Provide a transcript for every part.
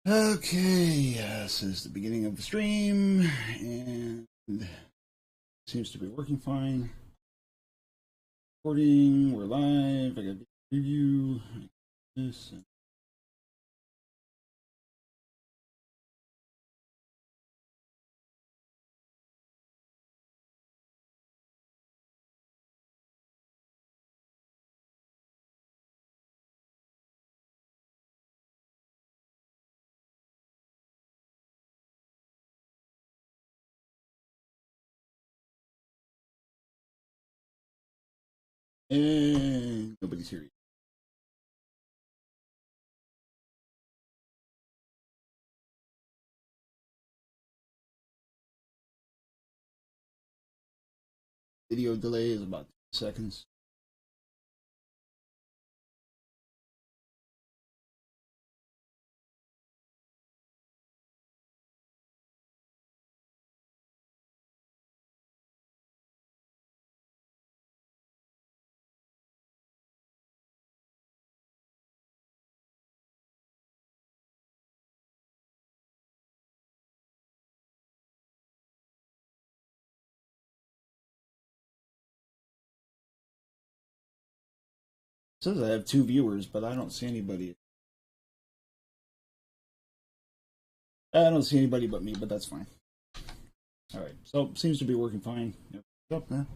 Okay, this is the beginning of the stream, and seems to be working fine. Recording, we're live. I got a preview. This. And nobody's here yet. Video delay is about 10 seconds. It says I have 2 viewers, but I don't see anybody. I don't see anybody but me, but that's fine. All right, so seems to be working fine. Yep. Oh,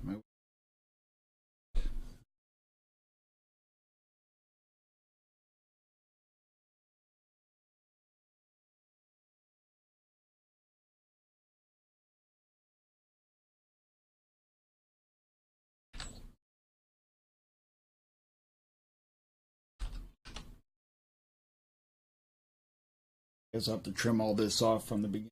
guess I'll have to trim all this off from the beginning.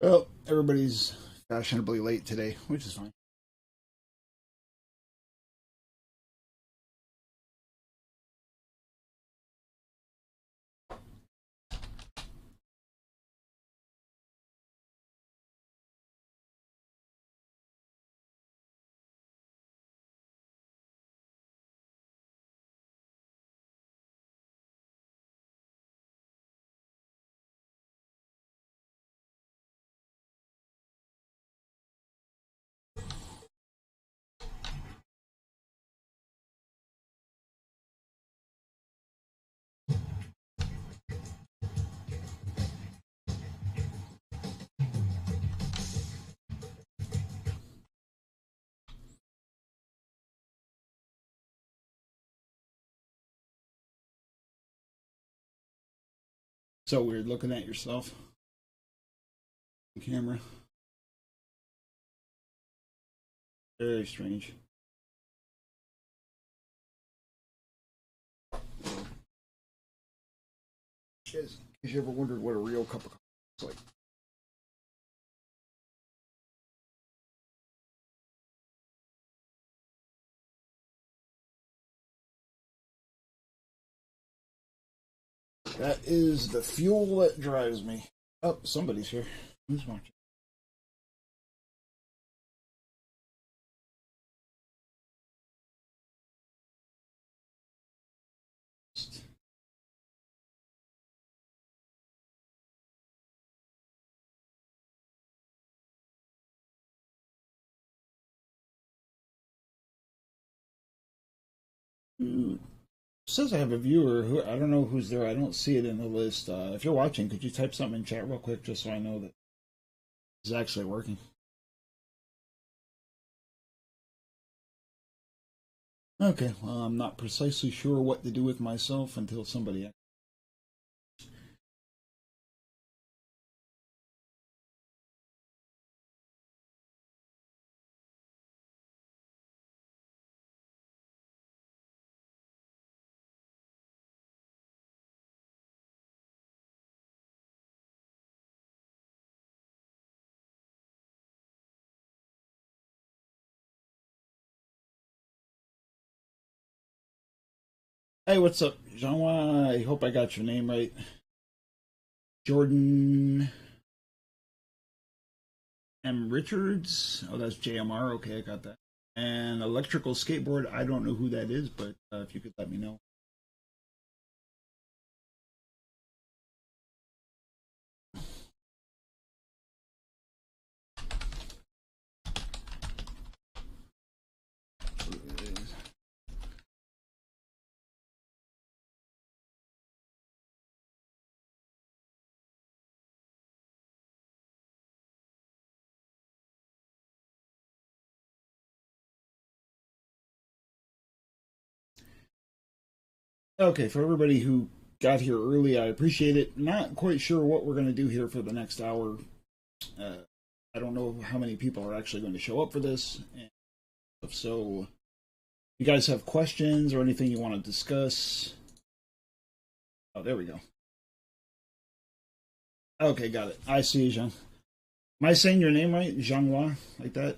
Well, everybody's fashionably late today, which is fine. So weird looking at yourself on camera. Very strange. In case you ever wondered what a real cup of coffee is like. That is the fuel that drives me. Oh, somebody's here. Who's watching? It says I have a viewer who I don't know who's there. I don't see it in the list. If you're watching, could you type something in chat real quick just so I know that it's actually working? Okay, well, I'm not precisely sure what to do with myself until somebody Hey, what's up, Jean? I hope I got your name right. Jordan M. Richards. Oh, that's JMR. Okay, I got that. And electrical skateboard. I don't know who that is, but if you could let me know. Okay, for everybody who got here early, I appreciate it. Not quite sure what we're going to do here for the next hour. Uh, I don't know how many people are actually going to show up for this. And so, you guys have questions or anything you want to discuss? Oh, there we go. Okay, got it. I see you, Jean. Am I saying your name right? Jean, like that?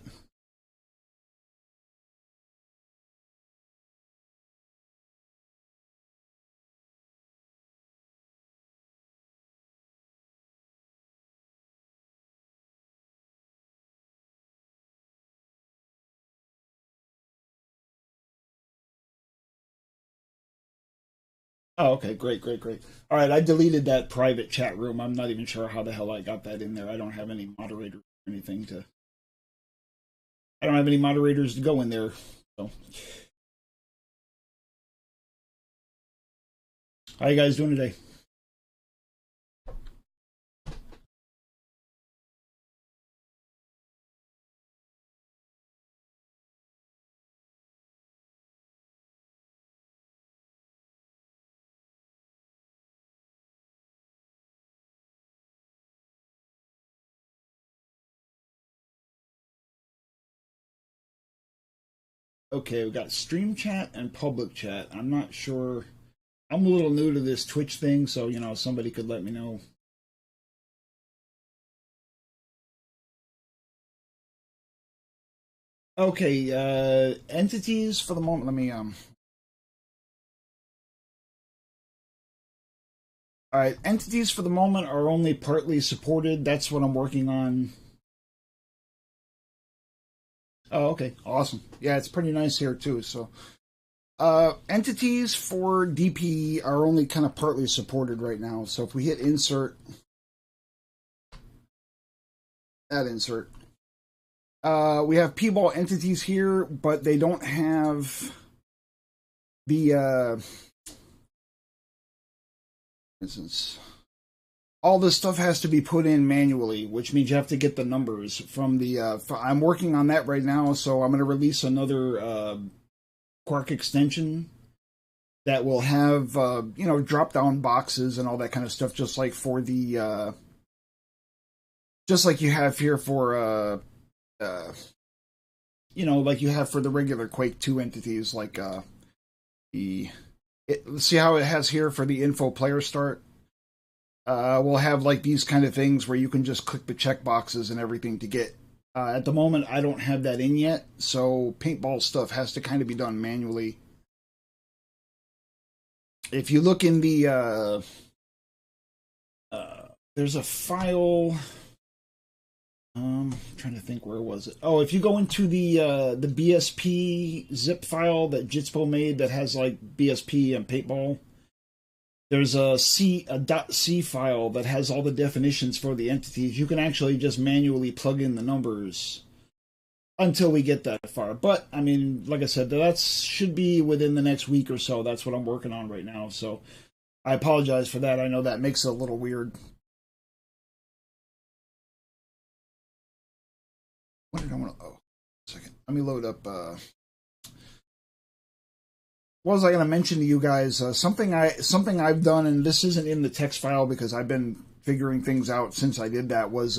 Oh, okay, great, great, great. All right, I deleted that private chat room. I'm not even sure how the hell I got that in there. I don't have any moderators or anything to. I don't have any moderators to go in there. So, how you guys doing today? Okay, we got stream chat and public chat. I'm not sure. I'm a little new to this Twitch thing, so somebody could let me know. Okay, entities for the moment. Let me All right, entities for the moment are only partly supported. That's what I'm working on. Oh, okay, awesome. Yeah, it's pretty nice here too. So, entities for DP are only kind of partly supported right now. So if we hit insert, add insert, we have P-ball entities here, but they don't have the, for instance, all this stuff has to be put in manually, which means you have to get the numbers from the. I'm working on that right now, so I'm going to release another Quark extension that will have drop down boxes and all that kind of stuff, just like for the just like you have here for like you have for the regular Quake 2 entities, like see how it has here for the info player start. We'll have like these kind of things where you can just click the check boxes and everything to get. At the moment, I don't have that in yet, so paintball stuff has to kind of be done manually. If you look in the there's a file. I'm trying to think, where was it? Oh, if you go into the BSP zip file that Jitspo made that has like BSP and paintball, there's a .c file that has all the definitions for the entities. You can actually just manually plug in the numbers until we get that far. But I mean, like I said, that should be within the next week or so. That's what I'm working on right now. So I apologize for that. I know that makes it a little weird. What did I want to? Oh, second. Let me load up. What was I going to mention to you guys? Something I've done, and this isn't in the text file because I've been figuring things out since I did that. Was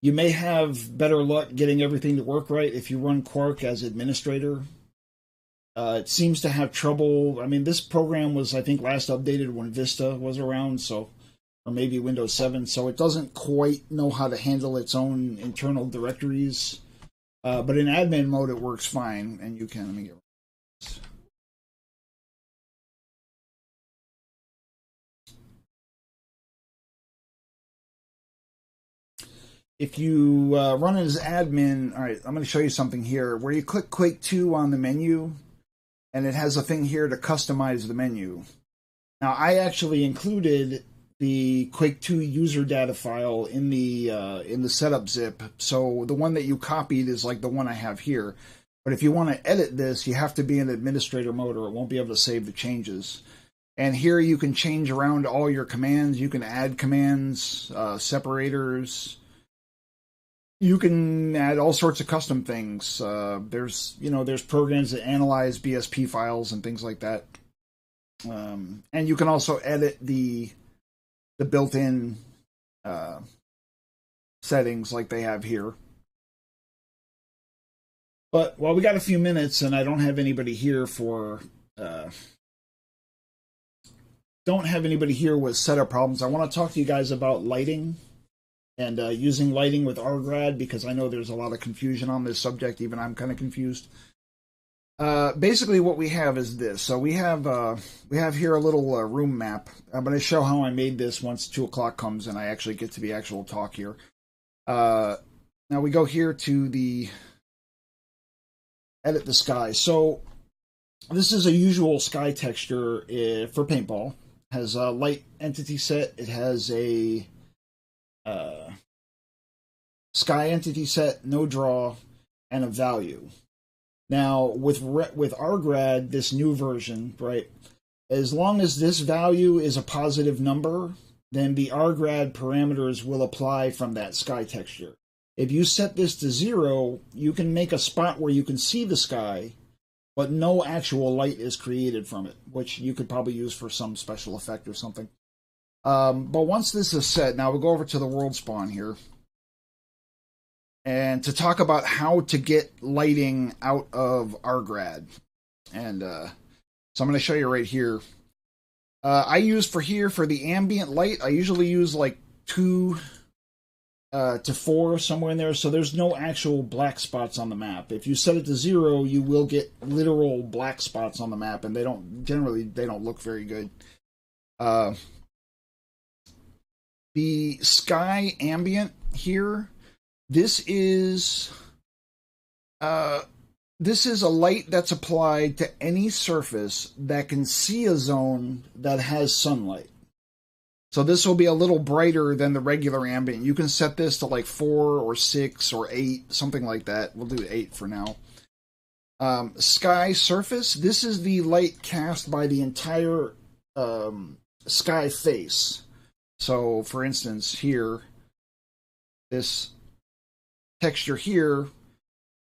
you may have better luck getting everything to work right if you run Quark as administrator. It seems to have trouble. I mean, this program was, I think, last updated when Vista was around, so, or maybe Windows 7, so it doesn't quite know how to handle its own internal directories. But in admin mode, it works fine, and you can. Let me get if you run it as admin, all right, I'm going to show you something here where you click Quake 2 on the menu, and it has a thing here to customize the menu. Now, I actually included the Quake 2 user data file in the setup zip, so the one that you copied is like the one I have here. But if you want to edit this, you have to be in administrator mode, or it won't be able to save the changes. And here you can change around all your commands. You can add commands, separators. You can add all sorts of custom things. There's programs that analyze BSP files and things like that. And you can also edit the built-in settings like they have here. But while we got a few minutes and I don't have anybody here with setup problems, I want to talk to you guys about lighting and using lighting with RGrad, because I know there's a lot of confusion on this subject. Even I'm kind of confused. Basically, what we have is this. So we have here a little room map. I'm going to show how I made this once 2 o'clock comes and I actually get to the actual talk here. Now we go here to the edit the sky. So this is a usual sky texture for paintball. It has a light entity set. It has a sky entity set, no draw, and a value. Now, with RGrad, this new version, right, as long as this value is a positive number, then the RGrad parameters will apply from that sky texture. If you set this to 0, you can make a spot where you can see the sky, but no actual light is created from it, which you could probably use for some special effect or something. But once this is set, now we'll go over to the world spawn here. And to talk about how to get lighting out of RGrad. And so I'm going to show you right here. I use for the ambient light, I usually use like 2 to 4, somewhere in there, so there's no actual black spots on the map. If you set it to 0, you will get literal black spots on the map, and they don't look very good. The sky ambient here, this is a light that's applied to any surface that can see a zone that has sunlight. So this will be a little brighter than the regular ambient. You can set this to like 4 or 6 or 8, something like that. We'll do 8 for now. Sky surface, this is the light cast by the entire sky face. So, for instance, here, this texture here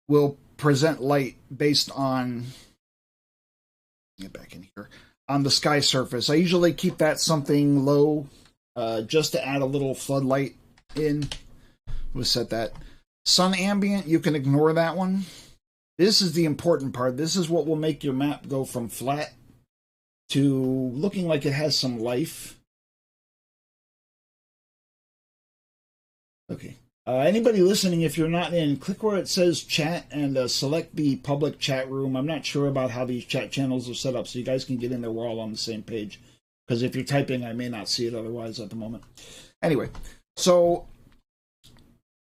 will present light based on, get back in here, on the sky surface. I usually keep that something low, just to add a little floodlight in. We'll set that. Sun ambient, you can ignore that one. This is the important part. This is what will make your map go from flat to looking like it has some life. Okay. Anybody listening, if you're not in, click where it says chat and select the public chat room. I'm not sure about how these chat channels are set up, so you guys can get in there. We're all on the same page. Because if you're typing, I may not see it otherwise at the moment. Anyway, so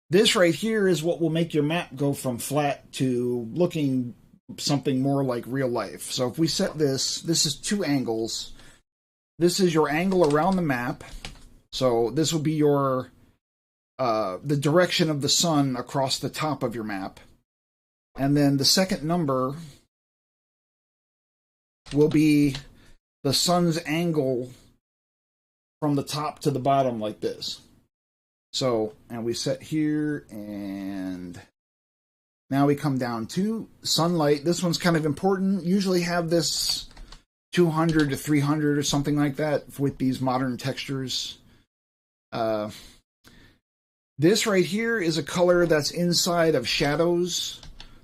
this right here is what will make your map go from flat to looking something more like real life. So if we set this is 2 angles. This is your angle around the map. So this will be your the direction of the sun across the top of your map. And then the second number will be the sun's angle from the top to the bottom like this. So, and we set here, and now we come down to sunlight. This one's kind of important. Usually have this 200 to 300 or something like that with these modern textures. This right here is a color that's inside of shadows.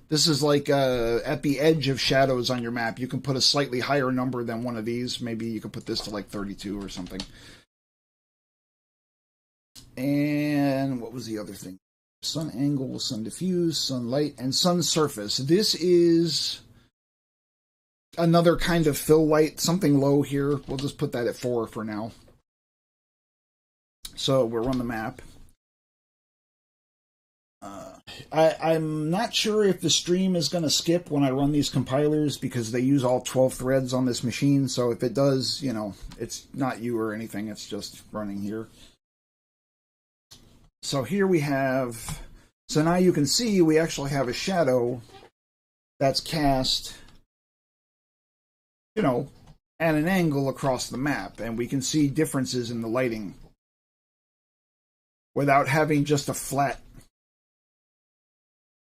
This is like at the edge of shadows on your map. You can put a slightly higher number than one of these. Maybe you could put this to like 32 or something. And what was the other thing? Sun angle, sun diffuse, sunlight, and sun surface. This is another kind of fill light, something low here. We'll just put that at 4 for now. So we'll run the map. I'm not sure if the stream is going to skip when I run these compilers because they use all 12 threads on this machine. So if it does, you know, it's not you or anything. It's just running here. So here we have, so now you can see we actually have a shadow that's cast, you know, at an angle across the map. And we can see differences in the lighting without having just a flat.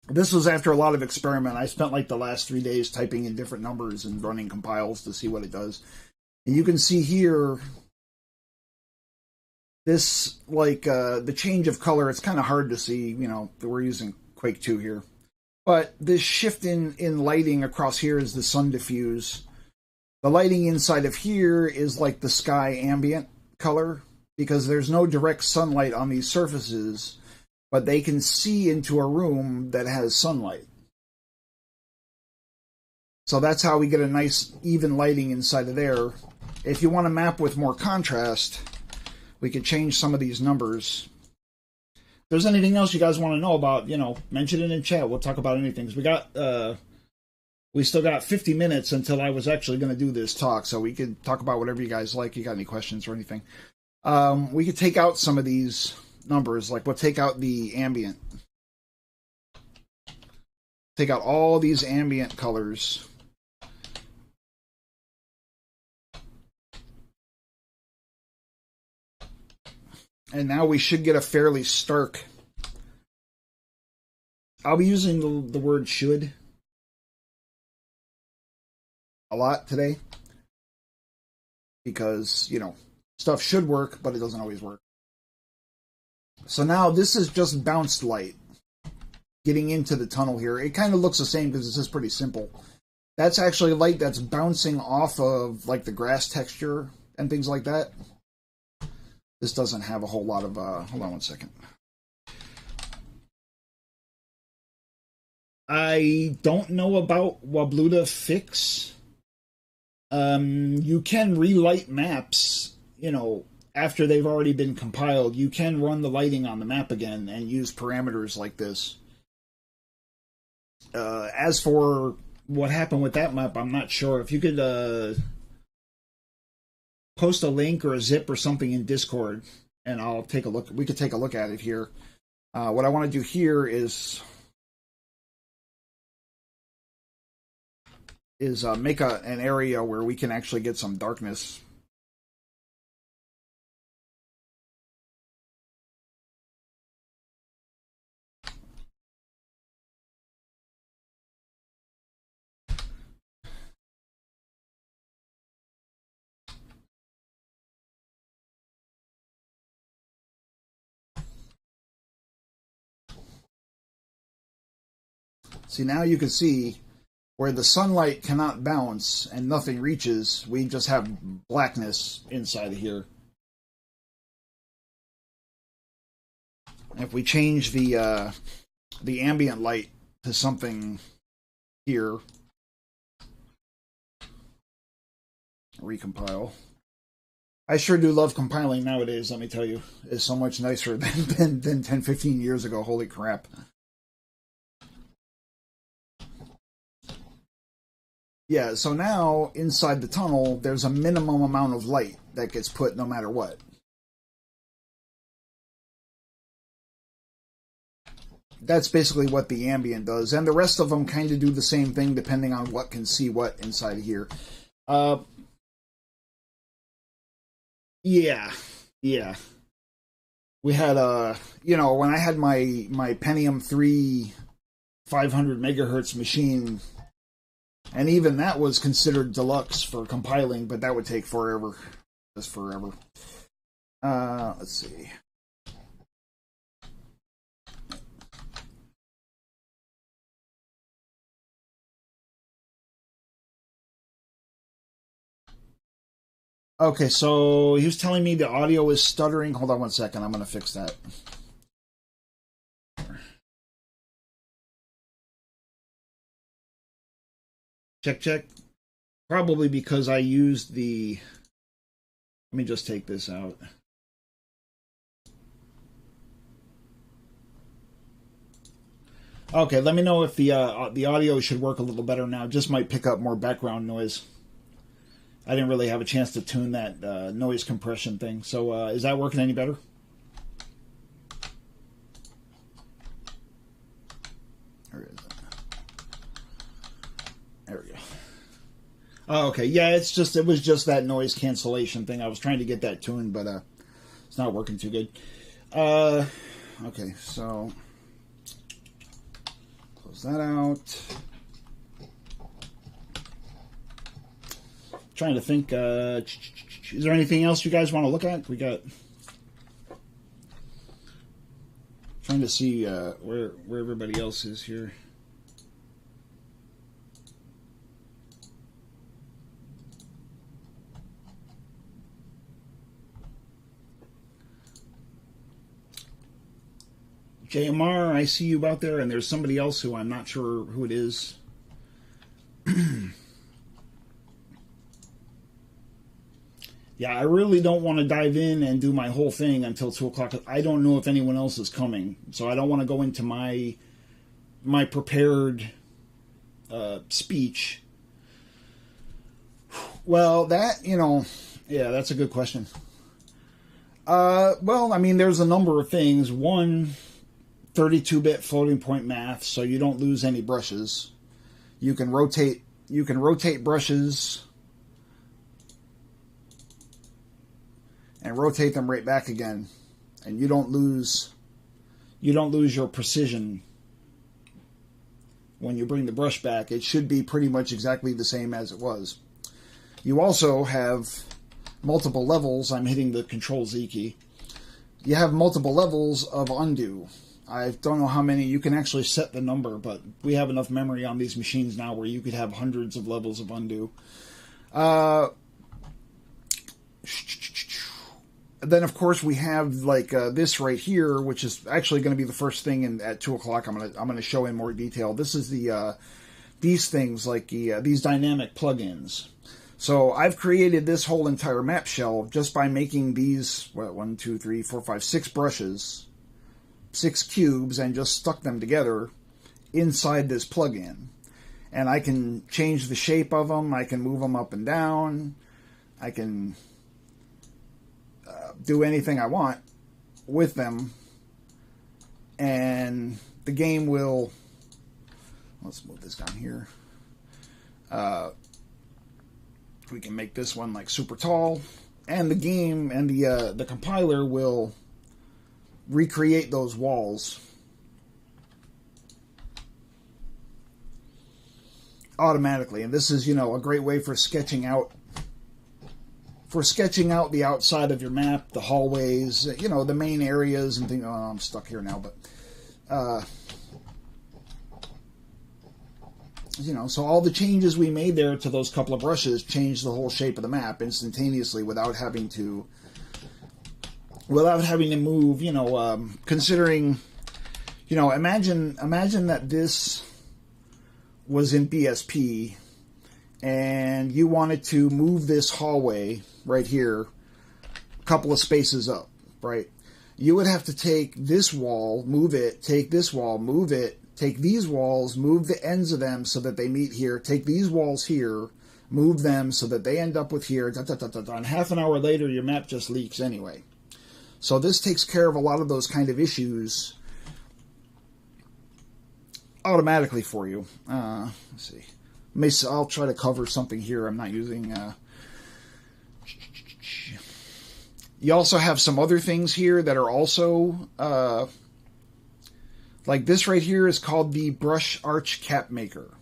This was after a lot of experiment. I spent like the last 3 days typing in different numbers and running compiles to see what it does. And you can see here, this, like, the change of color, it's kind of hard to see, you know, we're using Quake 2 here. But this shift in lighting across here is the sun diffuse. The lighting inside of here is like the sky ambient color, because there's no direct sunlight on these surfaces, but they can see into a room that has sunlight. So that's how we get a nice even lighting inside of there. If you want to map with more contrast, we could change some of these numbers. If there's anything else you guys want to know about, you know, mention it in chat. We'll talk about anything. We still got 50 minutes until I was actually going to do this talk, so we could talk about whatever you guys like. You got any questions or anything? We could take out some of these numbers, like we'll take out the ambient. Take out all these ambient colors. And now we should get a fairly stark. I'll be using the word should a lot today, because, you know, stuff should work, but it doesn't always work. So now this is just bounced light getting into the tunnel here. It kind of looks the same because it's just pretty simple. That's actually light that's bouncing off of like the grass texture and things like that. This doesn't have a whole lot of, hold on one second. I don't know about Wabluda Fix. You can relight maps, you know, after they've already been compiled. You can run the lighting on the map again and use parameters like this. As for what happened with that map, I'm not sure. If you could post a link or a zip or something in Discord, and I'll take a look. We could take a look at it here. What I want to do here is make an area where we can actually get some darkness. See, now you can see where the sunlight cannot bounce and nothing reaches. We just have blackness inside of here. If we change the ambient light to something here, recompile. I sure do love compiling nowadays, let me tell you. It's so much nicer than 10, 15 years ago. Holy crap. Yeah, so now inside the tunnel, there's a minimum amount of light that gets put no matter what. That's basically what the ambient does. And the rest of them kind of do the same thing depending on what can see what inside of here. Yeah. We had, you know, when I had my Pentium 3 500 megahertz machine, and even that was considered deluxe for compiling, but that would take forever. Just forever. Let's see. Okay, so he was telling me the audio is stuttering. Hold on one second. I'm going to fix that. Check. Probably because I used the... Let me just take this out. Okay, let me know if the audio should work a little better now. Just might pick up more background noise. I didn't really have a chance to tune that noise compression thing. So is that working any better? Or is it? There we go. Oh, okay. Yeah, it was just that noise cancellation thing. I was trying to get that tuned, but it's not working too good. Okay, so close that out. Trying to think. Is there anything else you guys want to look at? We got. Trying to see where everybody else is here. JMR, I see you out there, and there's somebody else who I'm not sure who it is. Yeah, I really don't want to dive in and do my whole thing until 2 o'clock. I don't know if anyone else is coming, so I don't want to go into my prepared speech. Well, yeah, that's a good question. Well, I mean, there's a number of things. One, 32-bit floating point math, so you don't lose any brushes. You can rotate brushes and rotate them right back again, and you don't lose your precision when you bring the brush back. It should be pretty much exactly the same as it was. You also have multiple levels. I'm hitting the Control-Z key. You have multiple levels of undo. I don't know how many. You can actually set the number, but we have enough memory on these machines now where you could have hundreds of levels of undo. Then, of course, we have like this right here, which is actually going to be the first thing at 2 o'clock. I'm gonna show in more detail. This is these things like these dynamic plugins. So I've created this whole entire map shell just by making these 1, 2, 3, 4, 5, 6 brushes, 6 cubes, and just stuck them together inside this plugin. And I can change the shape of them. I can move them up and down. I can do anything I want with them, and the game will. Let's move this down here. We can make this one like super tall, and the game and the compiler will recreate those walls automatically. And this is, a great way for sketching out the outside of your map, the hallways, the main areas and things. Oh, I'm stuck here now, but so all the changes we made there to those couple of brushes changed the whole shape of the map instantaneously without having to move. Considering, imagine that this was in BSP and you wanted to move this hallway right here a couple of spaces up, right? You would have to take this wall, move it, take this wall, move it, take these walls, move the ends of them so that they meet here, take these walls here, move them so that they end up with here, and half an hour later your map just leaks anyway. So this takes care of a lot of those kind of issues automatically for you. Let's see. I'll try to cover something here I'm not using. You also have some other things here that are also, like this right here is called the Brush Arch Cap Maker.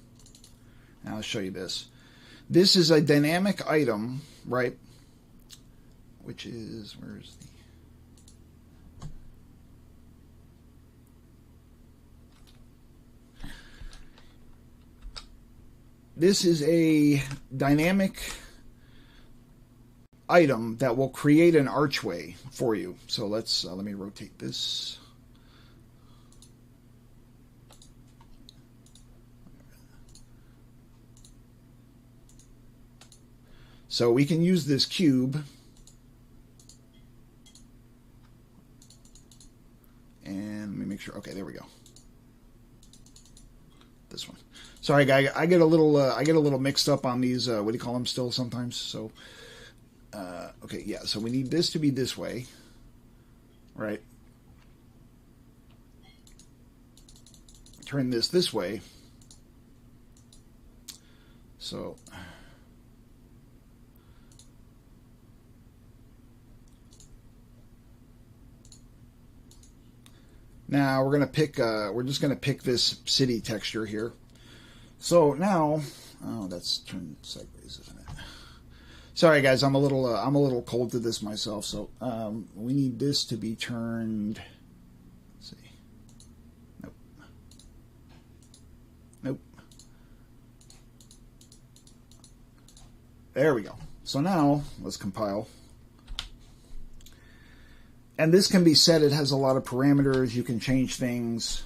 Now I'll show you this. This is a dynamic item, right? Which is, where's the... This is a dynamic item that will create an archway for you. So let me rotate this. So we can use this cube and let me make sure. Okay, there we go. this one. Sorry, guy, I get a little mixed up on these. What do you call them? Still sometimes. So, okay, yeah. So we need this to be this way, right? Turn this way. So. Now we're gonna pick. We're just gonna pick this city texture here. So now, oh, that's turned sideways, isn't it? Sorry, guys, I'm a little cold to this myself. So we need this to be turned. Let's see. Nope. Nope. There we go. So now let's compile. And this can be set. It has a lot of parameters. You can change things.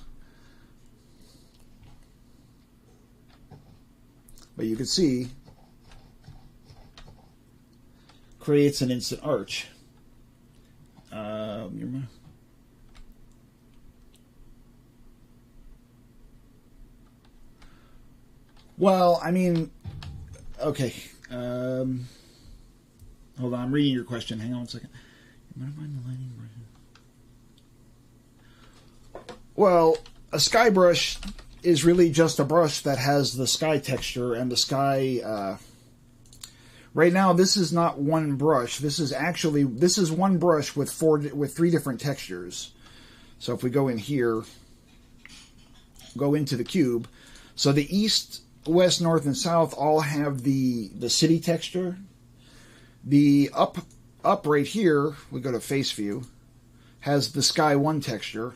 But you can see, creates an instant arch. Well, I mean, okay. Hold on, I'm reading your question. Hang on 1 second. Well, a sky brush is really just a brush that has the sky texture and the sky. Right now, this is not one brush. This is one brush with 3 different textures. So if we go in here, go into the cube. So the east, west, north, and south all have the city texture. The up right here, we go to face view, has the sky 1 texture.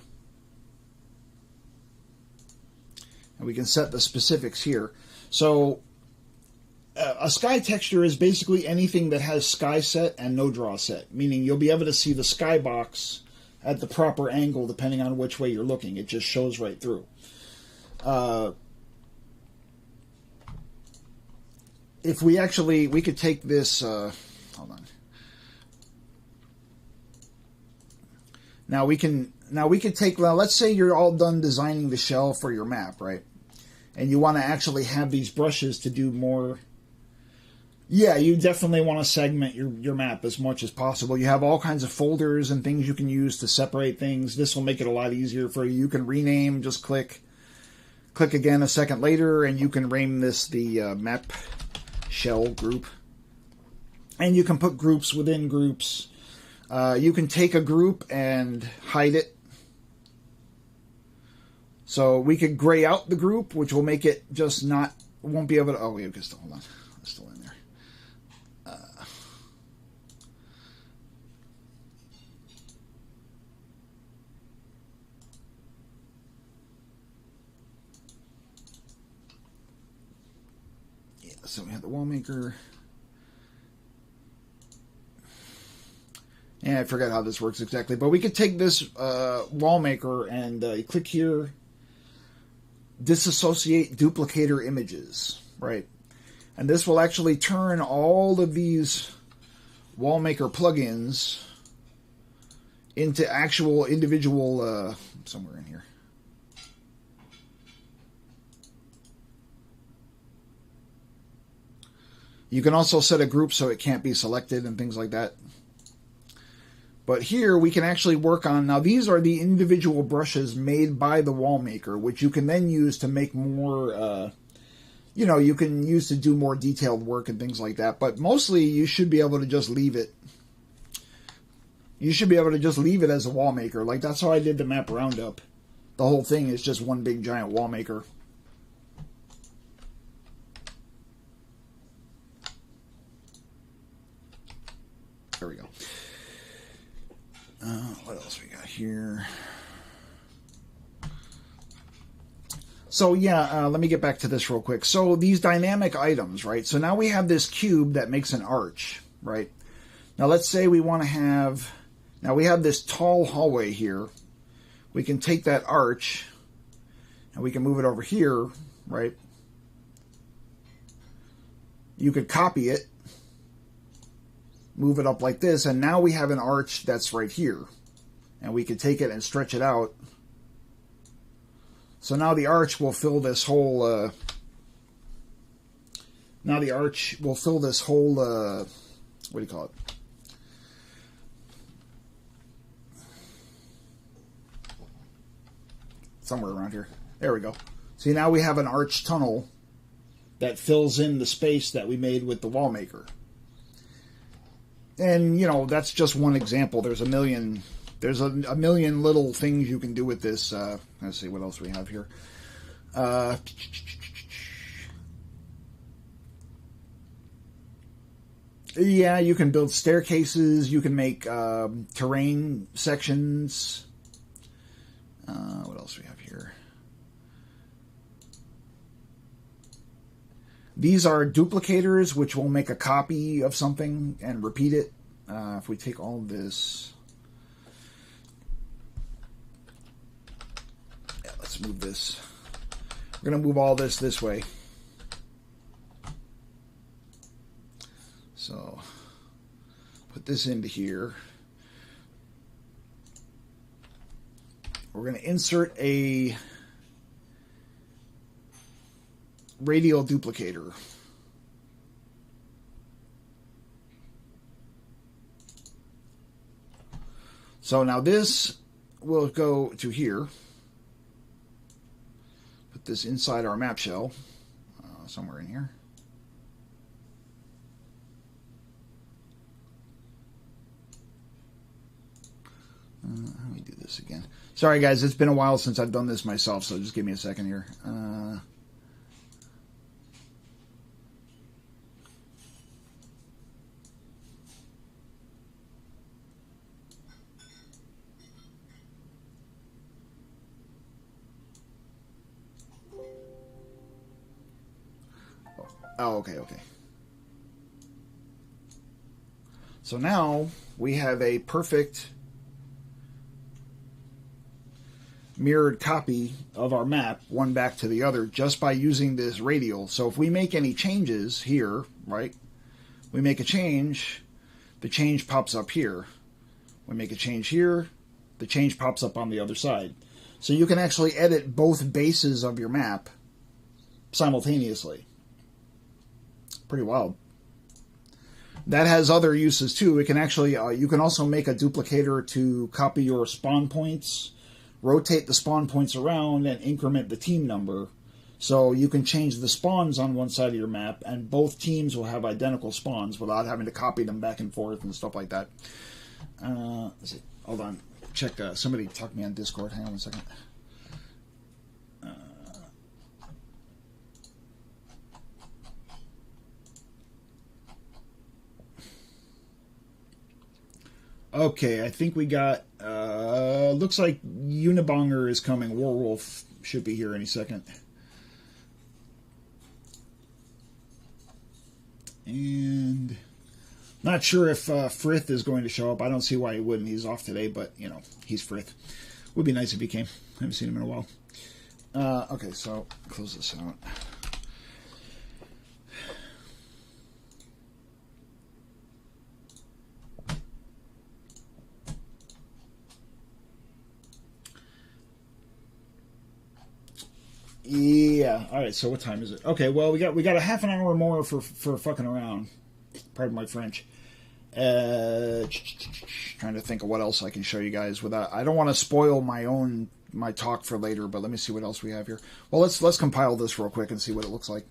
And we can set the specifics here. So a sky texture is basically anything that has sky set and no draw set, meaning you'll be able to see the sky box at the proper angle depending on which way you're looking. It just shows right through. If we could take this, hold on. Now we could take, well, let's say you're all done designing the shell for your map, right? And you want to actually have these brushes to do more. Yeah, you definitely want to segment your map as much as possible. You have all kinds of folders and things you can use to separate things. This will make it a lot easier for you. You can rename, just click again a second later, and you can name this the map shell group. And you can put groups within groups. You can take a group and hide it. So we could gray out the group, which will make it just not, won't be able to, oh, we can still, hold on, it's still in there. Yeah, so we have the wall maker. Yeah, I forgot how this works exactly, but we could take this wall maker and click here, disassociate duplicator images, right? And this will actually turn all of these wallmaker plugins into actual individual, somewhere in here. You can also set a group so it can't be selected and things like that. But here we can actually work on, now these are the individual brushes made by the wall maker, which you can then use to make more, you can use to do more detailed work and things like that. But mostly you should be able to just leave it. You should be able to just leave it as a wall maker. Like that's how I did the map roundup. The whole thing is just one big giant wall maker. There we go. What else we got here? So yeah, let me get back to this real quick. So these dynamic items, right? So now we have this cube that makes an arch, right? Now let's say we want to have, now we have this tall hallway here. We can take that arch and we can move it over here, right? You could copy it, move it up like this, and now we have an arch that's right here. And we could take it and stretch it out. So now the arch will fill this whole. Now the arch will fill this whole. What do you call it? Somewhere around here. There we go. See, now we have an arch tunnel that fills in the space that we made with the wall maker. And, you know, that's just one example. There's a million little things you can do with this. Let's see what else we have here. Yeah, you can build staircases. You can make terrain sections. What else do we have here? These are duplicators, which will make a copy of something and repeat it. If we take all of this... Yeah, let's move this. We're going to move all this way. So, put this into here. We're going to insert a radial duplicator. So now this will go to here. Put this inside our map shell, somewhere in here. How do we do this again? Sorry guys, it's been a while since I've done this myself, so just give me a second here. Oh, okay. So now we have a perfect mirrored copy of our map, one back to the other, just by using this radial. So if we make any changes here, right, we make a change, the change pops up here. We make a change here, the change pops up on the other side. So you can actually edit both bases of your map simultaneously. Pretty wild. That has other uses too. It can actually, you can also make a duplicator to copy your spawn points, rotate the spawn points around, and increment the team number. So you can change the spawns on one side of your map, and both teams will have identical spawns without having to copy them back and forth and stuff like that. Let's see. Hold on. Check. Somebody talk to me on Discord. Hang on a second. Okay, I think we got, looks like Unibonger is coming. Warwolf should be here any second. And not sure if Frith is going to show up. I don't see why he wouldn't. He's off today, but, you know, he's Frith. Would be nice if he came. I haven't seen him in a while. Okay, so close this out. Yeah. All right. So what time is it? Okay. Well, we got a half an hour more for fucking around. Pardon my French. Trying to think of what else I can show you guys without. I don't want to spoil my talk for later, but let me see what else we have here. Well, let's compile this real quick and see what it looks like.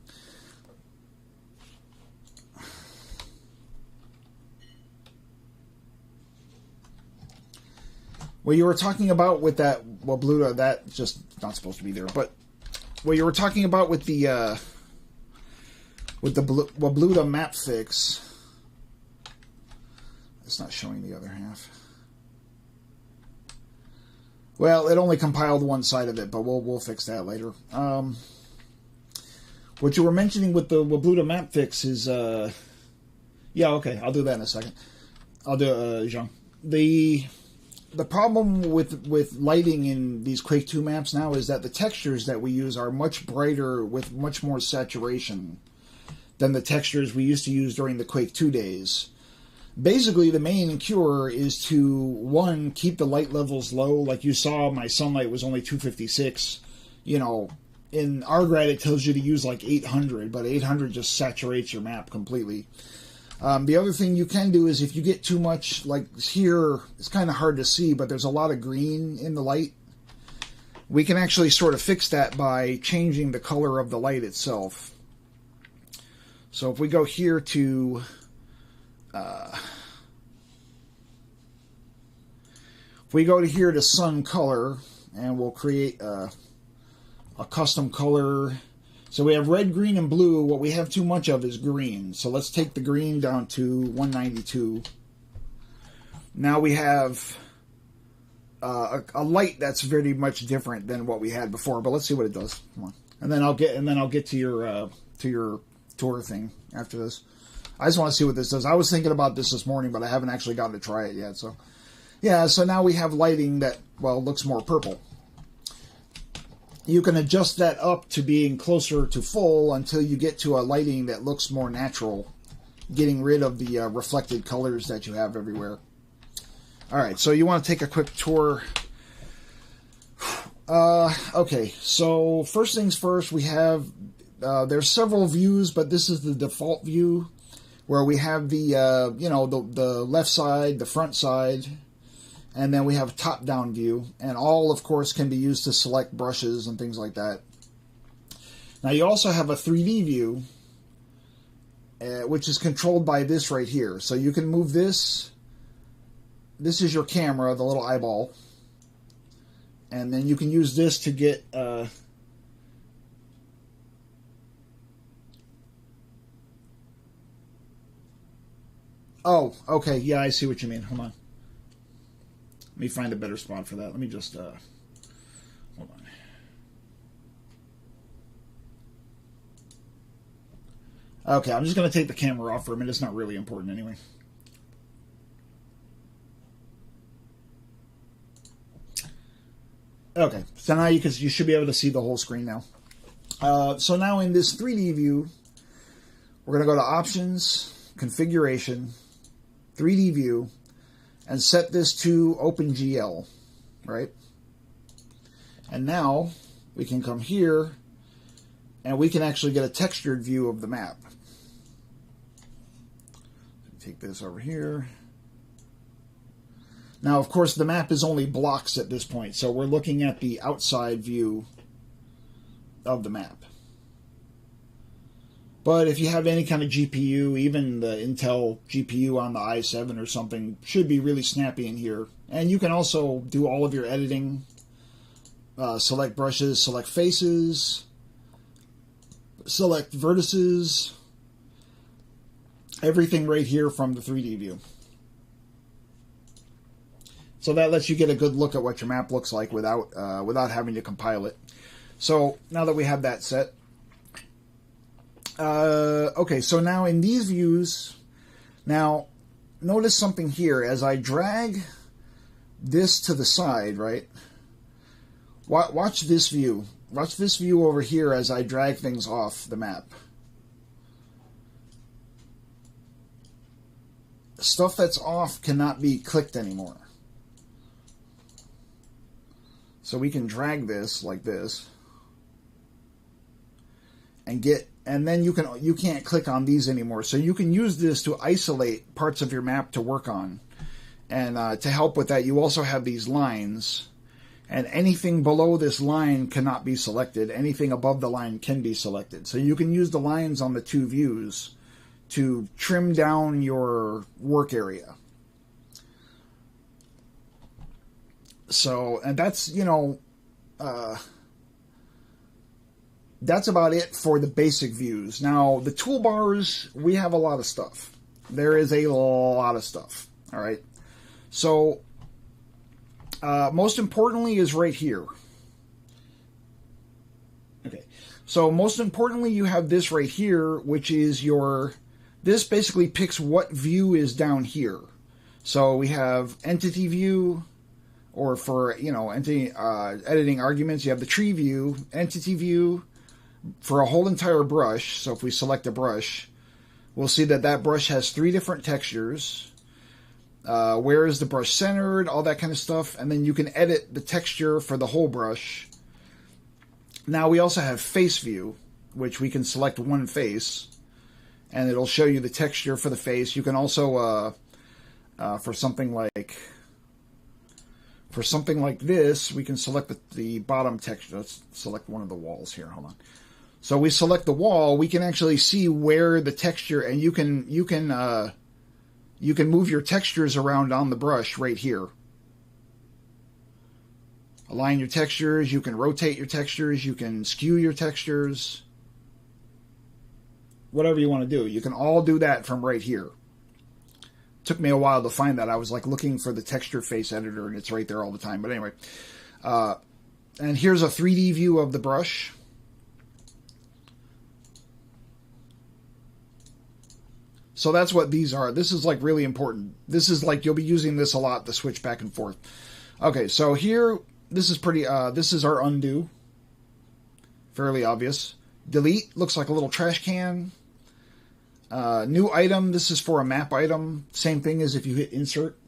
What you were talking about with that Wabluda, that's just not supposed to be there, but what you were talking about with the Wabluda map fix, it's not showing the other half. Well, it only compiled one side of it, but we'll fix that later. What you were mentioning with the Wabluda map fix is, yeah, okay, I'll do that in a second. I'll do Zhang. The problem with lighting in these Quake 2 maps now is that the textures that we use are much brighter with much more saturation than the textures we used to use during the Quake 2 days. Basically, the main cure is to, one, keep the light levels low. Like you saw, my sunlight was only 256. you know, in ArtGrad it tells you to use like 800, but 800 just saturates your map completely. The other thing you can do is if you get too much, like here, it's kind of hard to see, but there's a lot of green in the light. We can actually sort of fix that by changing the color of the light itself. So if we go here to sun color, and we'll create a custom color. So we have red, green, and blue. What we have too much of is green. So let's take the green down to 192. Now we have a light that's very much different than what we had before. But let's see what it does. Come on, and then I'll get to your tour thing after this. I just want to see what this does. I was thinking about this morning, but I haven't actually gotten to try it yet. So yeah, so now we have lighting that, well, looks more purple. You can adjust that up to being closer to full until you get to a lighting that looks more natural, getting rid of the reflected colors that you have everywhere. Alright, so you want to take a quick tour. Okay, so first things first, we have, there's several views, but this is the default view, where we have the left side, the front side, and then we have a top-down view, and all, of course, can be used to select brushes and things like that. Now, you also have a 3D view, which is controlled by this right here. So you can move this. This is your camera, the little eyeball. And then you can use this to get... Oh, okay, yeah, I see what you mean. Hold on. Let me find a better spot for that. Let me just, hold on. Okay, I'm just going to take the camera off for a minute. It's not really important anyway. Okay, so now you should be able to see the whole screen now. So now in this 3D view, we're going to go to Options, Configuration, 3D View, and set this to OpenGL, right? And now we can come here and we can actually get a textured view of the map. Take this over here. Now, of course, the map is only blocks at this point, so we're looking at the outside view of the map. But if you have any kind of GPU, even the Intel GPU on the i7 or something, should be really snappy in here. And you can also do all of your editing, select brushes, select faces, select vertices, everything right here from the 3D view. So that lets you get a good look at what your map looks like without having to compile it. So now that we have that set, okay, so now in these views, now notice something here. As I drag this to the side, right? Watch this view. Watch this view over here as I drag things off the map. Stuff that's off cannot be clicked anymore. So we can drag this like this and then you can't click on these anymore. So you can use this to isolate parts of your map to work on. And to help with that, you also have these lines. And anything below this line cannot be selected. Anything above the line can be selected. So you can use the lines on the two views to trim down your work area. So, and that's, that's about it for the basic views. Now, the toolbars, we have a lot of stuff. There is a lot of stuff, all right? So, most importantly is right here. Okay, so most importantly, you have this right here, which is this basically picks what view is down here. So we have entity view, or for, editing arguments, you have the tree view, entity view, for a whole entire brush. So if we select a brush, we'll see that that brush has 3 different textures. Where is the brush centered, all that kind of stuff. And then you can edit the texture for the whole brush. Now we also have face view, which we can select one face, and it'll show you the texture for the face. You can also, for something like this, we can select the bottom texture. Let's select one of the walls here. Hold on. So we select the wall. We can actually see where the texture, and you can move your textures around on the brush right here. Align your textures, you can rotate your textures, you can skew your textures. Whatever you want to do. You can all do that from right here. Took me a while to find that. I was like looking for the texture face editor and it's right there all the time. But anyway. And here's a 3D view of the brush. So that's what these are. This is like really important. This is like, you'll be using this a lot to switch back and forth. Okay, so here... This is pretty, this is our undo. Fairly obvious. Delete, looks like a little trash can. New item, this is for a map item. Same thing as if you hit insert.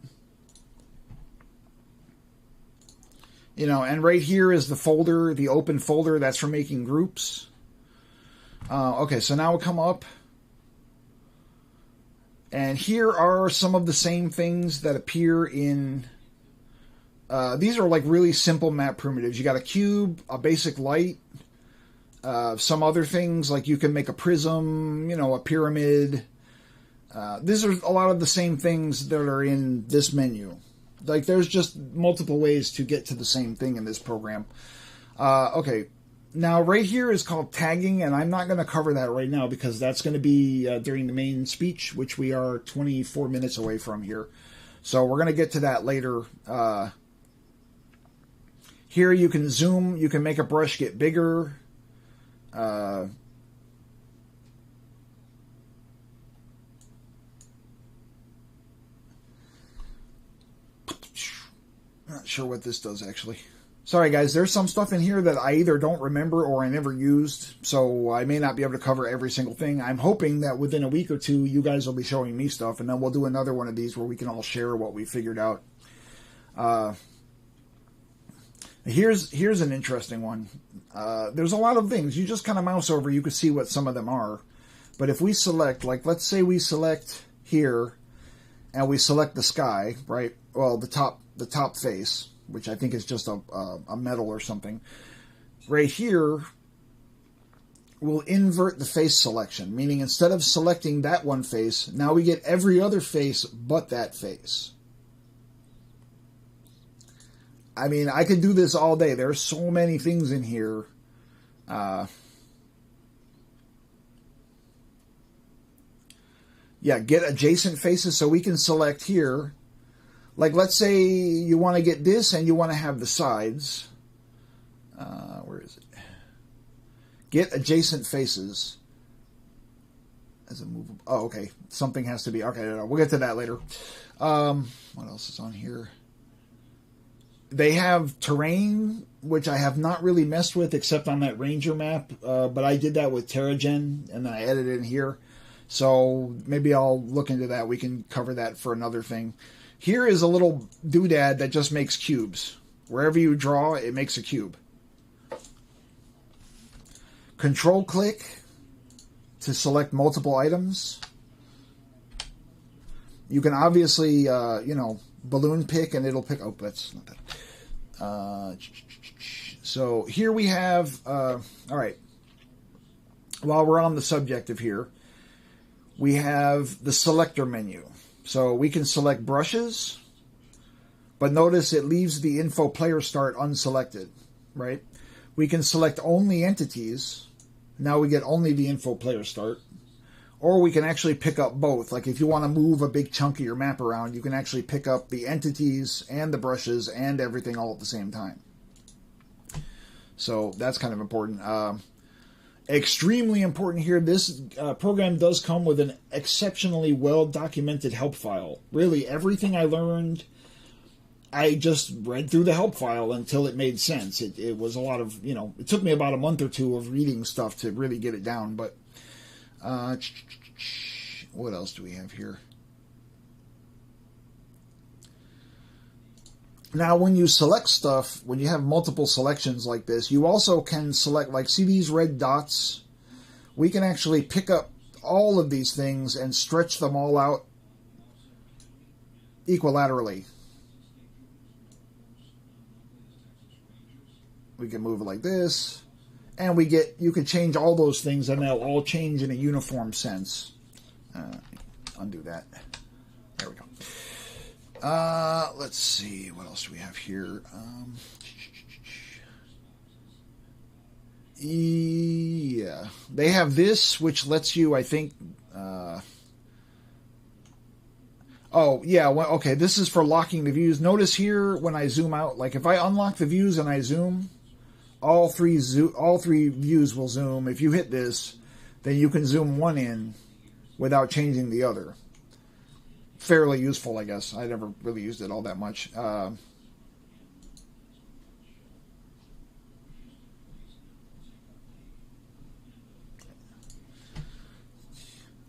You know, and right here is the folder, the open folder, that's for making groups. Okay, so now we'll come up. And here are some of the same things that appear in... these are like really simple map primitives. You got a cube, a basic light, some other things like you can make a prism, you know, a pyramid. These are a lot of the same things that are in this menu. Like there's just multiple ways to get to the same thing in this program. Okay, now right here is called tagging, and I'm not going to cover that right now because that's going to be during the main speech, which we are 24 minutes away from here. So we're going to get to that later. Here you can zoom, you can make a brush get bigger. Not sure what this does actually. Sorry guys, there's some stuff in here that I either don't remember or I never used, so I may not be able to cover every single thing. I'm hoping that within a week or two you guys will be showing me stuff, and then we'll do another one of these where we can all share what we figured out. Here's an interesting one. There's a lot of things. You just kind of mouse over, you can see what some of them are. But if we select, like let's say we select here, and we select the sky, right? Well, the top face, which I think is just a metal or something. Right here, we'll invert the face selection, meaning instead of selecting that one face, now we get every other face but that face. I mean, I could do this all day. There's so many things in here. Yeah, get adjacent faces, so we can select here. Like, let's say you want to get this and you want to have the sides. Where is it? Get adjacent faces. As a movable. Oh, okay. Something has to be. Okay, no, we'll get to that later. What else is on here? They have terrain, which I have not really messed with except on that Ranger map. But I did that with TerraGen, and then I added it in here. So maybe I'll look into that. We can cover that for another thing. Here is a little doodad that just makes cubes. Wherever you draw, it makes a cube. Control click to select multiple items. You can obviously, you know, balloon pick and it'll pick. Oh, that's not that. So here we have, all right. While we're on the subject of here, we have the selector menu. So we can select brushes, but notice it leaves the info player start unselected, right? We can select only entities. Now we get only the info player start. Or we can actually pick up both. Like if you want to move a big chunk of your map around, you can actually pick up the entities and the brushes and everything all at the same time. So that's kind of important. Extremely important here, this program does come with an exceptionally well-documented help file. Really, everything I learned, I just read through the help file until it made sense. It was a lot of, you know, it took me about a month or two of reading stuff to really get it down, but what else do we have here? Now, when you select stuff, when you have multiple selections like this, you also can select, like, see these red dots? We can actually pick up all of these things and stretch them all out equilaterally. We can move it like this, and you can change all those things, and they'll all change in a uniform sense. Undo that. There we go. Let's see, what else do we have here? Yeah, they have this, which lets you, I think. Oh, yeah, well, okay, this is for locking the views. Notice here when I zoom out, like if I unlock the views and I zoom, all three views will zoom. If you hit this, then you can zoom one in without changing the other. Fairly useful, I guess. I never really used it all that much.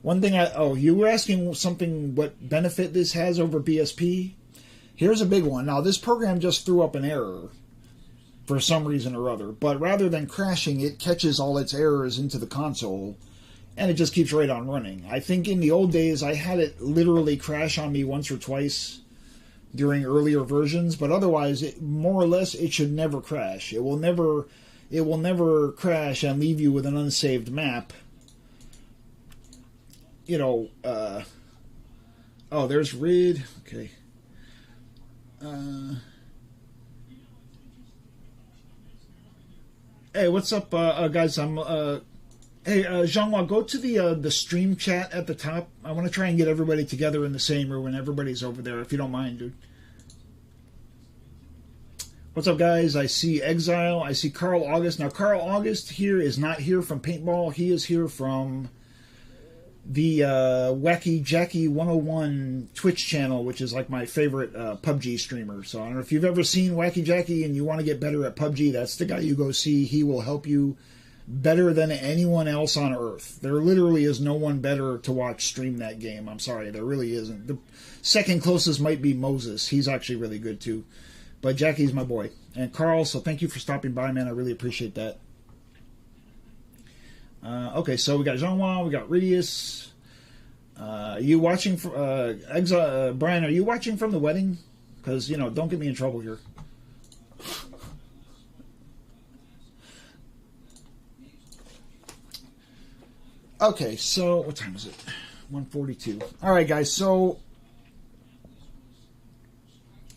One thing you were asking something, what benefit this has over BSP? Here's a big one. Now, this program just threw up an error for some reason or other, but rather than crashing, it catches all its errors into the console, and it just keeps right on running. I think in the old days, I had it literally crash on me once or twice during earlier versions, but otherwise, more or less, it should never crash. It will never crash and leave you with an unsaved map. You know, oh, there's Rid. Okay. Hey, what's up, guys? Hey, Jean-Noir, go to the stream chat at the top. I want to try and get everybody together in the same room when everybody's over there, if you don't mind, dude. What's up, guys? I see Exile. I see Carl August. Now, Carl August here is not here from Paintball. He is here from the Wacky Jackie 101 Twitch channel, which is like my favorite PUBG streamer. So I don't know if you've ever seen Wacky Jackie and you want to get better at PUBG, that's the guy you go see. He will help you better than anyone else on earth. There literally is no one better to watch stream that game. I'm sorry, there really isn't. The second closest might be Moses. He's actually really good too. But Jackie's my boy. And Carl, so thank you for stopping by, man. I really appreciate that. Okay, so we got Jean-Noir, we got Ridius. You watching from Brian? Are you watching from the wedding? Because don't get me in trouble here. Okay, so what time is it? 1:42. All right, guys. So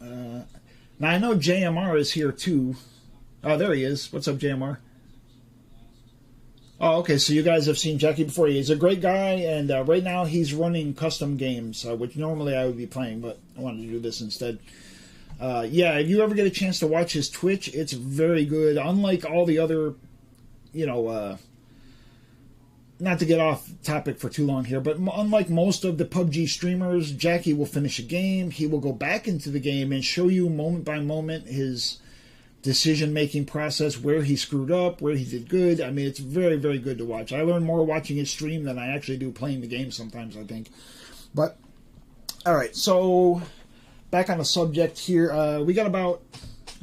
now I know JMR is here too. Oh, there he is. What's up, JMR? Oh, okay, so you guys have seen Jackie before. He's a great guy, and right now he's running custom games, which normally I would be playing, but I wanted to do this instead. Yeah, if you ever get a chance to watch his Twitch, it's very good. Unlike all the other, not to get off topic for too long here, but unlike most of the PUBG streamers, Jackie will finish a game, he will go back into the game and show you moment by moment his decision-making process, where he screwed up, where he did good. I mean, it's very, very good to watch. I learn more watching his stream than I actually do playing the game sometimes, I think. But, all right, so back on the subject here. We got about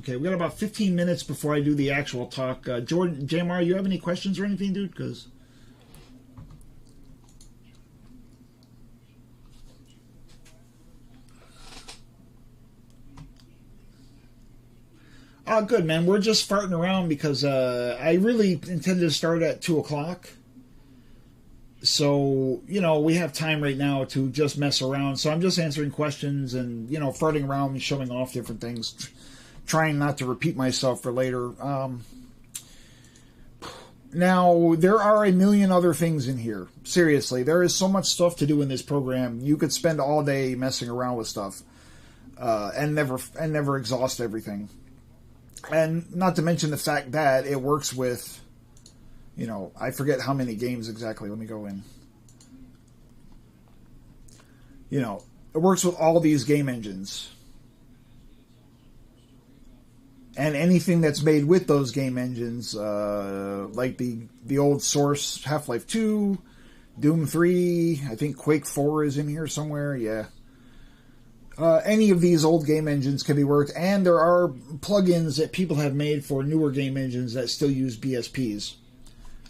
15 minutes before I do the actual talk. Jordan, JMR, you have any questions or anything, dude? Because oh, good, man. We're just farting around because I really intended to start at 2 o'clock. So, we have time right now to just mess around. So I'm just answering questions and, farting around and showing off different things. Trying not to repeat myself for later. Now, there are a million other things in here. Seriously, there is so much stuff to do in this program. You could spend all day messing around with stuff and never exhaust everything. And not to mention the fact that it works with, I forget how many games exactly. Let me go in. It works with all these game engines. And anything that's made with those game engines, like the old Source Half-Life 2, Doom 3, I think Quake 4 is in here somewhere, yeah. Any of these old game engines can be worked, and there are plugins that people have made for newer game engines that still use BSPs.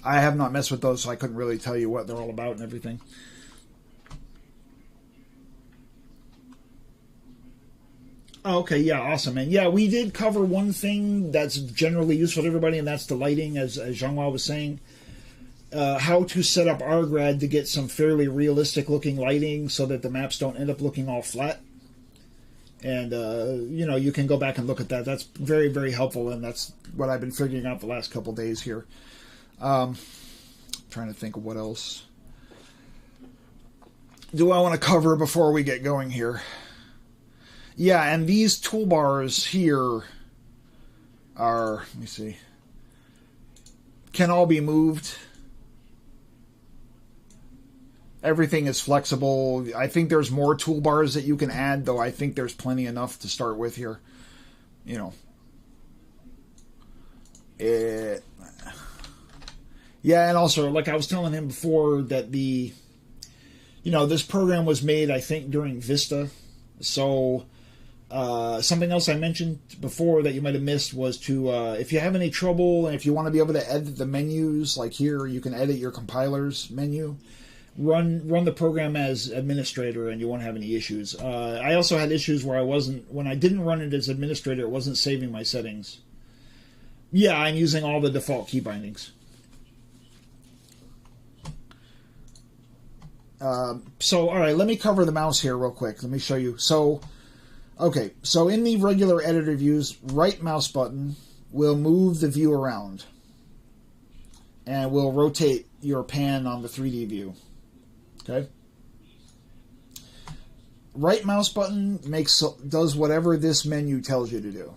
I have not messed with those, so I couldn't really tell you what they're all about and everything. Oh, okay, yeah, awesome, man. Yeah, we did cover one thing that's generally useful to everybody, and that's the lighting, as Jean-Hua was saying. How to set up RGRAD to get some fairly realistic-looking lighting so that the maps don't end up looking all flat. And, you can go back and look at that. That's very, very helpful, and that's what I've been figuring out the last couple days here. Trying to think of what else do I want to cover before we get going here. Yeah, and these toolbars here are, let me see, can all be moved. Everything is flexible. I think there's more toolbars that you can add, though I think there's plenty enough to start with here. Yeah, and also, like I was telling him before, that this program was made, I think, during Vista. So something else I mentioned before that you might have missed was to, if you have any trouble and if you want to be able to edit the menus, like here, you can edit your compiler's menu. Run the program as administrator and you won't have any issues. I also had issues where when I didn't run it as administrator, it wasn't saving my settings. Yeah, I'm using all the default key bindings. So, all right, let me cover the mouse here real quick. Let me show you. So in the regular editor views, right mouse button will move the view around and will rotate your pan on the 3D view. Okay. Right mouse button does whatever this menu tells you to do.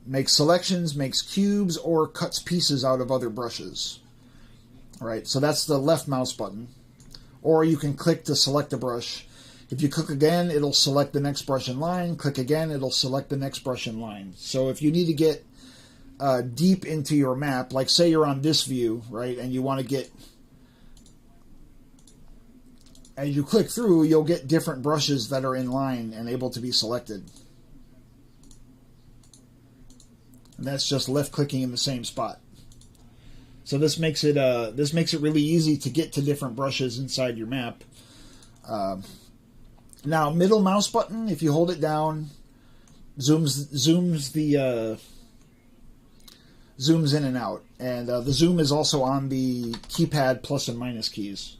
Makes selections, makes cubes, or cuts pieces out of other brushes. All right, so that's the left mouse button. Or you can click to select a brush. If you click again, it'll select the next brush in line. Click again, it'll select the next brush in line. So if you need to get deep into your map, like say you're on this view, right, and you want to get... As you click through, you'll get different brushes that are in line and able to be selected. And that's just left clicking in the same spot. So this makes it really easy to get to different brushes inside your map. Now, middle mouse button, if you hold it down, zooms in and out, and the zoom is also on the keypad plus and minus keys.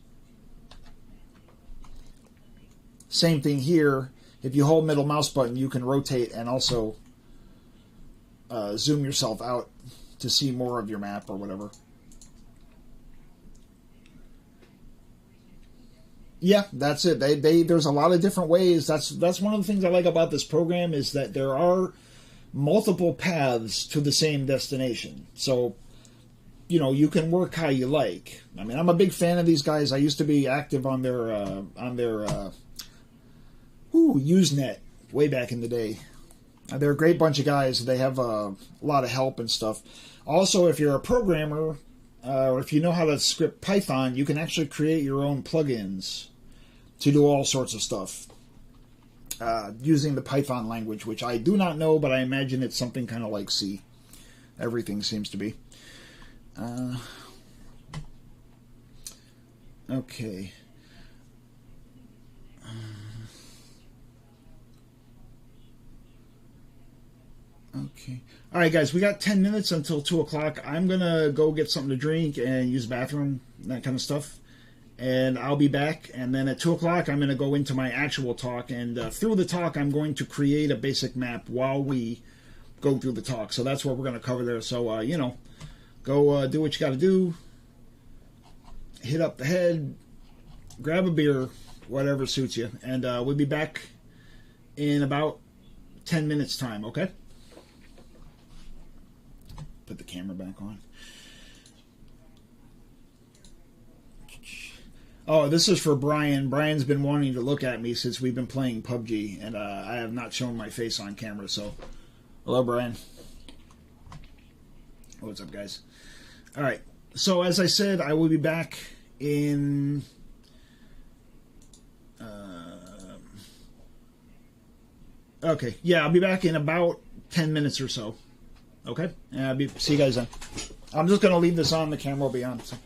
Same thing here. If you hold middle mouse button, you can rotate and also zoom yourself out to see more of your map or whatever. Yeah, that's it. There's a lot of different ways. That's one of the things I like about this program is that there are multiple paths to the same destination. So, you can work how you like. I mean, I'm a big fan of these guys. I used to be active on their Usenet way back in the day. They're a great bunch of guys. They have a lot of help and stuff. Also, if you're a programmer, or if you know how to script Python, you can actually create your own plugins to do all sorts of stuff using the Python language, which I do not know, but I imagine it's something kind of like C. Everything seems to be. Okay. Okay. All right, guys, we got 10 minutes until 2 o'clock. I'm going to go get something to drink and use the bathroom, that kind of stuff. And I'll be back. And then at 2 o'clock, I'm going to go into my actual talk. And through the talk, I'm going to create a basic map while we go through the talk. So that's what we're going to cover there. So, go do what you got to do. Hit up the head. Grab a beer, whatever suits you. And we'll be back in about 10 minutes' time, okay? Put the camera back on. Oh, this is for Brian. Brian's been wanting to look at me since we've been playing PUBG, and I have not shown my face on camera, so... Hello, Brian. What's up, guys? Alright, so as I said, I will be back in... Okay. Yeah, I'll be back in about 10 minutes or so. Okay? And see you guys then. I'm just going to leave this on. The camera will be on. So.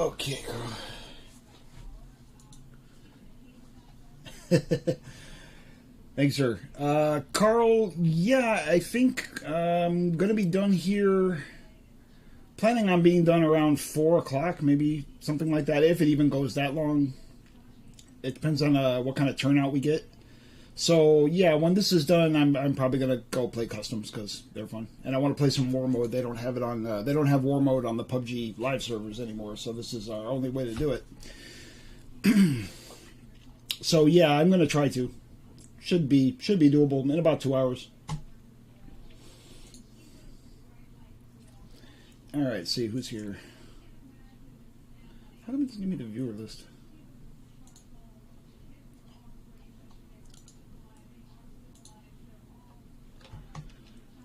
Okay. Thanks, sir. Carl, yeah, I think I'm going to be done here. Planning on being done around 4 o'clock, maybe something like that, if it even goes that long. It depends on what kind of turnout we get. So, yeah, when this is done, I'm probably going to go play customs because they're fun. And I want to play some war mode. They don't have it on, they don't have war mode on the PUBG live servers anymore, so this is our only way to do it. So, yeah, I'm going to try to. Should be doable in about 2 hours. All right, see who's here. How come it doesn't give me the viewer list?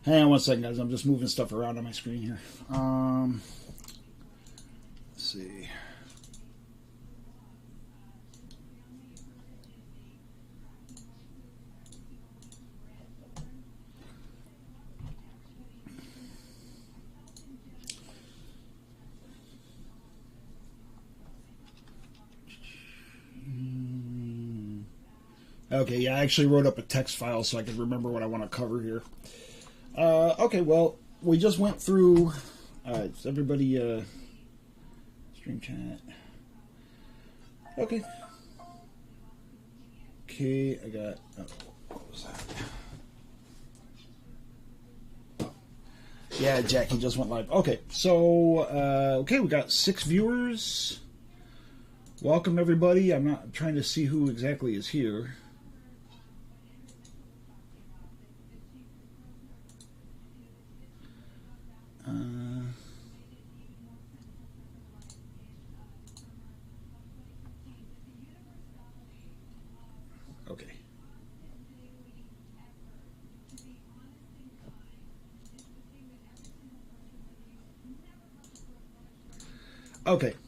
Hang on one second, guys. I'm just moving stuff around on my screen here. Let's see. Okay, yeah, I actually wrote up a text file so I could remember what I want to cover here. Okay, well, we just went through... Alright, so everybody... stream chat. Okay. Okay, I got... Oh, what was that? Yeah, Jackie just went live. Okay, so... okay, we got 6 viewers. Welcome, everybody. I'm not trying to see who exactly is here.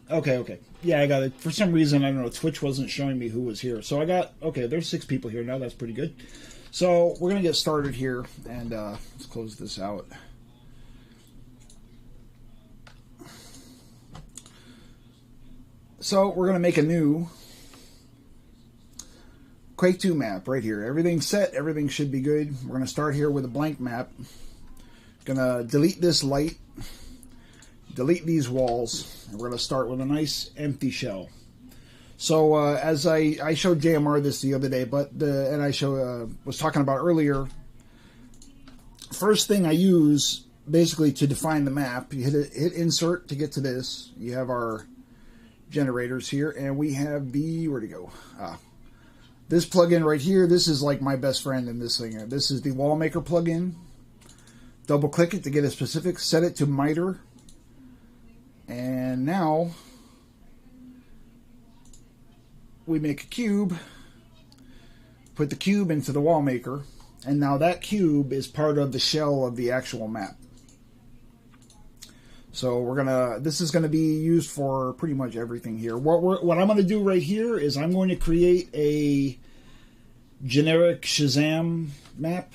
Okay. Okay. Yeah, I got it. For some reason, I don't know, Twitch wasn't showing me who was here. So I got, okay, there's 6 people here now. That's pretty good. So we're going to get started here, and let's close this out. So we're going to make a new Quake 2 map right here. Everything's set. Everything should be good. We're going to start here with a blank map. Going to delete this light. Delete these walls. And we're going to start with a nice empty shell. So as I showed JMR this the other day, and I was talking about earlier, first thing I use basically to define the map, you hit insert to get to this. You have our generators here, and we have the, where'd it go? This plugin right here, this is like my best friend in this thing. This is the Wallmaker plugin. Double click it to get a specific, set it to miter. And now we make a cube, put the cube into the Wallmaker, and now that cube is part of the shell of the actual map. So this is gonna be used for pretty much everything here. What I'm gonna do right here is I'm going to create a generic Shazam map,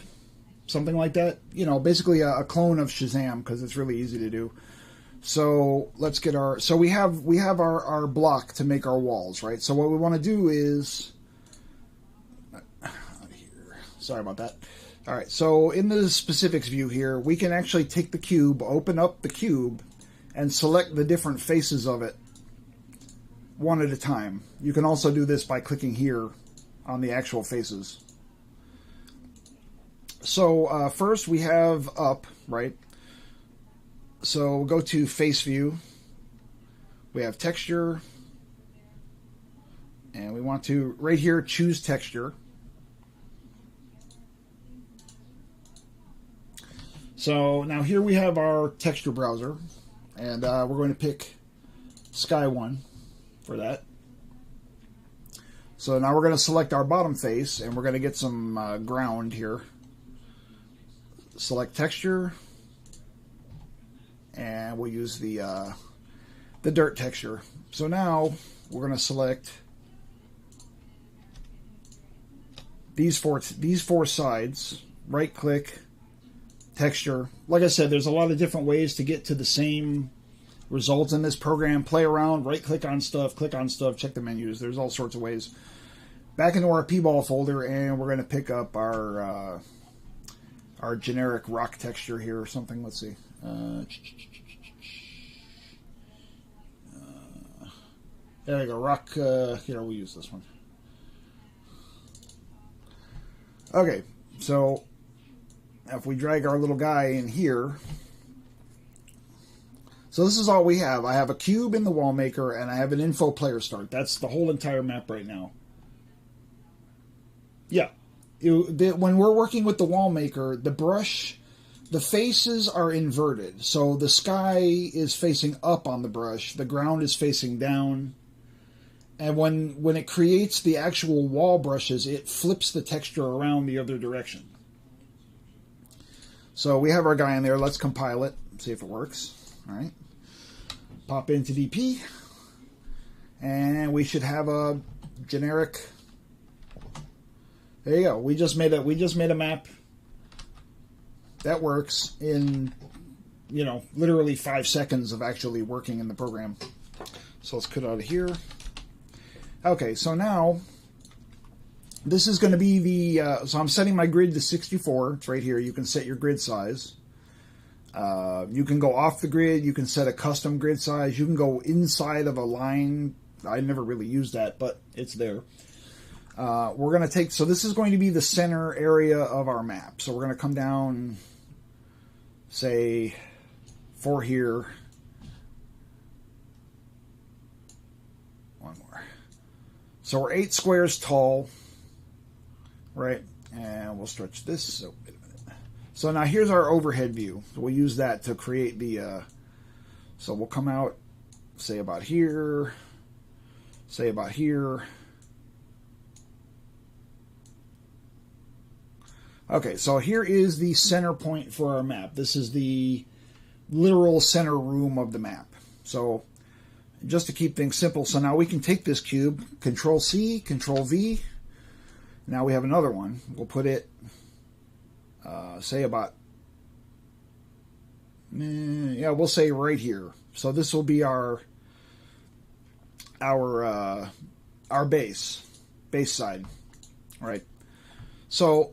something like that. You know, basically a clone of Shazam, because it's really easy to do. So let's get our, so we have our block to make our walls, right? So what we want to do is, sorry about that. All right, so in the specifics view here, we can actually take the cube, open up the cube, and select the different faces of it one at a time. You can also do this by clicking here on the actual faces. So first we have up, right? So we'll go to face view. We have texture. And we want to, right here, choose texture. So now here we have our texture browser. And we're going to pick Sky 1 for that. So now we're going to select our bottom face, and we're going to get some ground here. Select texture. And we'll use the dirt texture. So now we're going to select these four sides. Right click, texture. Like I said, there's a lot of different ways to get to the same results in this program. Play around, right-click on stuff, click on stuff, check the menus. There's all sorts of ways. Back into our P-ball folder, and we're going to pick up our generic rock texture here or something. Let's see. There we go. Rock. Here, we'll use this one. Okay, so if we drag our little guy in here, so this is all we have. I have a cube in the wall maker, and I have an info player start. That's the whole entire map right now. Yeah, when we're working with the wall maker, the brush, the faces are inverted. So the sky is facing up on the brush, the ground is facing down. And when it creates the actual wall brushes, it flips the texture around the other direction. So we have our guy in there. Let's compile it, see if it works. All right. Pop into DP. And we should have a generic. There you go. We just made a map that works in, literally 5 seconds of actually working in the program. So let's cut out of here. Okay, so now this is going to be the, so I'm setting my grid to 64. It's right here. You can set your grid size. You can go off the grid. You can set a custom grid size. You can go inside of a line. I never really used that, but it's there. We're going to take, so this is going to be the center area of our map. So we're going to come down, say, 4 here. One more. So we're 8 squares tall, right? And we'll stretch this. So, wait a minute. So now here's our overhead view. So we'll use that to create the, so we'll come out, say about here, say about here. Okay, so here is the center point for our map. This is the literal center room of the map. So just to keep things simple, so now we can take this cube, Control C, Control V. Now we have another one. We'll put it, say about, yeah, we'll say right here. So this will be our base side, right? So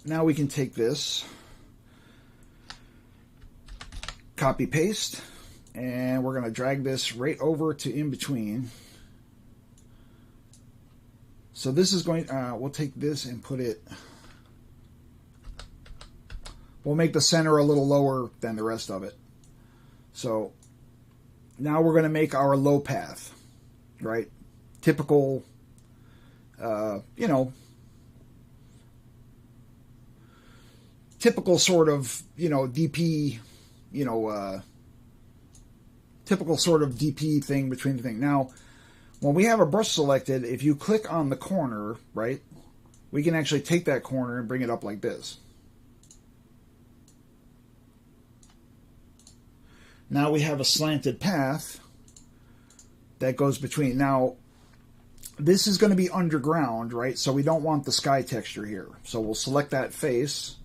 now we can take this, copy paste, and we're going to drag this right over to in between. So this is going, we'll take this and put it, we'll make the center a little lower than the rest of it. So now we're going to make our low path, right? Typical, typical sort of, DP, typical sort of DP thing between the thing. Now, when we have a brush selected, if you click on the corner, right, we can actually take that corner and bring it up like this. Now we have a slanted path that goes between. Now, this is going to be underground, right? So we don't want the sky texture here. So we'll select that face,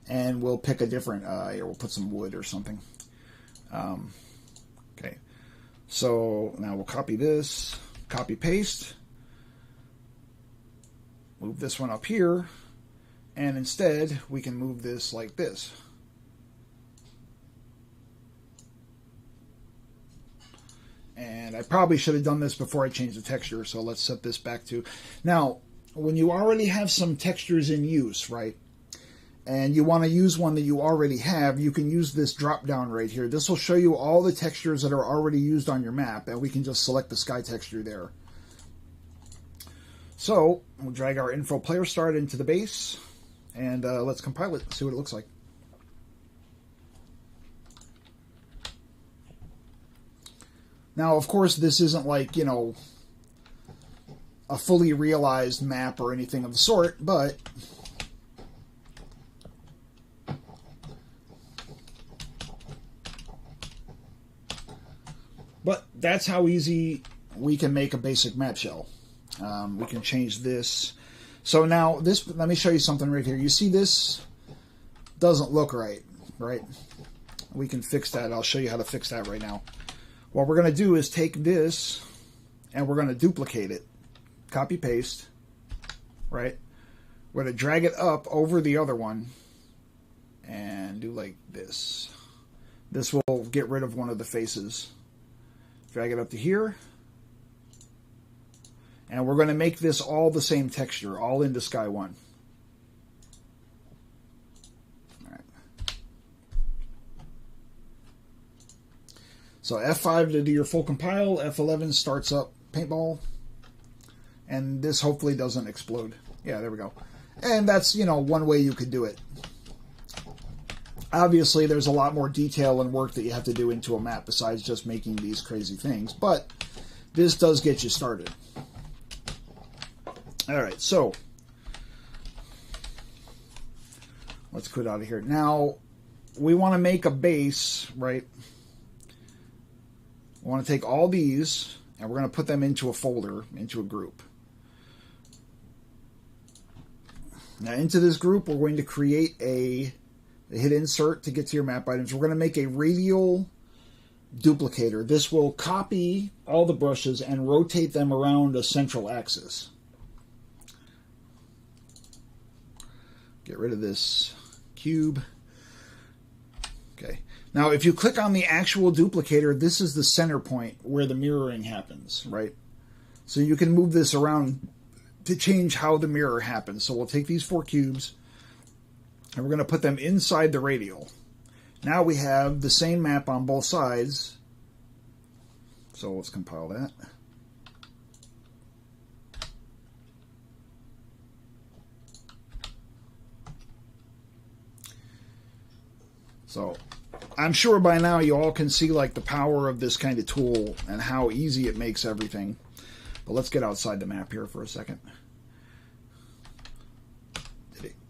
and we'll pick a different, here, we'll put some wood or something. Okay, so now we'll copy this, copy paste, move this one up here, and instead we can move this like this. And I probably should have done this before I changed the texture, so let's set this back to. Now, when you already have some textures in use, right, and you want to use one that you already have, you can use this drop down right here. This will show you all the textures that are already used on your map, and we can just select the sky texture there. So we'll drag our info player start into the base, and let's compile it, see what it looks like. Now, of course, this isn't like, a fully realized map or anything of the sort, but that's how easy we can make a basic map shell. We can change this. So now this, let me show you something right here. You see this doesn't look right, right? We can fix that. I'll show you how to fix that right now. What we're going to do is take this and we're going to duplicate it. Copy paste. Right? We're going to drag it up over the other one and do like this. This will get rid of one of the faces. Drag it up to here. And we're going to make this all the same texture, all into Sky 1. All right. So F5 to do your full compile, F11 starts up Paintball. And this hopefully doesn't explode. Yeah, there we go. And that's, you know, one way you could do it. Obviously, there's a lot more detail and work that you have to do into a map besides just making these crazy things. But this does get you started. All right, so let's quit out of here. Now, we want to make a base, right? We want to take all these, and we're going to put them into a folder, into a group. Now, into this group, we're going to create hit insert to get to your map items. We're going to make a radial duplicator. This will copy all the brushes and rotate them around a central axis. Get rid of this cube. Okay. Now, if you click on the actual duplicator, this is the center point where the mirroring happens, right? So you can move this around to change how the mirror happens. So we'll take these 4 cubes and we're going to put them inside the radial. Now we have the same map on both sides. So let's compile that. So I'm sure by now you all can see like the power of this kind of tool and how easy it makes everything. But let's get outside the map here for a second.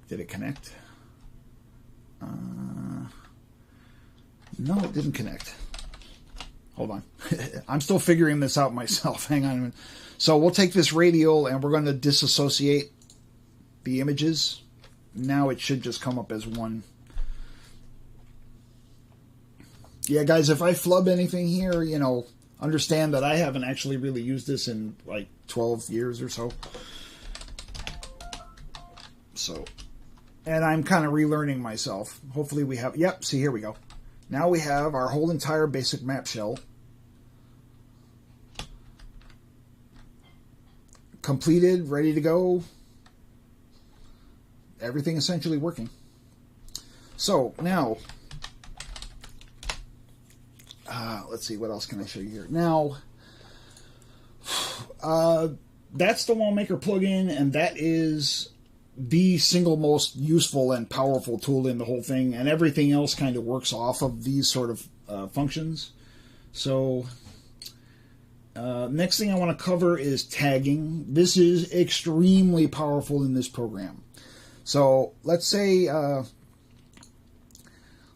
Did it connect? No, it didn't connect. Hold on. I'm still figuring this out myself. Hang on a minute. So we'll take this radial and we're going to disassociate the images. Now it should just come up as one. Yeah, guys, if I flub anything here, you know, understand that I haven't actually really used this in like 12 years or so. And I'm kind of relearning myself. Hopefully we have, yep, see, here we go. Now we have our whole entire basic map shell completed, ready to go. Everything essentially working. So now, let's see, what else can I show you here? Now, that's the Wallmaker plugin, and that is the single most useful and powerful tool in the whole thing, and everything else kind of works off of these sort of functions. So next thing I want to cover is tagging. This is extremely powerful in this program. So let's say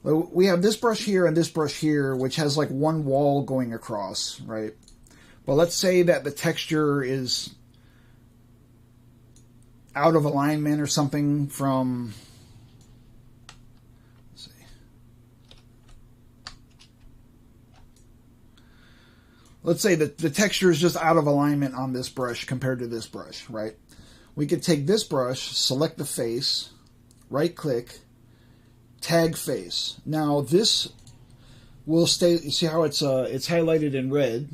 we have this brush here and this brush here, which has like one wall going across, right? But let's say that the texture is out of alignment or something from, let's see. Let's say that the texture is just out of alignment on this brush compared to this brush, right? We could take this brush, select the face, right click, tag face. Now this will stay, you see how it's highlighted in red?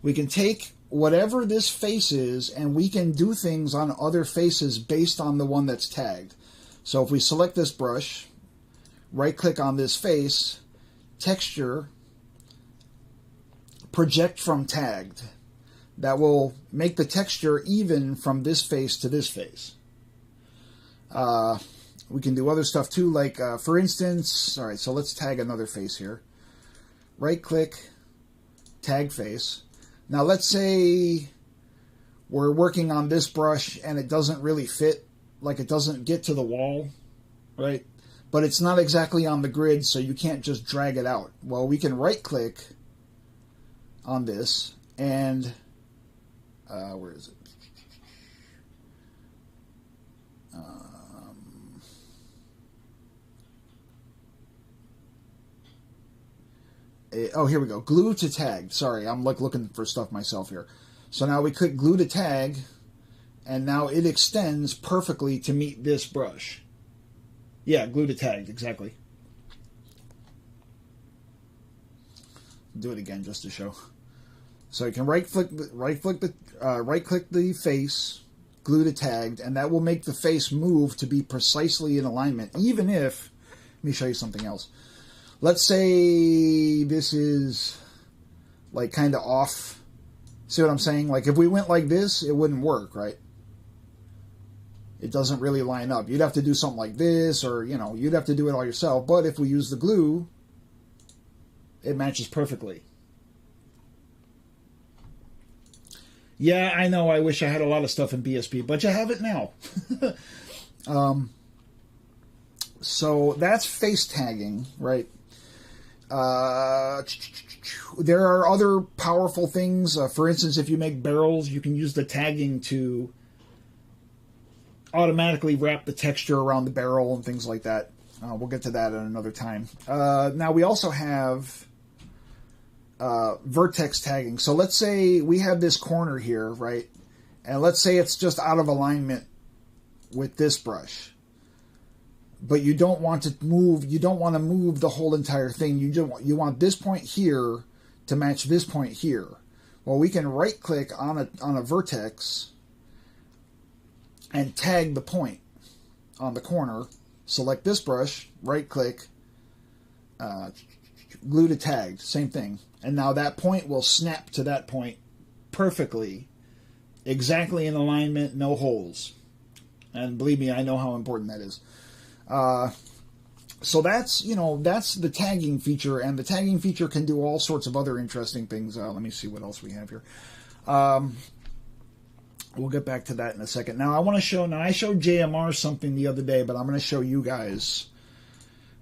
We can take whatever this face is, and we can do things on other faces based on the one that's tagged. So if we select this brush, right-click on this face, texture, project from tagged. That will make the texture even from this face to this face. We can do other stuff too, like, for instance, all right, so let's tag another face here. Right-click, tag face. Now let's say we're working on this brush and it doesn't really fit, like it doesn't get to the wall, right? But it's not exactly on the grid, so you can't just drag it out. Well, we can right-click on this and, where is it? oh, here we go. Glue to tag. Sorry, I'm like looking for stuff myself here. So now we click glue to tag, and now it extends perfectly to meet this brush. Yeah, glue to tag, exactly. Do it again just to show. So you can right click the face, glue to tagged, and that will make the face move to be precisely in alignment, even if, let me show you something else. Let's say this is like kind of off. See what I'm saying? Like if we went like this, it wouldn't work, right? It doesn't really line up. You'd have to do something like this, or, you know, you'd have to do it all yourself. But if we use the glue, it matches perfectly. Yeah, I know. I wish I had a lot of stuff in BSP, but you have it now. So that's face tagging, right? There are other powerful things. For instance, if you make barrels, you can use the tagging to automatically wrap the texture around the barrel and things like that. We'll get to that at another time. Now we also have vertex tagging. So let's say we have this corner here, right? And let's say it's just out of alignment with this brush. But you don't want to move, the whole entire thing. You want this point here to match this point here. Well, we can right click on a vertex and tag the point on the corner. Select this brush, right click, glue to tagged, same thing. And now that point will snap to that point perfectly, exactly in alignment, no holes. And believe me, I know how important that is. So that's, that's the tagging feature, and the tagging feature can do all sorts of other interesting things. Let me see what else we have here. We'll get back to that in a second. Now I showed JMR something the other day, but I'm going to show you guys.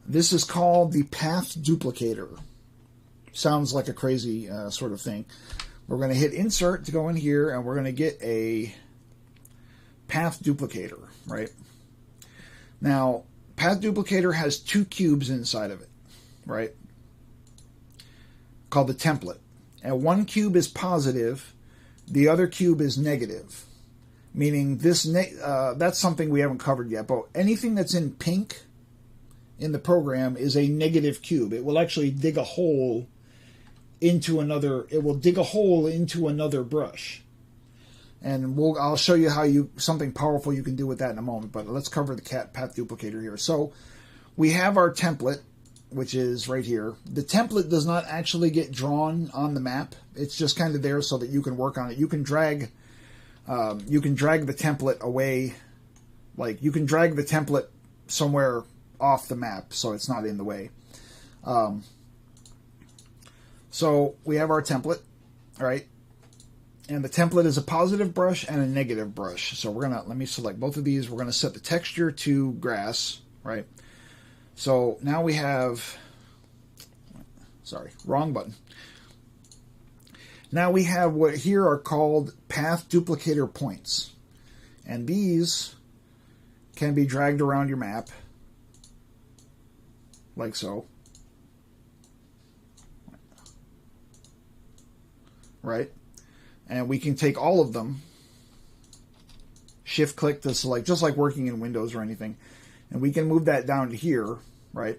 This is called the path duplicator. Sounds like a crazy sort of thing. We're going to hit insert to go in here, and we're going to get a path duplicator, right? Now, path duplicator has two cubes inside of it, right? Called the template. And one cube is positive, the other cube is negative. Meaning that's something we haven't covered yet, but anything that's in pink in the program is a negative cube. It will actually dig a hole into another brush. And I'll show you how something powerful you can do with that in a moment, but let's cover the path duplicator here. So we have our template, which is right here. The template does not actually get drawn on the map. It's just kind of there so that you can work on it. You can drag the template away, like you can drag the template somewhere off the map so it's not in the way. So we have our template, right? And the template is a positive brush and a negative brush. So let me select both of these. We're going to set the texture to grass, right? So now we have, sorry, wrong button. Now we have what here are called path duplicator points. And these can be dragged around your map, like so. Right? And we can take all of them, shift click to select, just like working in Windows or anything. And we can move that down to here, right?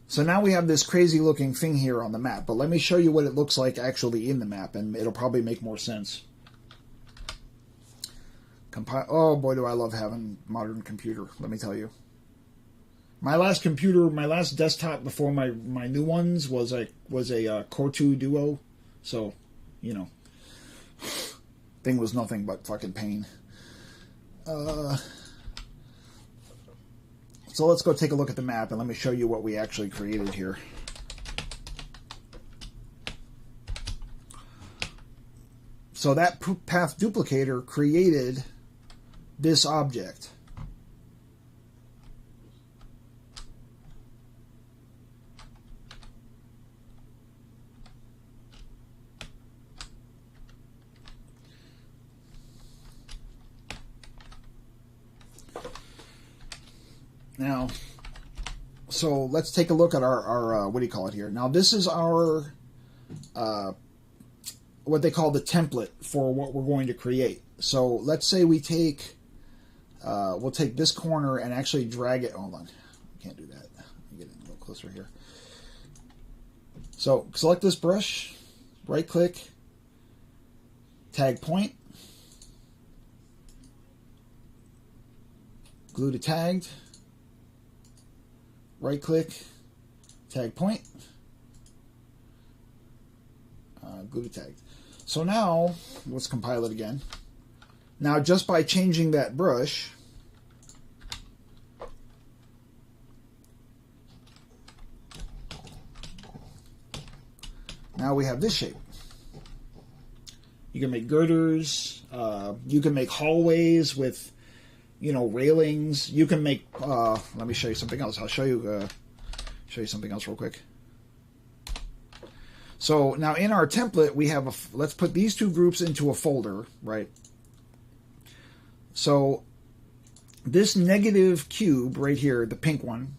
So now we have this crazy looking thing here on the map, but let me show you what it looks like actually in the map, and it'll probably make more sense. Oh boy, do I love having a modern computer, let me tell you. My last desktop before my new ones was a Core 2 Duo, so thing was nothing but fucking pain. So let's go take a look at the map, and let me show you what we actually created here. So that path duplicator created this object. so let's take a look at our what do you call it here? Now this is our what they call the template for what we're going to create. So let's say we take we'll take this corner and actually drag it. Hold on, can't do that. Let me get it a little closer here. So select this brush, right click, tag point, glue to tagged, right click, tag point, glue to tagged. So now let's compile it again. Now just by changing that brush, now we have this shape. You can make girders. You can make hallways with, you know, railings. You can make. Let me show you something else. I'll show you something else real quick. So now in our template we have a. Let's put these two groups into a folder, right? So this negative cube right here, the pink one,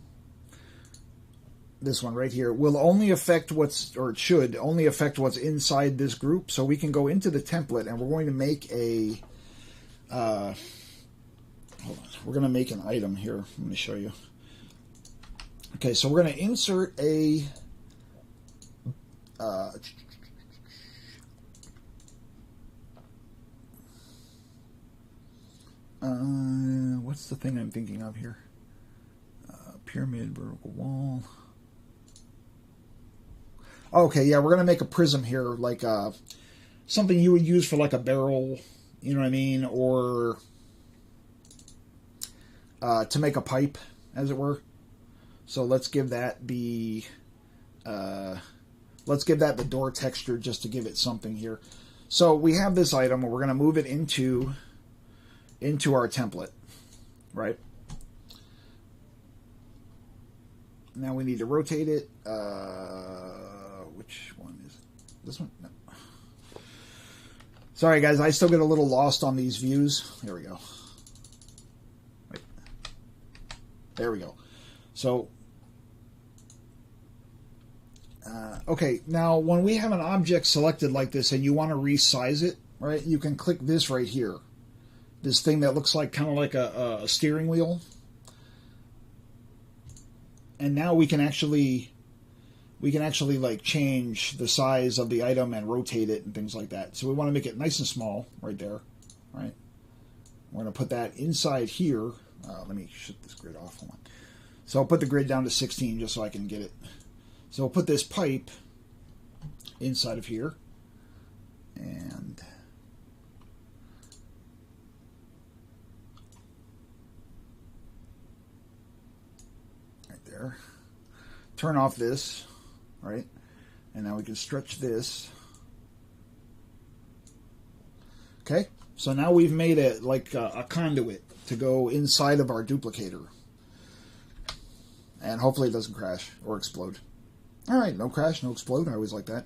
this one right here, will only affect what's, or it should only affect what's inside this group. So we can go into the template and we're going to make a, hold on, we're going to make an item here. Let me show you. Okay, so we're going to insert a, what's the thing I'm thinking of here? Pyramid, vertical wall. Okay, yeah, we're going to make a prism here, like something you would use for like a barrel, you know what I mean, or to make a pipe, as it were. So let's give that the door texture just to give it something here. So we have this item, and we're going to move it into our template, right? Now we need to rotate it. Which one is it? This one? No. Sorry, guys. I still get a little lost on these views. There we go. Wait. There we go. So, okay. Now, when we have an object selected like this and you want to resize it, right, you can click this right here. This thing that looks like kind of like a steering wheel. And now we can actually like change the size of the item and rotate it and things like that. So we want to make it nice and small right there, right? We're going to put that inside here. Let me shut this grid off. Hold on. So I'll put the grid down to 16 just so I can get it. So I'll put this pipe inside of here. And right there. Turn off this. Right? And now we can stretch this. Okay? So now we've made it like a conduit to go inside of our duplicator. And hopefully it doesn't crash or explode. Alright, no crash, no explode. I always like that.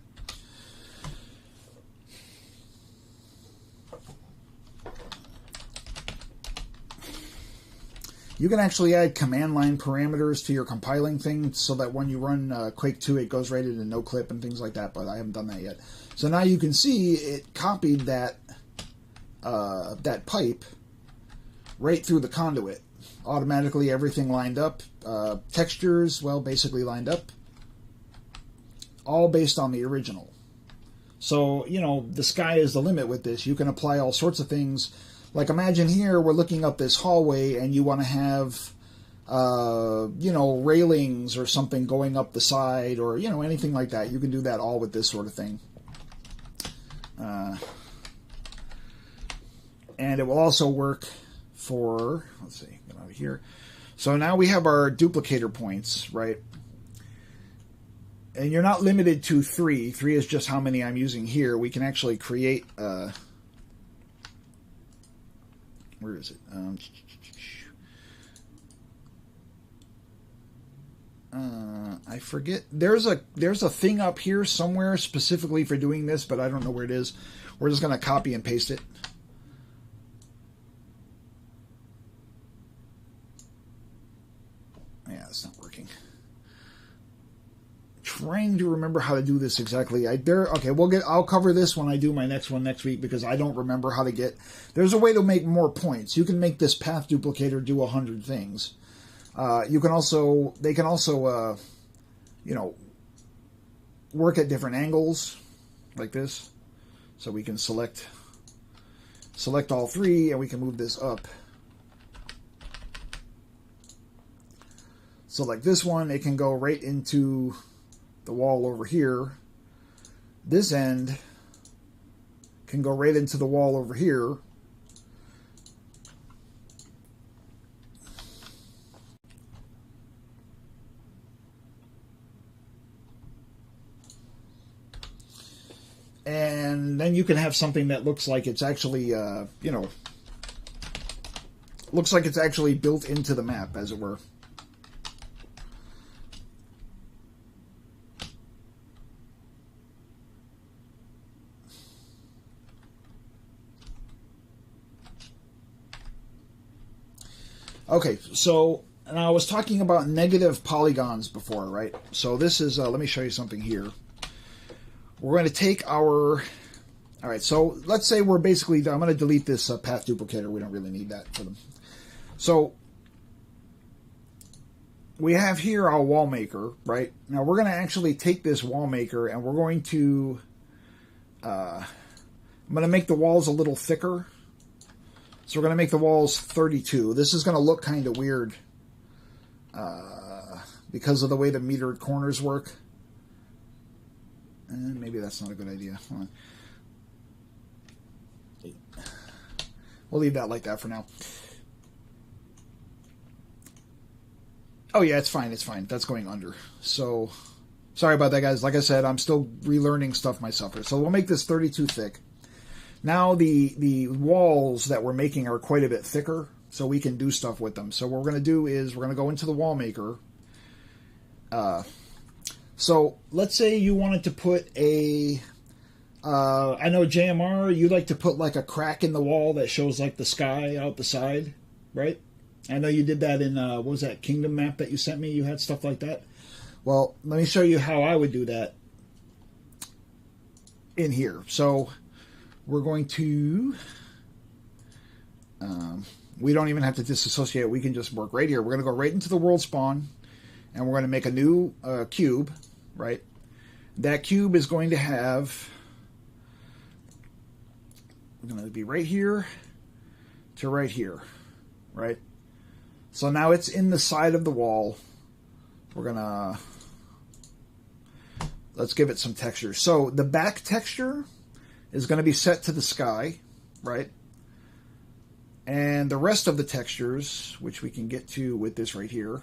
You can actually add command line parameters to your compiling thing so that when you run Quake 2, it goes right into no clip and things like that, but I haven't done that yet. So now you can see it copied that that pipe right through the conduit. Automatically everything lined up. Textures, well, basically lined up. All based on the original. So, you know, the sky is the limit with this. You can apply all sorts of things. Like imagine here we're looking up this hallway and you want to have, you know, railings or something going up the side or, you know, anything like that. You can do that all with this sort of thing. And it will also work for, let's see, get out of here. So now we have our duplicator points, right? And you're not limited to 3. 3 is just how many I'm using here. We can actually create... where is it? I forget. There's a thing up here somewhere specifically for doing this, but I don't know where it is. We're just going to copy and paste it. Yeah, it's not working. trying to remember how to do this exactly. Okay, I'll cover this when I do my next one next week, because I don't remember how to get. There's a way to make more points. You can make this path duplicator do 100 things. They can also, work at different angles, like this. So we can select all three, and we can move this up. So like this one, it can go right into the wall over here. This end can go right into the wall over here. And then you can have something that looks like it's actually, looks like it's actually built into the map, as it were. Okay, so and I was talking about negative polygons before, right? So this is, let me show you something here. We're going to take our, all right, so let's say we're basically, I'm going to delete this path duplicator. We don't really need that for them. So we have here our wall maker, right? Now we're going to actually take this wall maker and we're going to, I'm going to make the walls a little thicker. So we're going to make the walls 32. This is going to look kind of weird because of the way the metered corners work. And maybe that's not a good idea. Hold on. We'll leave that like that for now. Oh yeah, it's fine. It's fine. That's going under. So sorry about that, guys. Like I said, I'm still relearning stuff myself here. So we'll make this 32 thick. Now the walls that we're making are quite a bit thicker, so we can do stuff with them. So what we're going to do is we're going to go into the wall maker. So let's say you wanted to put a, I know JMR, you like to put like a crack in the wall that shows like the sky out the side, right? I know you did that in, what was that, Kingdom map that you sent me? You had stuff like that. Well, let me show you how I would do that in here. So we're going to, we don't even have to disassociate. We can just work right here. We're going to go right into the world spawn, and we're going to make a new cube, right? That cube is going to have, we're going to be right here to right here, right? So now it's in the side of the wall. We're going to, let's give it some texture. So the back texture is going to be set to the sky, right? And the rest of the textures, which we can get to with this right here.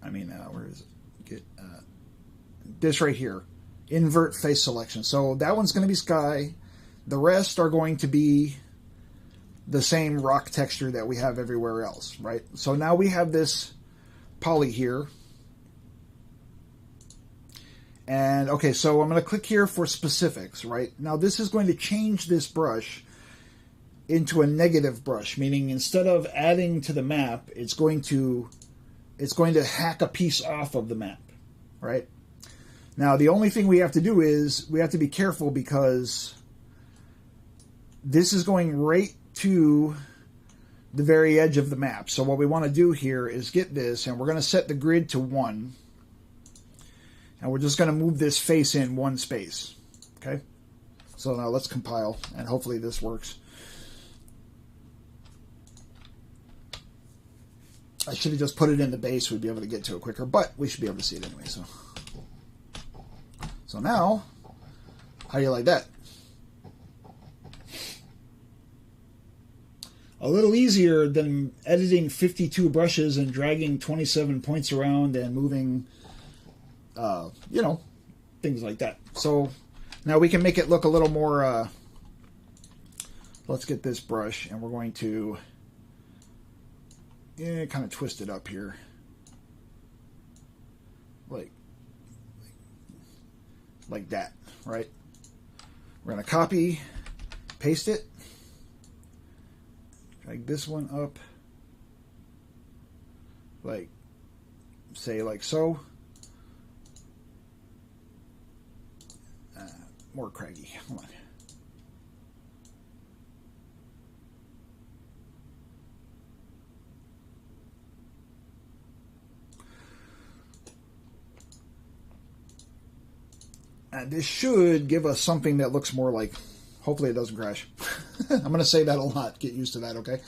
I mean, where is it? Get this right here. Invert face selection. So that one's going to be sky. The rest are going to be the same rock texture that we have everywhere else, right? So now we have this poly here. And okay, so I'm going to click here for specifics, right? Now this is going to change this brush into a negative brush, meaning instead of adding to the map, it's going to hack a piece off of the map, right? Now the only thing we have to do is we have to be careful, because this is going right to the very edge of the map. So what we want to do here is get this, and we're going to set the grid to 1. And we're just going to move this face in 1 space. Okay? So now let's compile, and hopefully this works. I should have just put it in the base. We'd be able to get to it quicker, but we should be able to see it anyway. So now, how do you like that? A little easier than editing 52 brushes and dragging 27 points around and moving, things like that. So now we can make it look a little more, let's get this brush, and we're going to kind of twist it up here. Like that, right? We're going to copy, paste it, drag this one up, like so. more craggy. Hold on. And this should give us something that looks more like, hopefully it doesn't crash. I'm going to say that a lot. Get used to that, okay?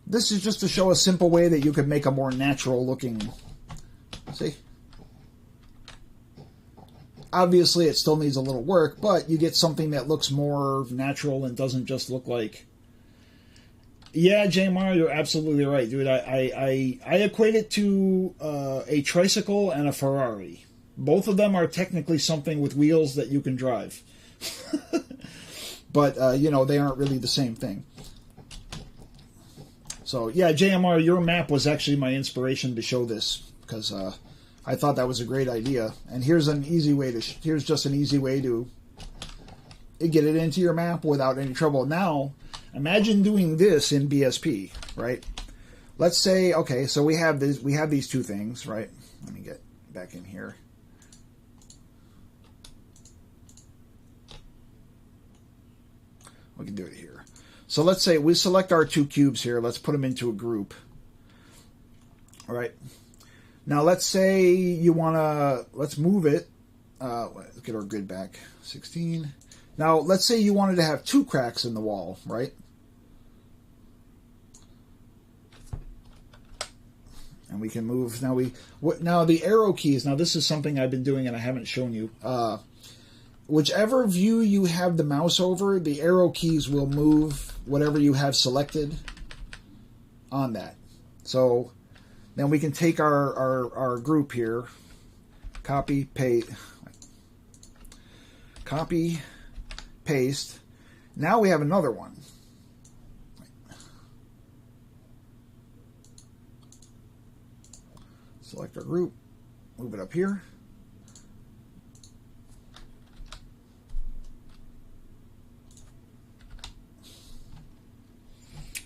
This is just to show a simple way that you could make a more natural looking, see? Obviously it still needs a little work, but you get something that looks more natural and doesn't just look like... Yeah, JMR, you're absolutely right, dude. I equate it to a tricycle and a Ferrari. Both of them are technically something with wheels that you can drive. But, you know, they aren't really the same thing. So, yeah, JMR, your map was actually my inspiration to show this, because I thought that was a great idea. And here's an easy way to... here's just an easy way to get it into your map without any trouble. Now... imagine doing this in BSP, right? Let's say, okay, so we have this, we have these two things, right? Let me get back in here. We can do it here. So let's say we select our two cubes here. Let's put them into a group. All right. Now let's say you want to, let's move it. Let's get our grid back. 16. Now let's say you wanted to have two cracks in the wall, right? And we can move. Now now the arrow keys. Now this is something I've been doing and I haven't shown you. Whichever view you have the mouse over, the arrow keys will move whatever you have selected on that. So then we can take our group here, copy, paste, copy, paste. Now we have another one. Select our group, move it up here.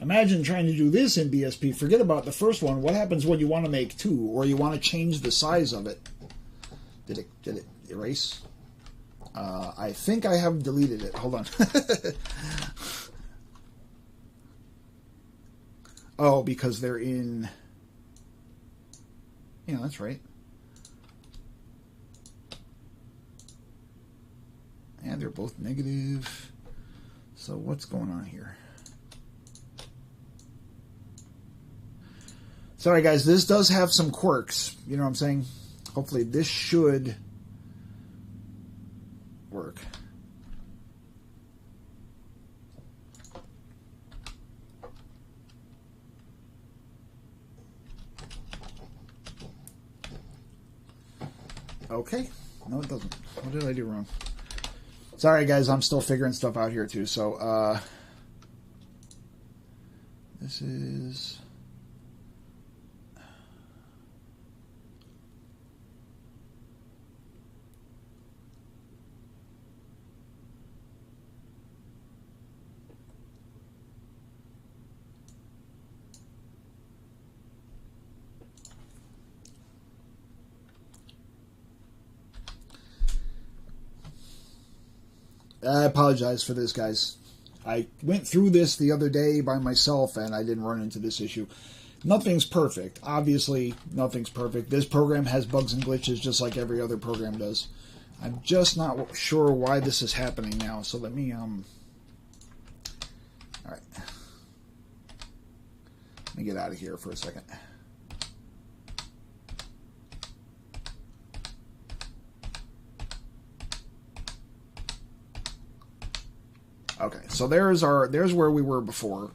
Imagine trying to do this in BSP. Forget about the first one. What happens when you want to make two, or you want to change the size of it? Did it erase? I think I have deleted it. Hold on. Oh, because they're in... yeah, that's right. And they're both negative. So what's going on here? Sorry, guys. This does have some quirks. You know what I'm saying? Hopefully this should work. Okay. No, it doesn't. What did I do wrong? Sorry, guys. I'm still figuring stuff out here, too. So, this is... I apologize for this, guys. I went through this the other day by myself, and I didn't run into this issue. Nothing's perfect. Obviously, nothing's perfect. This program has bugs and glitches just like every other program does. I'm just not sure why this is happening now, so let me, Alright. Let me get out of here for a second. Okay, so there's where we were before.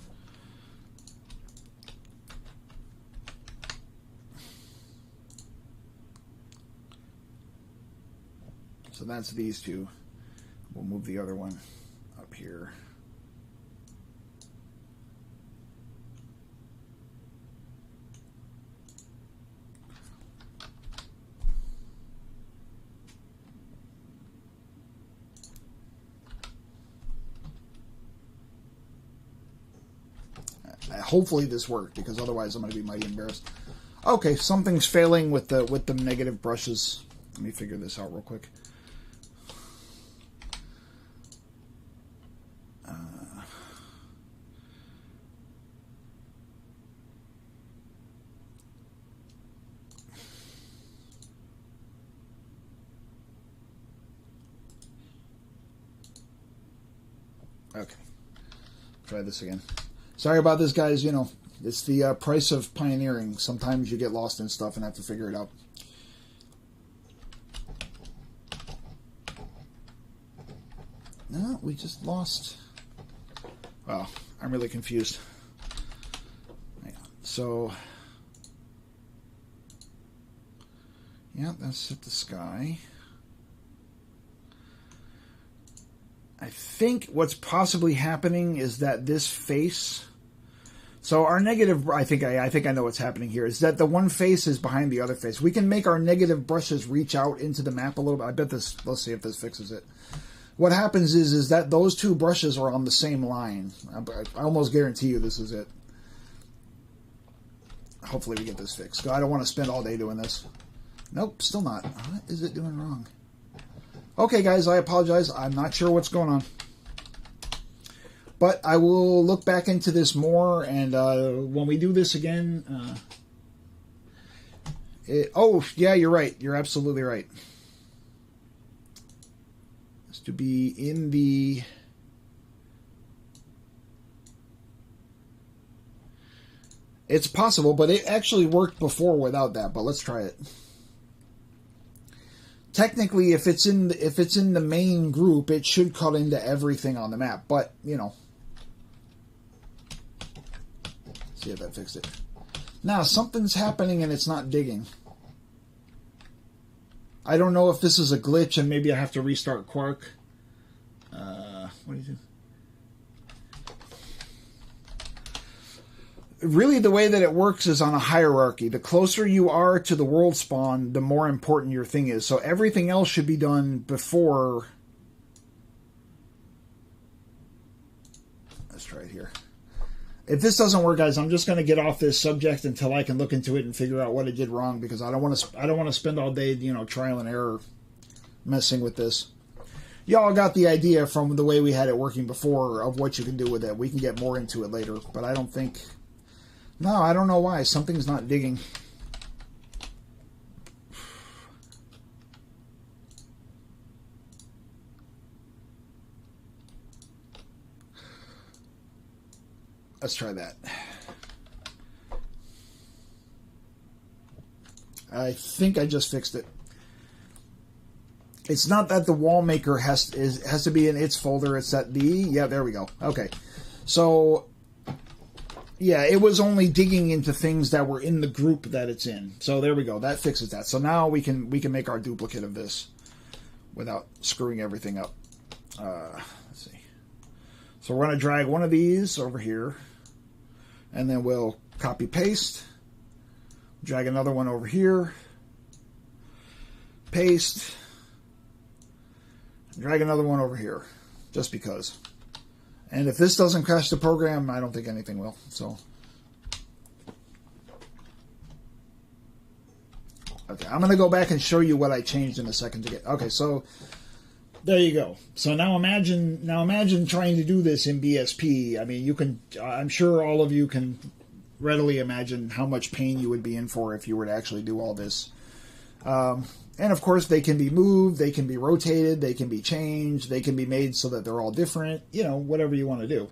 So that's these two. We'll move the other one up here. Hopefully this worked, because otherwise I'm going to be mighty embarrassed. Okay, something's failing with the negative brushes. Let me figure this out real quick. Okay. Try this again. Sorry about this, guys. You know, it's the price of pioneering. Sometimes you get lost in stuff and have to figure it out. No, we just lost. Wow, I'm really confused. Hang on. So, yeah, that's at the sky. I think what's possibly happening is that this face. So our negative, I think I know what's happening here, is that the one face is behind the other face. We can make our negative brushes reach out into the map a little bit. I bet this, let's see if this fixes it. What happens is that those two brushes are on the same line. I almost guarantee you this is it. Hopefully we get this fixed. I don't want to spend all day doing this. Nope, still not. What is it doing wrong? Okay, guys, I apologize. I'm not sure what's going on. But I will look back into this more, and when we do this again... oh, yeah, you're right. You're absolutely right. It's to be in the... It's possible, but it actually worked before without that, but let's try it. Technically, if it's in the main group, it should cut into everything on the map. But, you know. See if that fixed it. Now, something's happening and it's not digging. I don't know if this is a glitch and maybe I have to restart Quark. What do you do? Really, the way that it works is on a hierarchy. The closer you are to the world spawn, the more important your thing is. So everything else should be done before... Let's try it here. If this doesn't work, guys, I'm just going to get off this subject until I can look into it and figure out what it did wrong, because I don't want to spend all day, you know, trial and error messing with this. Y'all got the idea from the way we had it working before of what you can do with it. We can get more into it later, but I don't think... No, I don't know why. Something's not digging. Let's try that. I think I just fixed it. It's not that the wall maker has to be in its folder. It's that yeah, there we go. Okay. So... Yeah, it was only digging into things that were in the group that it's in. So there we go. That fixes that. So now we can make our duplicate of this without screwing everything up. Let's see. So we're going to drag one of these over here, and then we'll copy paste. Drag another one over here. Paste. Drag another one over here, just because. And if this doesn't crash the program, I don't think anything will. So, okay, I'm going to go back and show you what I changed in a second to get. Okay, so there you go. So now imagine trying to do this in BSP. I mean, you can. I'm sure all of you can readily imagine how much pain you would be in for if you were to actually do all this. And of course, they can be moved, they can be rotated, they can be changed, they can be made so that they're all different, you know, whatever you want to do.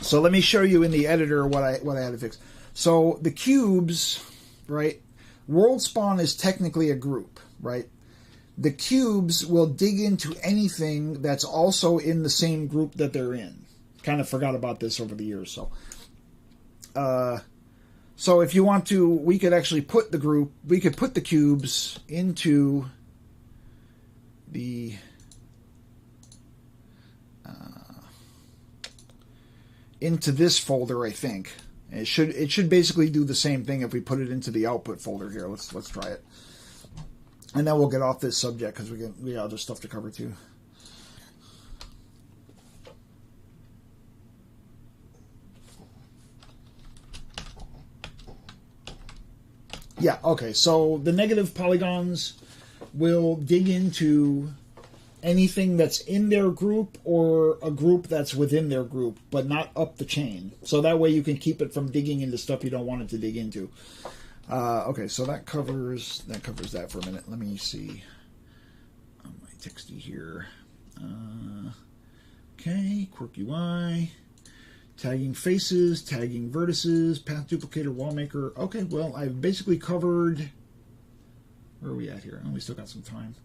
So let me show you in the editor what I had to fix. So the cubes, right? World spawn is technically a group, right? The cubes will dig into anything that's also in the same group that they're in. Kind of forgot about this over the years, so. So if you want to, we could actually put the cubes into the into this folder, I think. It should basically do the same thing if we put it into the output folder here. Let's try it. And then we'll get off this subject because we got other stuff to cover too. Yeah, okay, so the negative polygons, will dig into anything that's in their group or a group that's within their group, but not up the chain. So that way you can keep it from digging into stuff you don't want it to dig into. Okay, so that covers that for a minute. Let me see. My texty here. Okay, Quark UI. Tagging faces, tagging vertices, path duplicator, wall maker. Okay, well, I've basically covered... Where are we at here? Oh, we still got some time.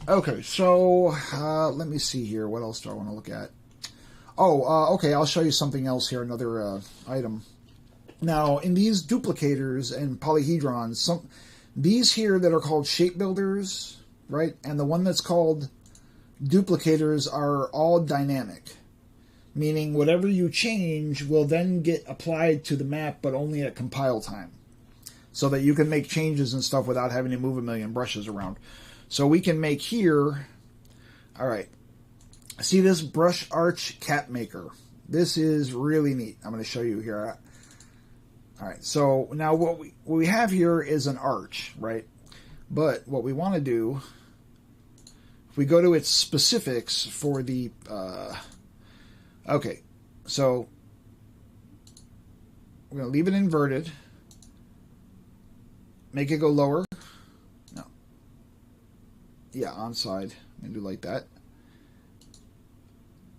Okay, so let me see here. What else do I want to look at? Oh, okay, I'll show you something else here, another item. Now, in these duplicators and polyhedrons, these here that are called shape builders, right, and the one that's called duplicators are all dynamic. Meaning whatever you change will then get applied to the map, but only at compile time. So that you can make changes and stuff without having to move a million brushes around. So we can make here, all right, see this brush arch cap maker. This is really neat. I'm going to show you here. All right, so now what we have here is an arch, right? But what we want to do, if we go to its specifics for the... okay, so we're going to leave it inverted. Make it go lower. No. Yeah, on side. I'm going to do like that.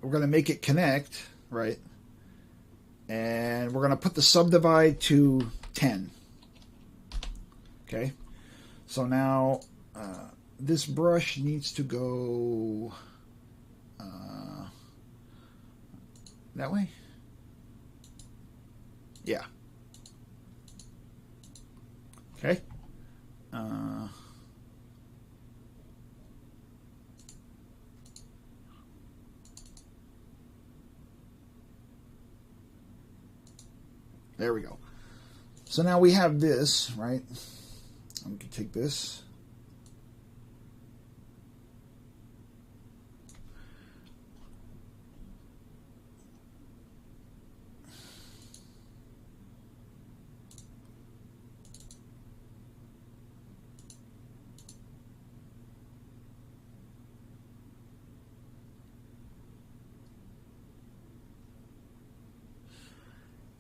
We're going to make it connect, right? And we're going to put the subdivide to 10. Okay. So now this brush needs to go... that way? Yeah. Okay. There we go. So now we have this, right? I'm going to take this.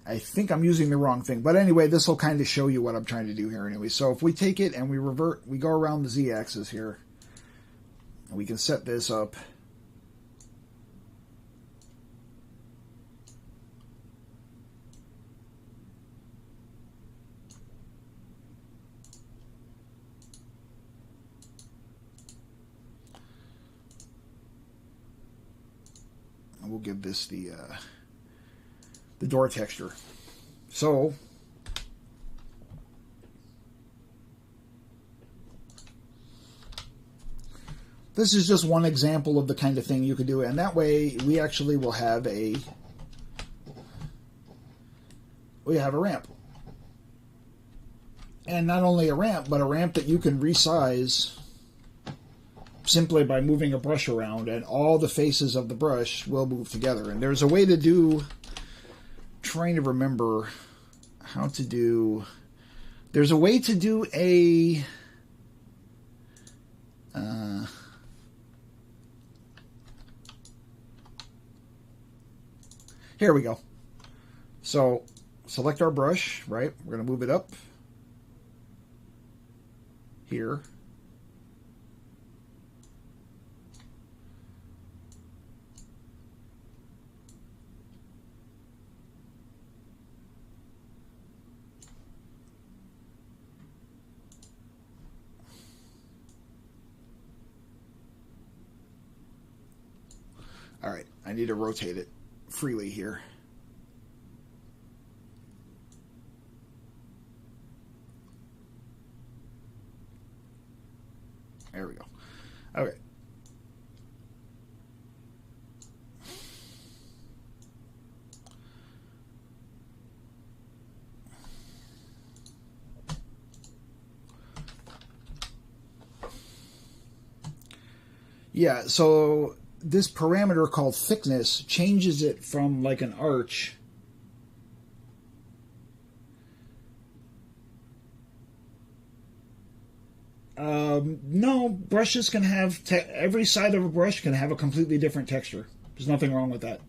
I think I'm using the wrong thing. But anyway, this will kind of show you what I'm trying to do here anyway. So if we take it and we revert, we go around the z-axis here. And we can set this up. And we'll give this the door texture. So this is just one example of the kind of thing you could do, and that way we actually will have a ramp. And not only a ramp, but a ramp that you can resize simply by moving a brush around, and all the faces of the brush will move together. And there's a way to do, trying to remember how to do, there's a way to do a here we go. So select our brush, right? We're going to move it up here. All right, I need to rotate it freely here. There we go. Okay. Yeah, so this parameter called thickness changes it from like an arch No, brushes can have every side of a brush can have a completely different texture. There's nothing wrong with that.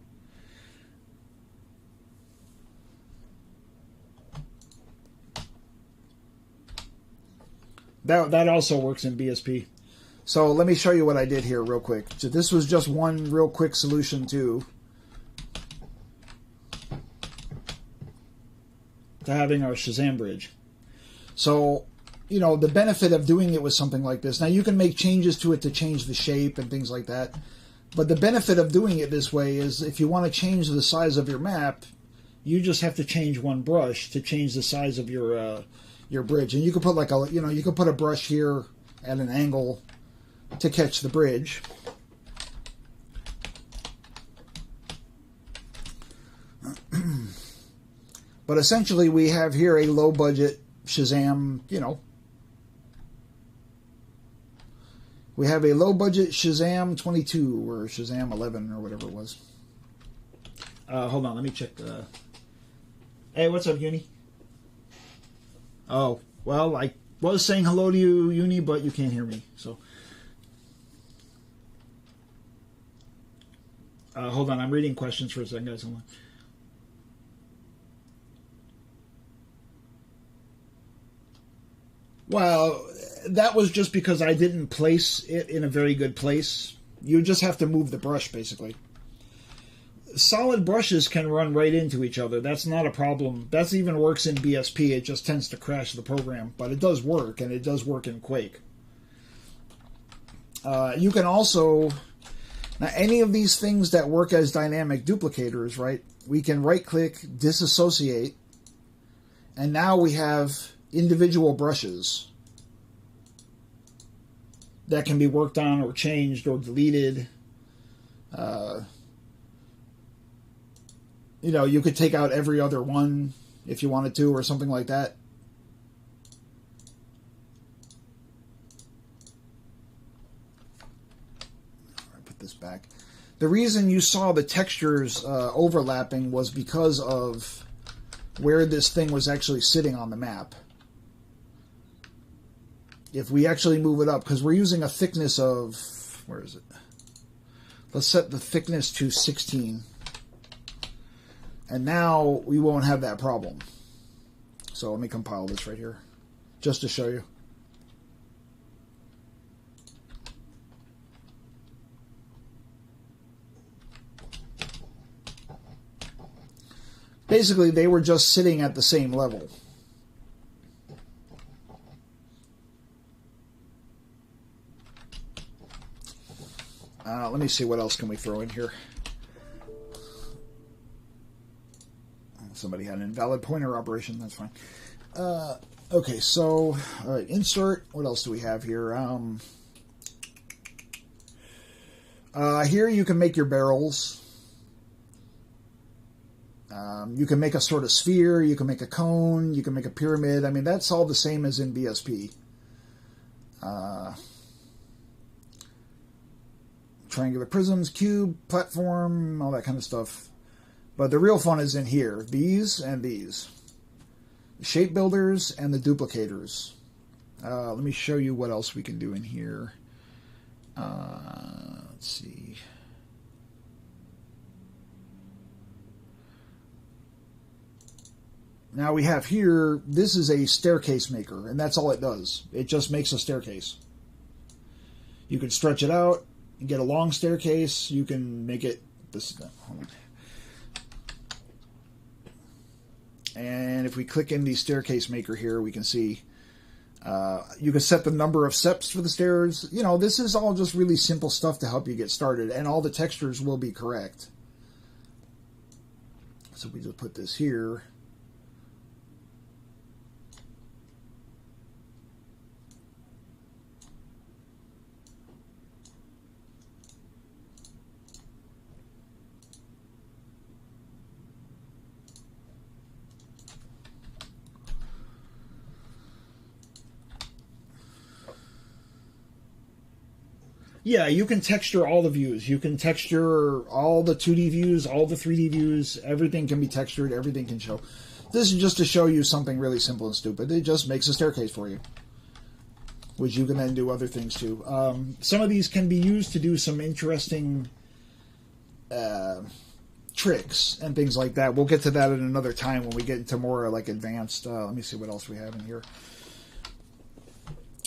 That also works in BSP. So let me show you what I did here real quick. So this was just one real quick solution to having our Shazam bridge. So, you know, the benefit of doing it with something like this. Now you can make changes to it to change the shape and things like that. But the benefit of doing it this way is if you want to change the size of your map, you just have to change one brush to change the size of your bridge. And you could put like a, you know, you could put a brush here at an angle to catch the bridge. But essentially we have here a low budget Shazam, you know. We have a low budget Shazam 22 or Shazam 11 or whatever it was. Hold on, let me check the... Hey, what's up, Uni? Oh, well, I was saying hello to you, Uni, but you can't hear me, so... hold on, I'm reading questions for a second, guys. Hold on. Well, that was just because I didn't place it in a very good place. You just have to move the brush, basically. Solid brushes can run right into each other. That's not a problem. That even works in BSP. It just tends to crash the program. But it does work, and it does work in Quake. You can also... Now, any of these things that work as dynamic duplicators, right? We can right-click, disassociate, and now we have individual brushes that can be worked on or changed or deleted. You know, you could take out every other one if you wanted to or something like that. Put this back. The reason you saw the textures overlapping was because of where this thing was actually sitting on the map. If we actually move it up, because we're using a thickness of, where is it? Let's set the thickness to 16. And now we won't have that problem. So let me compile this right here, just to show you. Basically, they were just sitting at the same level. Let me see what else can we throw in here. Somebody had an invalid pointer operation. That's fine. Okay, so all right, insert. What else do we have here? Here you can make your barrels. You can make a sort of sphere. You can make a cone. You can make a pyramid. I mean, that's all the same as in BSP. Triangular prisms, cube, platform, all that kind of stuff. But the real fun is in here. These and these. The shape builders and the duplicators. Let me show you what else we can do in here. Let's see. Now we have here, this is a staircase maker, and that's all it does. It just makes a staircase. You can stretch it out and get a long staircase. You can make it this. Hold on. And if we click in the staircase maker here, we can see you can set the number of steps for the stairs. You know, this is all just really simple stuff to help you get started, and all the textures will be correct. So we just put this here. Yeah, you can texture all the views. You can texture all the 2D views, all the 3D views. Everything can be textured. Everything can show. This is just to show you something really simple and stupid. It just makes a staircase for you. which you can then do other things too. Some of these can be used to do some interesting tricks and things like that. We'll get to that at another time when we get into more like advanced. Let me see what else we have in here.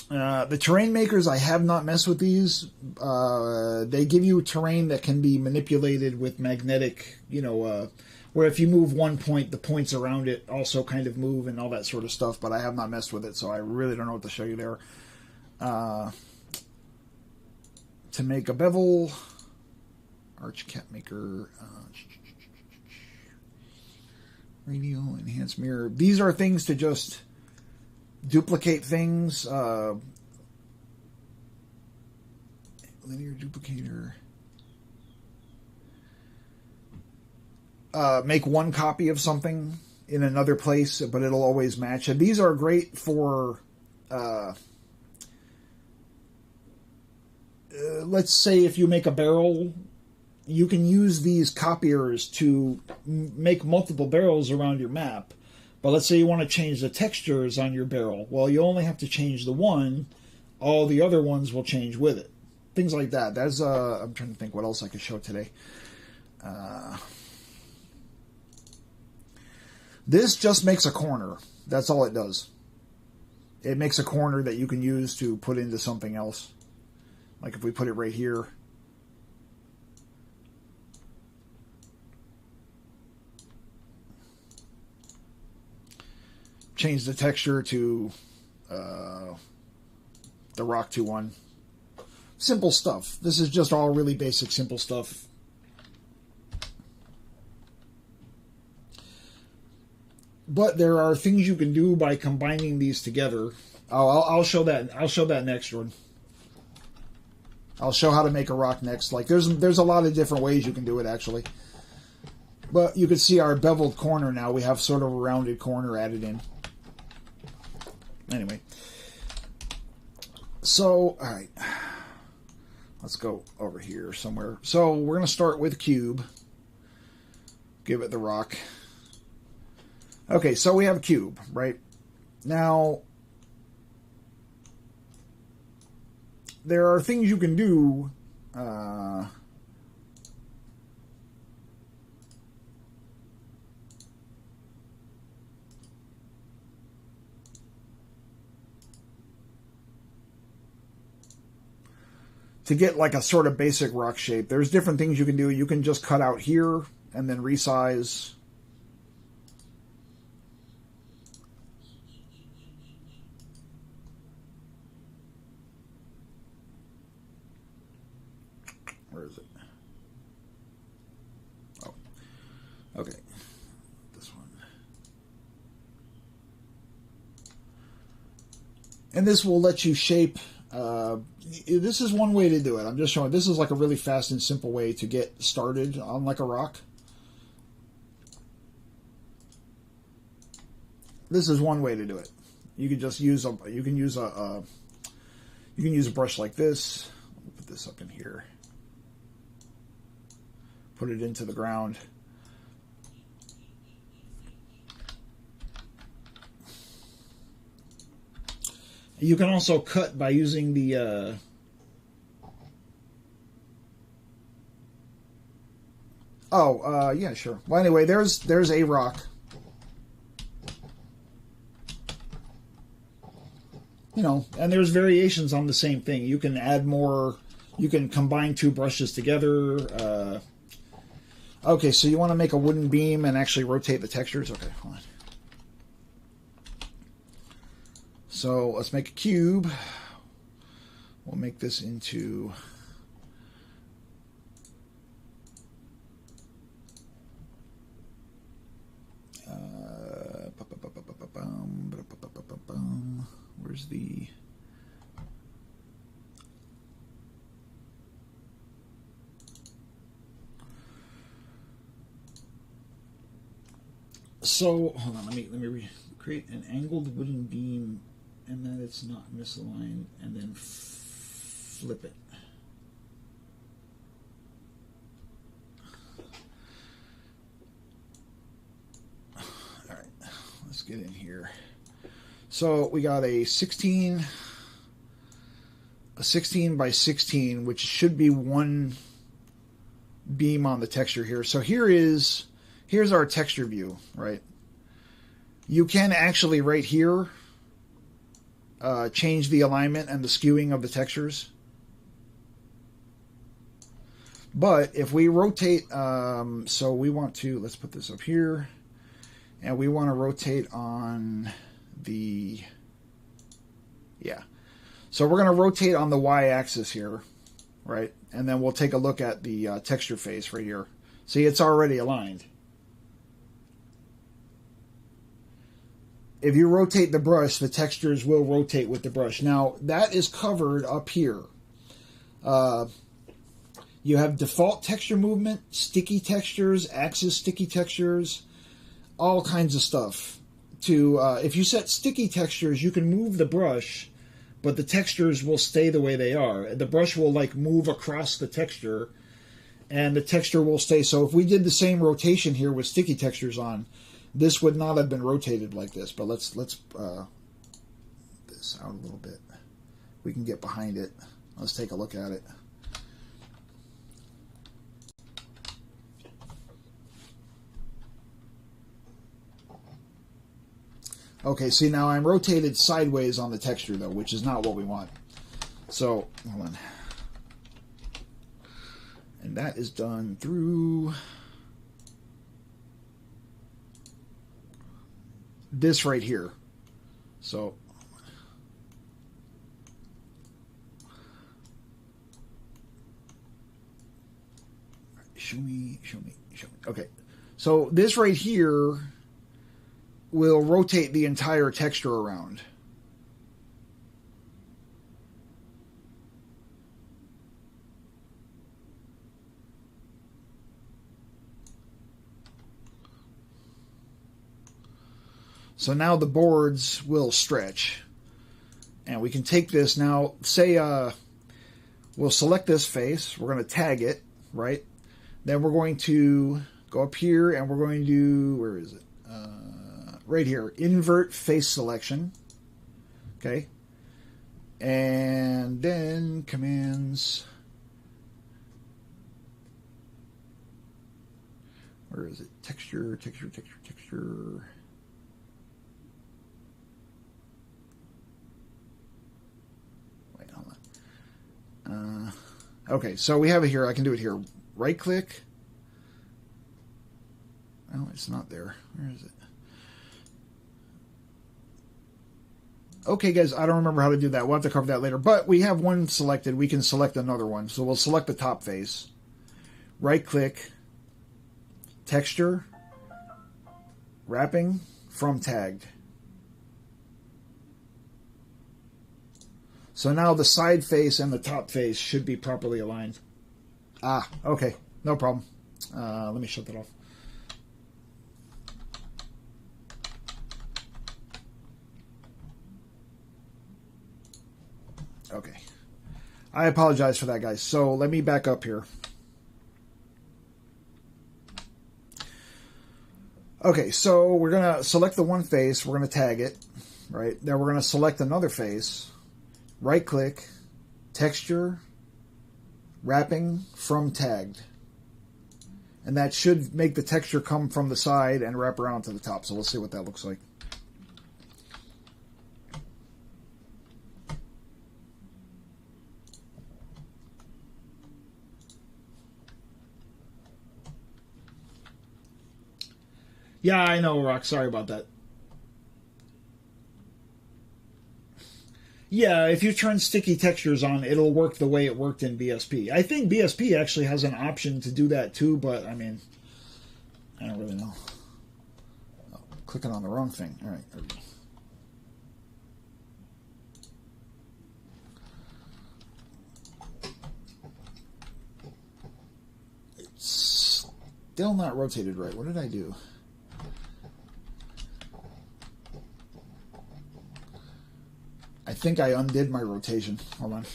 The terrain makers, I have not messed with these. They give you terrain that can be manipulated with magnetic, where if you move one point, the points around it also kind of move and all that sort of stuff, but I have not messed with it, so I really don't know what to show you there. To make a bevel, arch cap maker, radial, enhanced mirror. These are things to just duplicate things. Linear duplicator. Make one copy of something in another place, but it'll always match. And these are great for, let's say if you make a barrel, you can use these copiers to make multiple barrels around your map. But let's say you want to change the textures on your barrel. Well, you only have to change the one. All the other ones will change with it. Things like that. That's I'm trying to think what else I could show today. This just makes a corner. That's all it does. It makes a corner that you can use to put into something else. Like if we put it right here. Change the texture to the Rock 2-1. Simple stuff. This is just all really basic, simple stuff. But there are things you can do by combining these together. I'll show that. I'll show that next one. I'll show how to make a rock next. Like there's a lot of different ways you can do it actually. But you can see our beveled corner now. We have sort of a rounded corner added in. Anyway. So, all right. Let's go over here somewhere. So we're going to start with cube. Give it the rock. Okay, so we have a cube, right? Now, there are things you can do. To get like a sort of basic rock shape. There's different things you can do. You can just cut out here and then resize. Where is it? Oh, okay. This one. And this will let you shape. This is one way to do it. I'm just showing. This is like a really fast and simple way to get started on like a rock. This is one way to do it. You can just use a. You can use a brush like this. Put this up in here. Put it into the ground. You can also cut by using the yeah, sure. Well, anyway, there's a rock. And there's variations on the same thing. You can add more. You can combine two brushes together. Okay, so you want to make a wooden beam and actually rotate the textures. Okay, hold on. So let's make a cube. We'll make this into where's the so hold on, let me create an angled wooden beam and that it's not misaligned, and then flip it. All right, let's get in here. So we got a 16 a 16 by 16, which should be one beam on the texture here. So here's our texture view, right? You can actually right here change the alignment and the skewing of the textures. But if we rotate, so we want to, let's put this up here, and we want to rotate on the, yeah. So we're going to rotate on the y-axis here, right? And then we'll take a look at the texture face right here. See, it's already aligned. If you rotate the brush, the textures will rotate with the brush. Now, that is covered up here. You have default texture movement, sticky textures, axis sticky textures, all kinds of stuff. If you set sticky textures, you can move the brush, but the textures will stay the way they are. The brush will like move across the texture, and the texture will stay. So if we did the same rotation here with sticky textures on, this would not have been rotated like this. But let's this out a little bit. We can get behind it. Let's take a look at it. Okay, see, now I'm rotated sideways on the texture, though, which is not what we want. So, hold on. And that is done through this right here. So, show me. Okay, so this right here will rotate the entire texture around. So now the boards will stretch. And we can take this now, say we'll select this face, we're going to tag it, right? Then we're going to go up here and we're going to do, where is it? Right here, invert face selection. Okay. And then commands. Where is it? Texture. Wait, hold on. Okay, so we have it here. I can do it here. Right click. Oh, it's not there. Where is it? Okay, guys, I don't remember how to do that. We'll have to cover that later. But we have one selected. We can select another one. So we'll select the top face. Right-click. Texture. Wrapping. From tagged. So now the side face and the top face should be properly aligned. Ah, okay. No problem. Let me shut that off. Okay. I apologize for that, guys. So let me back up here. Okay, so we're going to select the one face. We're going to tag it, right? Then we're going to select another face. Right-click, texture, wrapping from tagged. And that should make the texture come from the side and wrap around to the top. So we'll see what that looks like. Yeah, I know, Rock. Sorry about that. Yeah, if you turn sticky textures on, it'll work the way it worked in BSP. I think BSP actually has an option to do that too, but I mean, I don't really know. Oh, clicking on the wrong thing. All right. There we go. It's still not rotated right. What did I do? I think I undid my rotation. Hold on.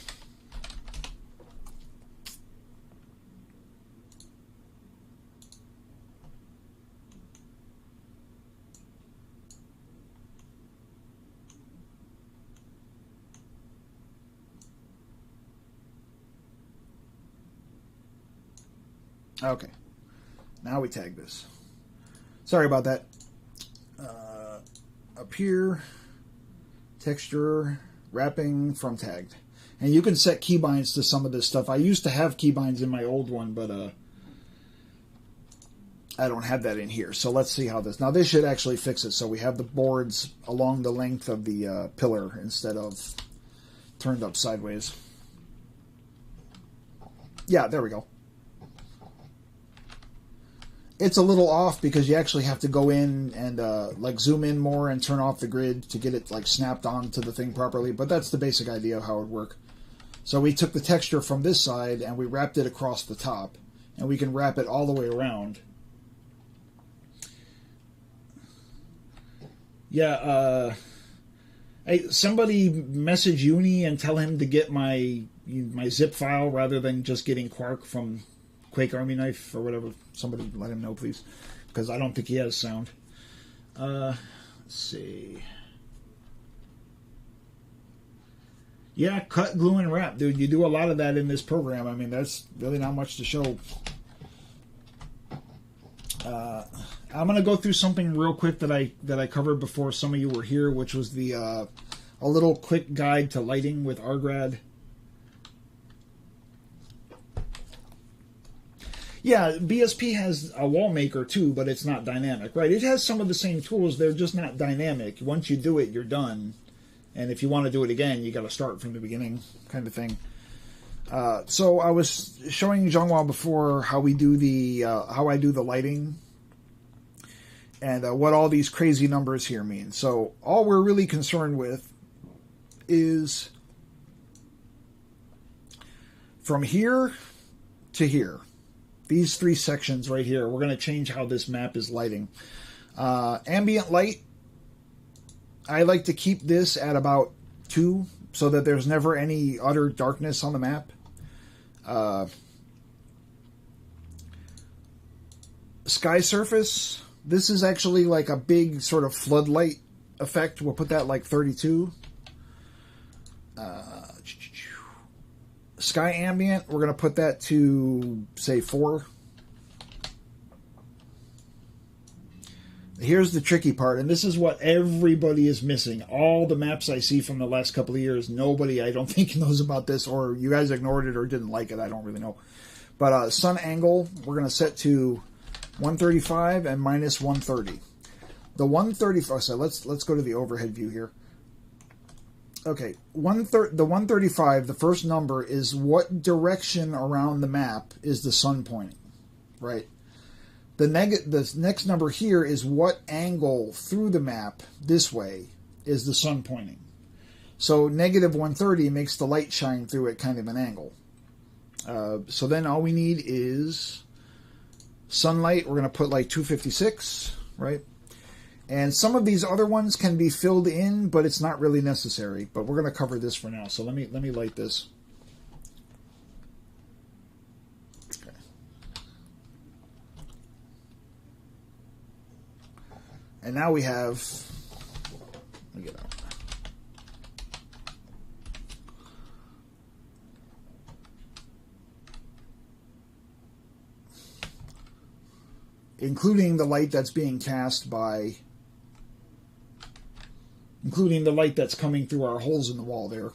Okay. Now we tag this. Sorry about that. Up here, texture, wrapping from tagged. And you can set keybinds to some of this stuff. I used to have keybinds in my old one, but I don't have that in here. So let's see how this... Now this should actually fix it. So we have the boards along the length of the pillar instead of turned up sideways. Yeah, there we go. It's a little off because you actually have to go in and like zoom in more and turn off the grid to get it like snapped onto the thing properly. But that's the basic idea of how it would work. So we took the texture from this side and we wrapped it across the top. And we can wrap it all the way around. Yeah, somebody message Uni and tell him to get my zip file rather than just getting Quark from Quake Army Knife or whatever. Somebody let him know, please, because I don't think he has sound. Let's see. Yeah, cut, glue, and wrap, dude. You do a lot of that in this program. I mean, that's really not much to show. I'm gonna go through something real quick that I covered before some of you were here, which was the a little quick guide to lighting with Argrad. Yeah, BSP has a wall maker too, but it's not dynamic, right? It has some of the same tools, they're just not dynamic. Once you do it, you're done. And if you want to do it again, you got to start from the beginning, kind of thing. So I was showing Zhonghua before how we do the how I do the lighting, and what all these crazy numbers here mean. So all we're really concerned with is from here to here. These three sections right here, we're going to change how this map is lighting. Ambient light, I like to keep this at about 2 so that there's never any utter darkness on the map. Sky surface, this is actually like a big sort of floodlight effect. We'll put that like 32. Sky ambient, we're going to put that to, say, 4. Here's the tricky part, and this is what everybody is missing. All the maps I see from the last couple of years, nobody, I don't think, knows about this, or you guys ignored it or didn't like it. I don't really know. But sun angle, we're going to set to 135 and minus 130. The 135, so let's go to the overhead view here. Okay, the 135, the first number is what direction around the map is the sun pointing, right? The next number here is what angle through the map this way is the sun pointing. So negative 130 makes the light shine through at kind of an angle. So then all we need is sunlight. We're going to put like 256, right? And some of these other ones can be filled in, but it's not really necessary. But we're going to cover this for now. So let me light this. Okay. And now we have. Let me get out. Including the light that's being cast by. Including the light that's coming through our holes in the wall there.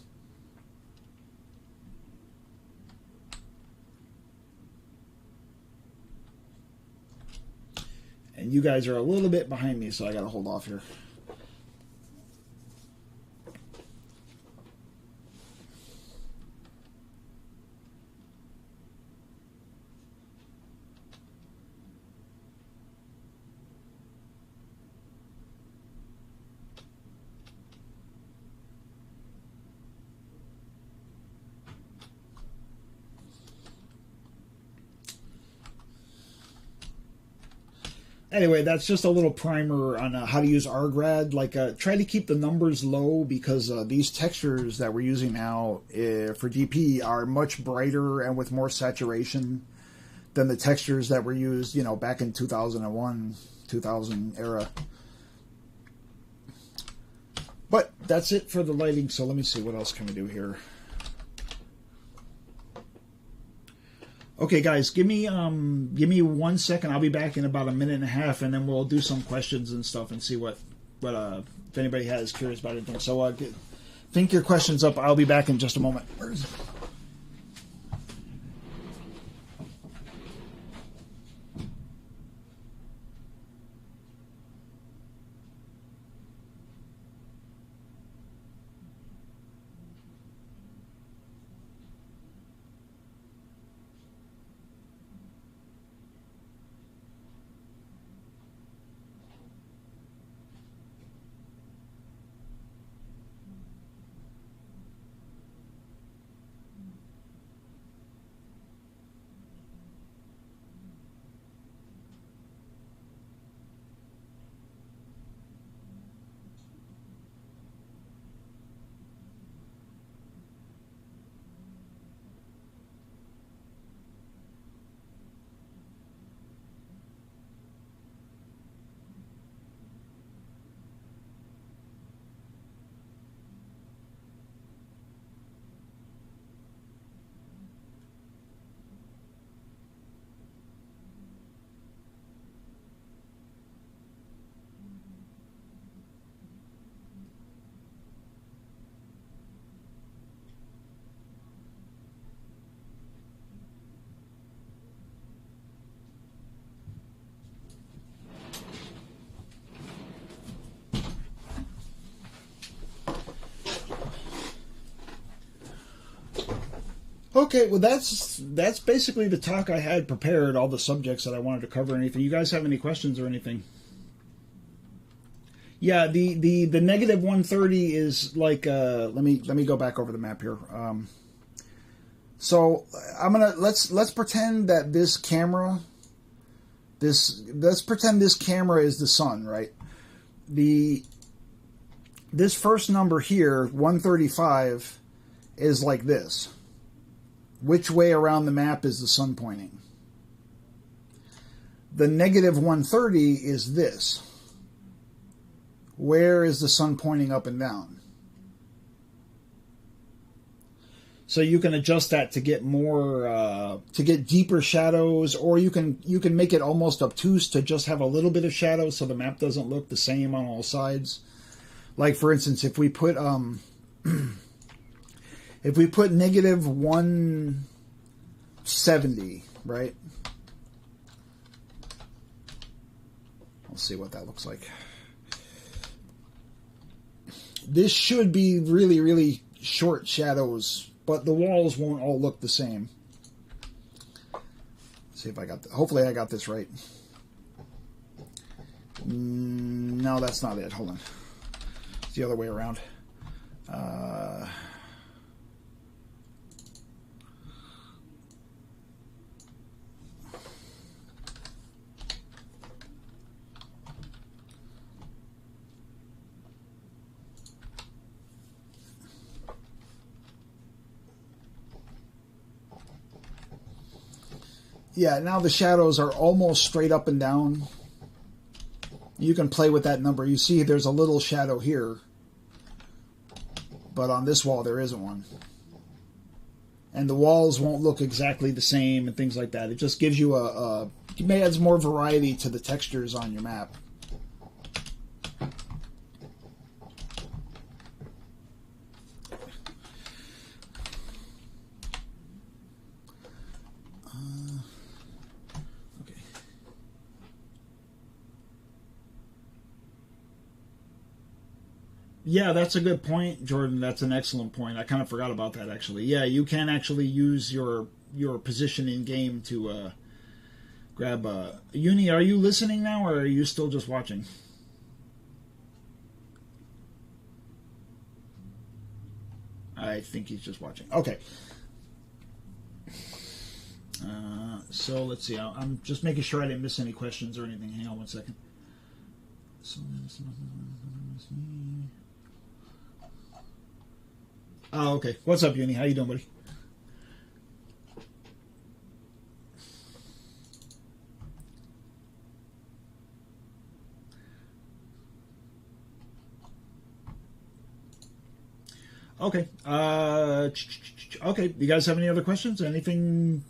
And you guys are a little bit behind me, so I gotta hold off here. Anyway, that's just a little primer on how to use Argrad. Like, try to keep the numbers low because these textures that we're using now for DP are much brighter and with more saturation than the textures that were used, you know, back in 2001, 2000 era. But that's it for the lighting. So let me see, what else can we do here? Okay, guys, give me 1 second. I'll be back in about a minute and a half, and then we'll do some questions and stuff and see what if anybody has curious about anything. So think your questions up. I'll be back in just a moment. Where is it? Okay, well that's basically the talk I had prepared, all the subjects that I wanted to cover. Anything you guys have any questions or anything? Yeah, the negative 130 is like let me go back over the map here. So I'm gonna let's pretend that this camera let's pretend this camera is the sun, right? This first number here, 135, is like this. Which way around the map is the sun pointing? The negative 130 is this. Where is the sun pointing up and down? So you can adjust that to get more, to get deeper shadows, or you can make it almost obtuse to just have a little bit of shadow so the map doesn't look the same on all sides. Like for instance, if we put if we put negative 170, right? Let's see what that looks like. This should be really, really short shadows, but the walls won't all look the same. Let's see if I got hopefully I got this right. No, that's not it. Hold on. It's the other way around. Yeah, now the shadows are almost straight up and down. You can play with that number. You see there's a little shadow here, but on this wall there isn't one. And the walls won't look exactly the same and things like that. It just gives you it adds more variety to the textures on your map. Yeah, that's a good point, Jordan. That's an excellent point. I kind of forgot about that, actually. Yeah, you can actually use your position in game to grab. Uni, are you listening now, or are you still just watching? I think he's just watching. Okay. So let's see. I'm just making sure I didn't miss any questions or anything. Hang on 1 second. Oh, okay. What's up, Uni? How you doing, buddy? Okay. Okay. You guys have any other questions? Anything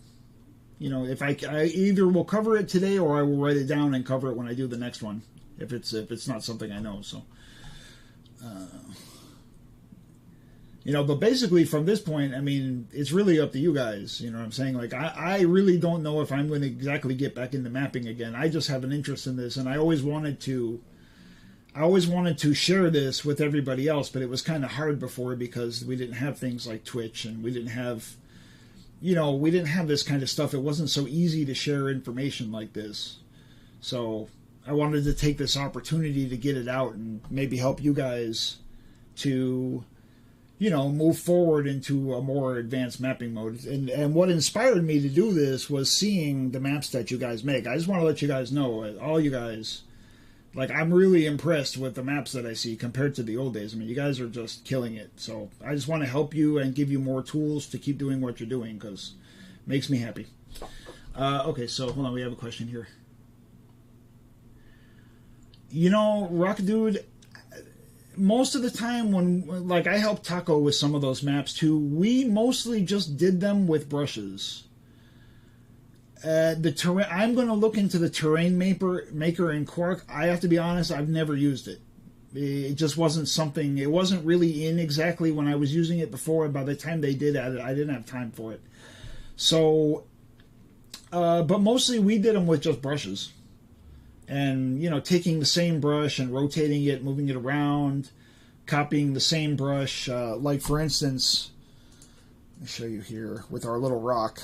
You know, if I either will cover it today or I will write it down and cover it when I do the next one. If it's not something I know, so. You know, but basically from this point, I mean, it's really up to you guys. You know what I'm saying? Like, I really don't know if I'm going to exactly get back into mapping again. I just have an interest in this, and I always wanted to share this with everybody else, but it was kind of hard before because we didn't have things like Twitch, and we didn't have, you know, we didn't have this kind of stuff. It wasn't so easy to share information like this. So I wanted to take this opportunity to get it out and maybe help you guys to, you know, move forward into a more advanced mapping mode. And what inspired me to do this was seeing the maps that you guys make. I just want to let you guys know, all you guys, like, I'm really impressed with the maps that I see compared to the old days. I mean, you guys are just killing it. So I just want to help you and give you more tools to keep doing what you're doing, because it makes me happy. Okay, so hold on, we have a question here. You know, Rock Dude, most of the time when, like, I helped Taco with some of those maps too, we mostly just did them with brushes. The terrain, I'm going to look into the terrain maker in Quark. I have to be honest, I've never used it. It just wasn't something, it wasn't really in exactly when I was using it before. By the time they did add it, I didn't have time for it. So, but mostly we did them with just brushes. And, you know, taking the same brush and rotating it, moving it around, copying the same brush. Like, for instance, let me show you here with our little rock.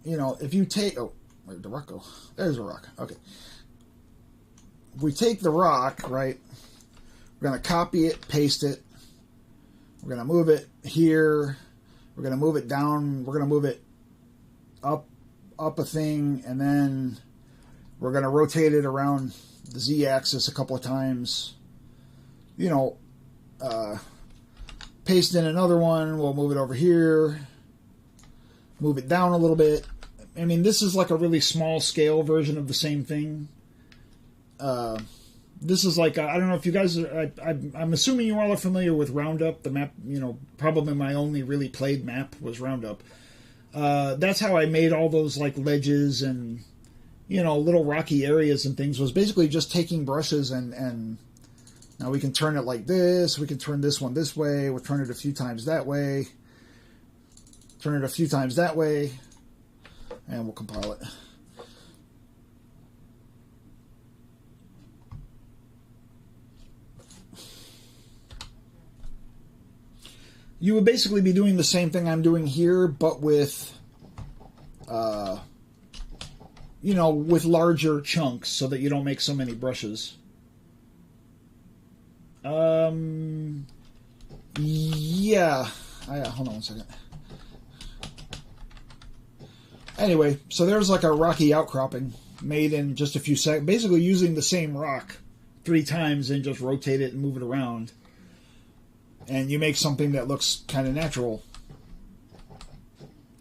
You know, if you take... Oh, where'd the rock go? There's a rock. Okay. If we take the rock, right, we're going to copy it, paste it. We're going to move it here. We're going to move it down. We're going to move it up a thing, and then we're going to rotate it around the z-axis a couple of times. You know, paste in another one. We'll move it over here, move it down a little bit. I mean, this is like a really small scale version of the same thing. This is like, I don't know if you guys are, I'm assuming you all are familiar with Roundup, the map. You know, probably my only really played map was Roundup. That's how I made all those, like, ledges and, you know, little rocky areas and things, was basically just taking brushes and now we can turn it like this, we can turn this one this way, we'll turn it a few times that way, turn it a few times that way, and we'll compile it. You would basically be doing the same thing I'm doing here, but with, you know, with larger chunks so that you don't make so many brushes. Yeah. Hold on one second. Anyway, so there's like a rocky outcropping made in just a few seconds, basically using the same rock 3 times and just rotate it and move it around. And you make something that looks kind of natural.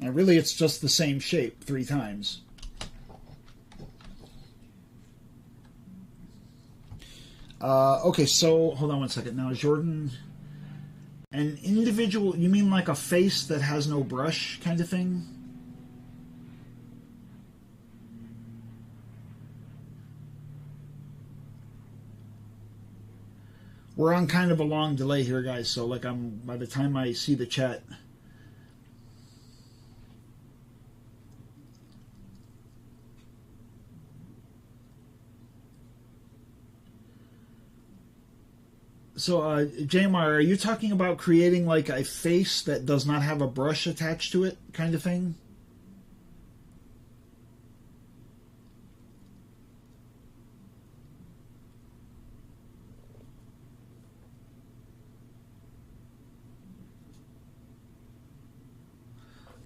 And really it's just the same shape 3 times. Okay, so hold on one second. Now, Jordan, an individual, you mean like a face that has no brush kind of thing? We're on kind of a long delay here, guys, so like by the time I see the chat. So, Jamar, are you talking about creating like a face that does not have a brush attached to it kind of thing?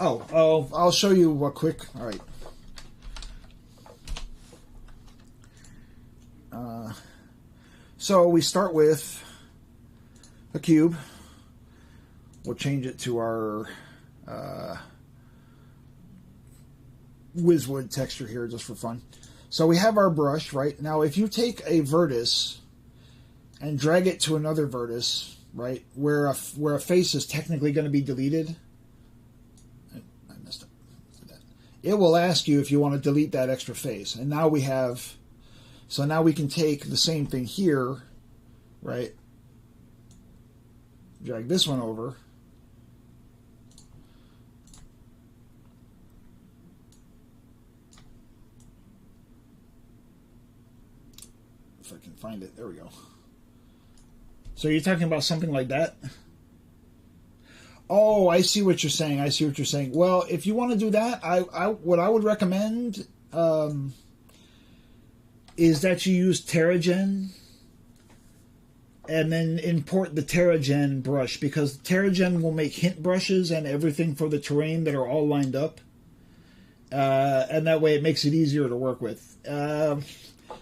Oh, I'll show you a quick. All right. So we start with a cube. We'll change it to our Whizwood texture here just for fun. So we have our brush, right? Now if you take a vertex and drag it to another vertex, right? Where a face is technically going to be deleted. I messed up. It will ask you if you want to delete that extra face. And now we have, so now we can take the same thing here, right? Drag this one over. If I can find it, there we go. So you're talking about something like that? Oh, I see what you're saying. I see what you're saying. Well, if you want to do that, what I would recommend is that you use TerraGen and then import the TerraGen brush, because TerraGen will make hint brushes and everything for the terrain that are all lined up. And that way it makes it easier to work with.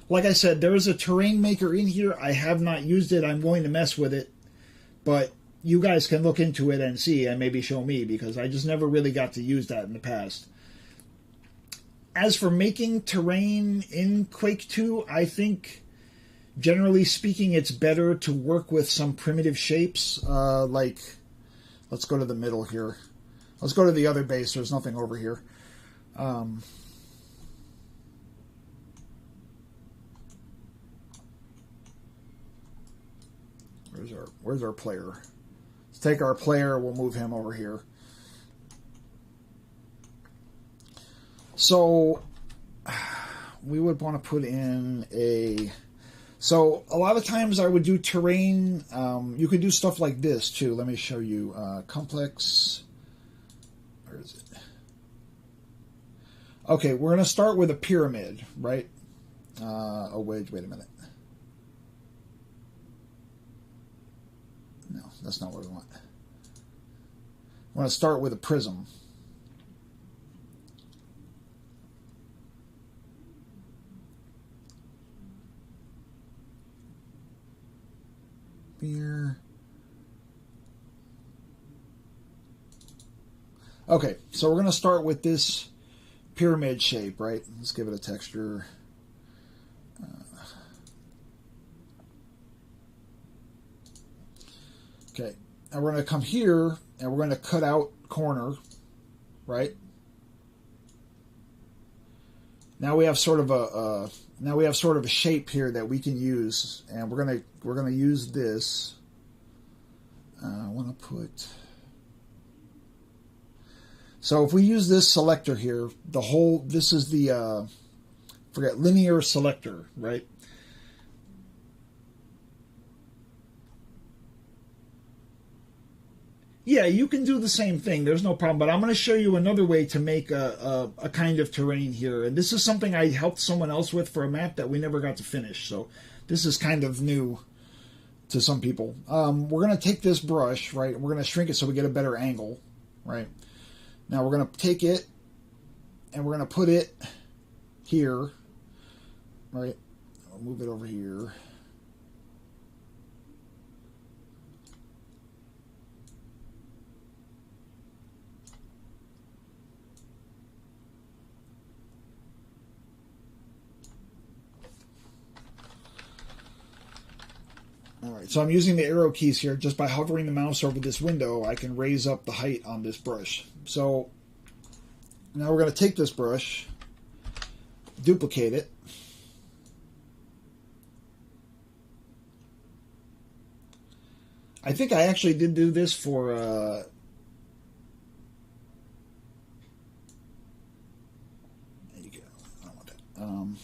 Like I said, there is a terrain maker in here. I have not used it. I'm going to mess with it. But you guys can look into it and see and maybe show me, because I just never really got to use that in the past. As for making terrain in Quake 2, I think, generally speaking, it's better to work with some primitive shapes. Like, let's go to the middle here. Let's go to the other base. There's nothing over here. Where's our player? Let's take our player. We'll move him over here. So we would want to put in a. So a lot of times I would do terrain. You could do stuff like this too. Let me show you. Complex. Where is it? Okay, we're going to start with a pyramid, right? Oh, wait a minute. No, that's not what we want. I want to start with a prism. Here. Okay, so we're going to start with this pyramid shape, right? Let's give it a texture. Okay, and we're going to come here and we're going to cut out corner, right? Now we have sort of a shape here that we can use, and we're gonna use this. I want to put. So if we use this selector here, this is the linear selector, right? Yeah, you can do the same thing. There's no problem. But I'm going to show you another way to make a kind of terrain here. And this is something I helped someone else with for a map that we never got to finish. So this is kind of new to some people. We're going to take this brush, right? We're going to shrink it so we get a better angle, right? Now we're going to take it and we're going to put it here, right? I'll move it over here. Alright, so I'm using the arrow keys here. Just by hovering the mouse over this window, I can raise up the height on this brush. So now we're going to take this brush, duplicate it. I think I actually did do this for... there you go. I don't want that.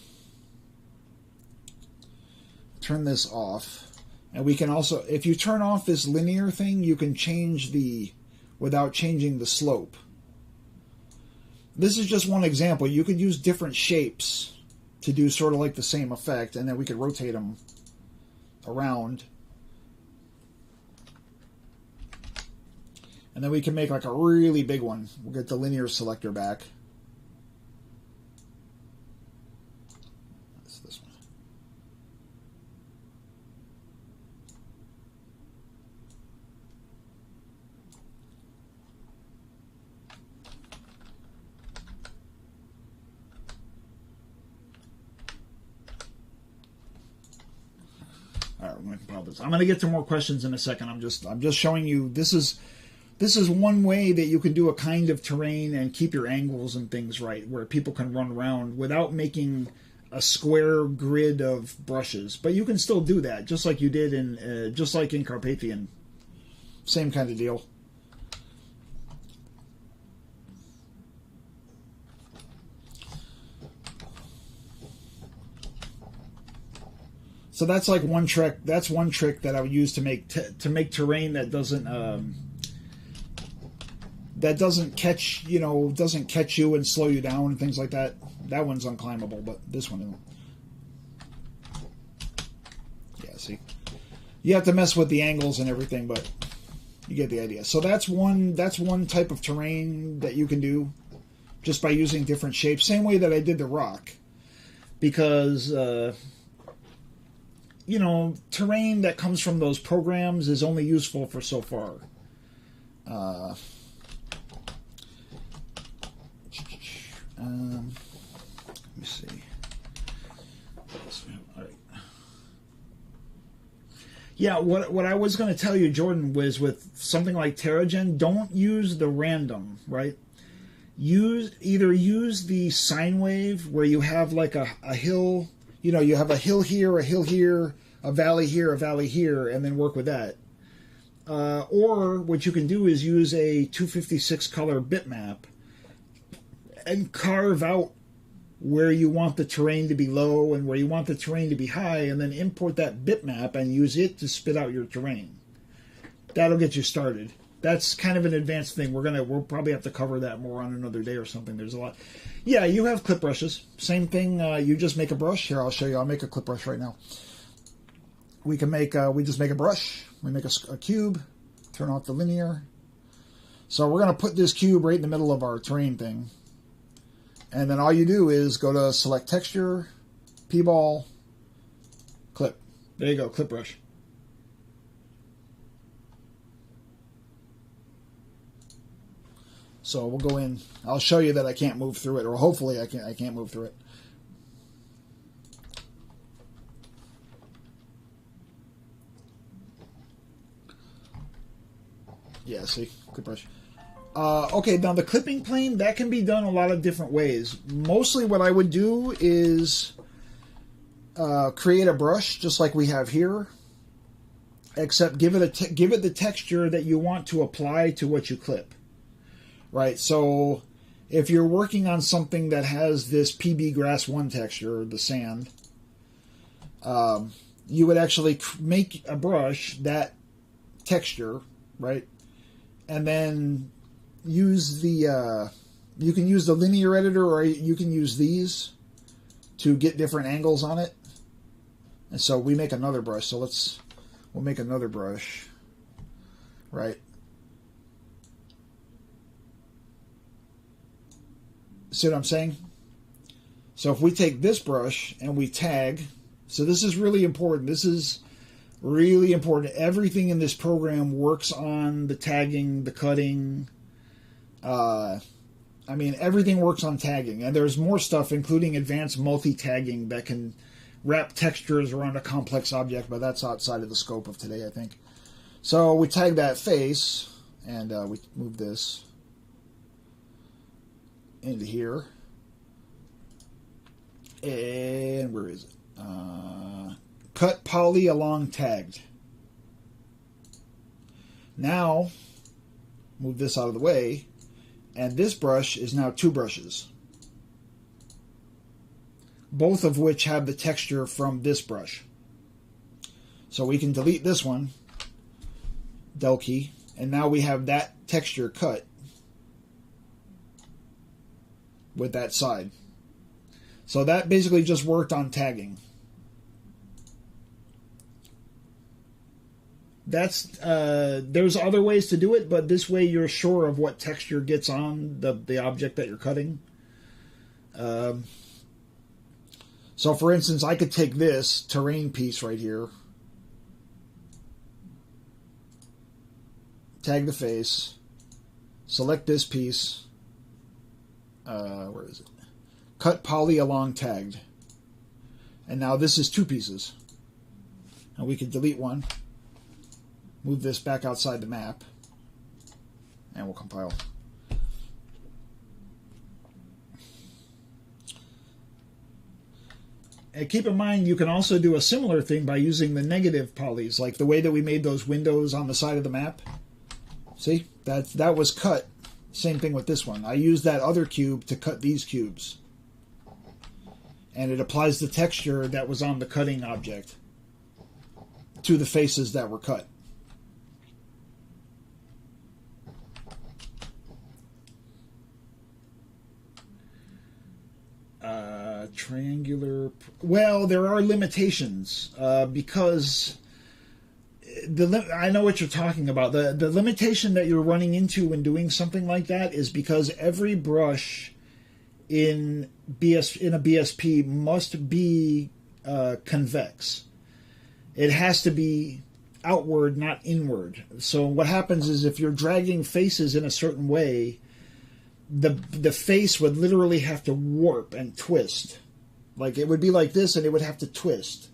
Turn this off. And we can also, if you turn off this linear thing, you can change without changing the slope. This is just one example. You could use different shapes to do sort of like the same effect, and then we could rotate them around. And then we can make like a really big one. We'll get the linear selector back. That's this one. my pop-its. I'm going to get to more questions in a second. I'm just showing you this is one way that you can do a kind of terrain and keep your angles and things right, where people can run around without making a square grid of brushes. But you can still do that, just like you did in just like in Carpathian. Same kind of deal. So that's like one trick. That's one trick that I would use to make terrain that doesn't catch, you know, doesn't catch you and slow you down and things like that. That one's unclimbable, but this one isn't. Yeah, see, you have to mess with the angles and everything, but you get the idea. So that's one type of terrain that you can do just by using different shapes. Same way that I did the rock, because you know, terrain that comes from those programs is only useful for so far. Let me see. All right. Yeah, what I was going to tell you, Jordan, was with something like Terragen, don't use the random, right? Either use the sine wave where you have like a hill. You know, you have a hill here, a valley here, and then work with that. Or what you can do is use a 256 color bitmap and carve out where you want the terrain to be low and where you want the terrain to be high, and then import that bitmap and use it to spit out your terrain. That'll get you started. That's kind of an advanced thing. We'll probably have to cover that more on another day or something. There's a lot. Yeah, you have clip brushes. Same thing. You just make a brush. Here, I'll show you. I'll make a clip brush right now. We can make. We just make a brush. We make a cube. Turn off the linear. So we're gonna put this cube right in the middle of our terrain thing, and then all you do is go to select texture, P-ball, clip. There you go, clip brush. So we'll go in. I'll show you that I can't move through it, or hopefully I can't move through it. Yeah, see, clip brush. Okay, now the clipping plane, that can be done a lot of different ways. Mostly what I would do is create a brush just like we have here, except give it the texture that you want to apply to what you clip. Right, so if you're working on something that has this PB Grass 1 texture, the sand, you would actually make a brush that texture, right? And then use the, you can use the linear editor, or you can use these to get different angles on it. And so we make another brush. So we'll make another brush, right? See what I'm saying? So if we take this brush and we tag, so this is really important. This is really important. Everything in this program works on the tagging, the cutting. I mean, everything works on tagging. And there's more stuff, including advanced multi-tagging that can wrap textures around a complex object, but that's outside of the scope of today, I think. So we tag that face, and we move this into here, and where is it? Cut poly along tagged. Now move this out of the way, and this brush is now two brushes, both of which have the texture from this brush. So we can delete this one, del key, and now we have that texture cut with that side. So that basically just worked on tagging. That's there's other ways to do it, but this way you're sure of what texture gets on the object that you're cutting. So for instance, I could take this terrain piece right here, tag the face, select this piece, where is it? Cut poly along tagged. And now this is two pieces. And we can delete one, move this back outside the map, and we'll compile. And keep in mind, you can also do a similar thing by using the negative polys, like the way that we made those windows on the side of the map. See, that was cut. Same thing with this one. I used that other cube to cut these cubes. And it applies the texture that was on the cutting object to the faces that were cut. Triangular. Well, there are limitations because I know what you're talking about. The limitation that you're running into when doing something like that is because every brush in a BSP must be convex. It has to be outward, not inward. So what happens is if you're dragging faces in a certain way, the face would literally have to warp and twist. Like it would be like this, and it would have to twist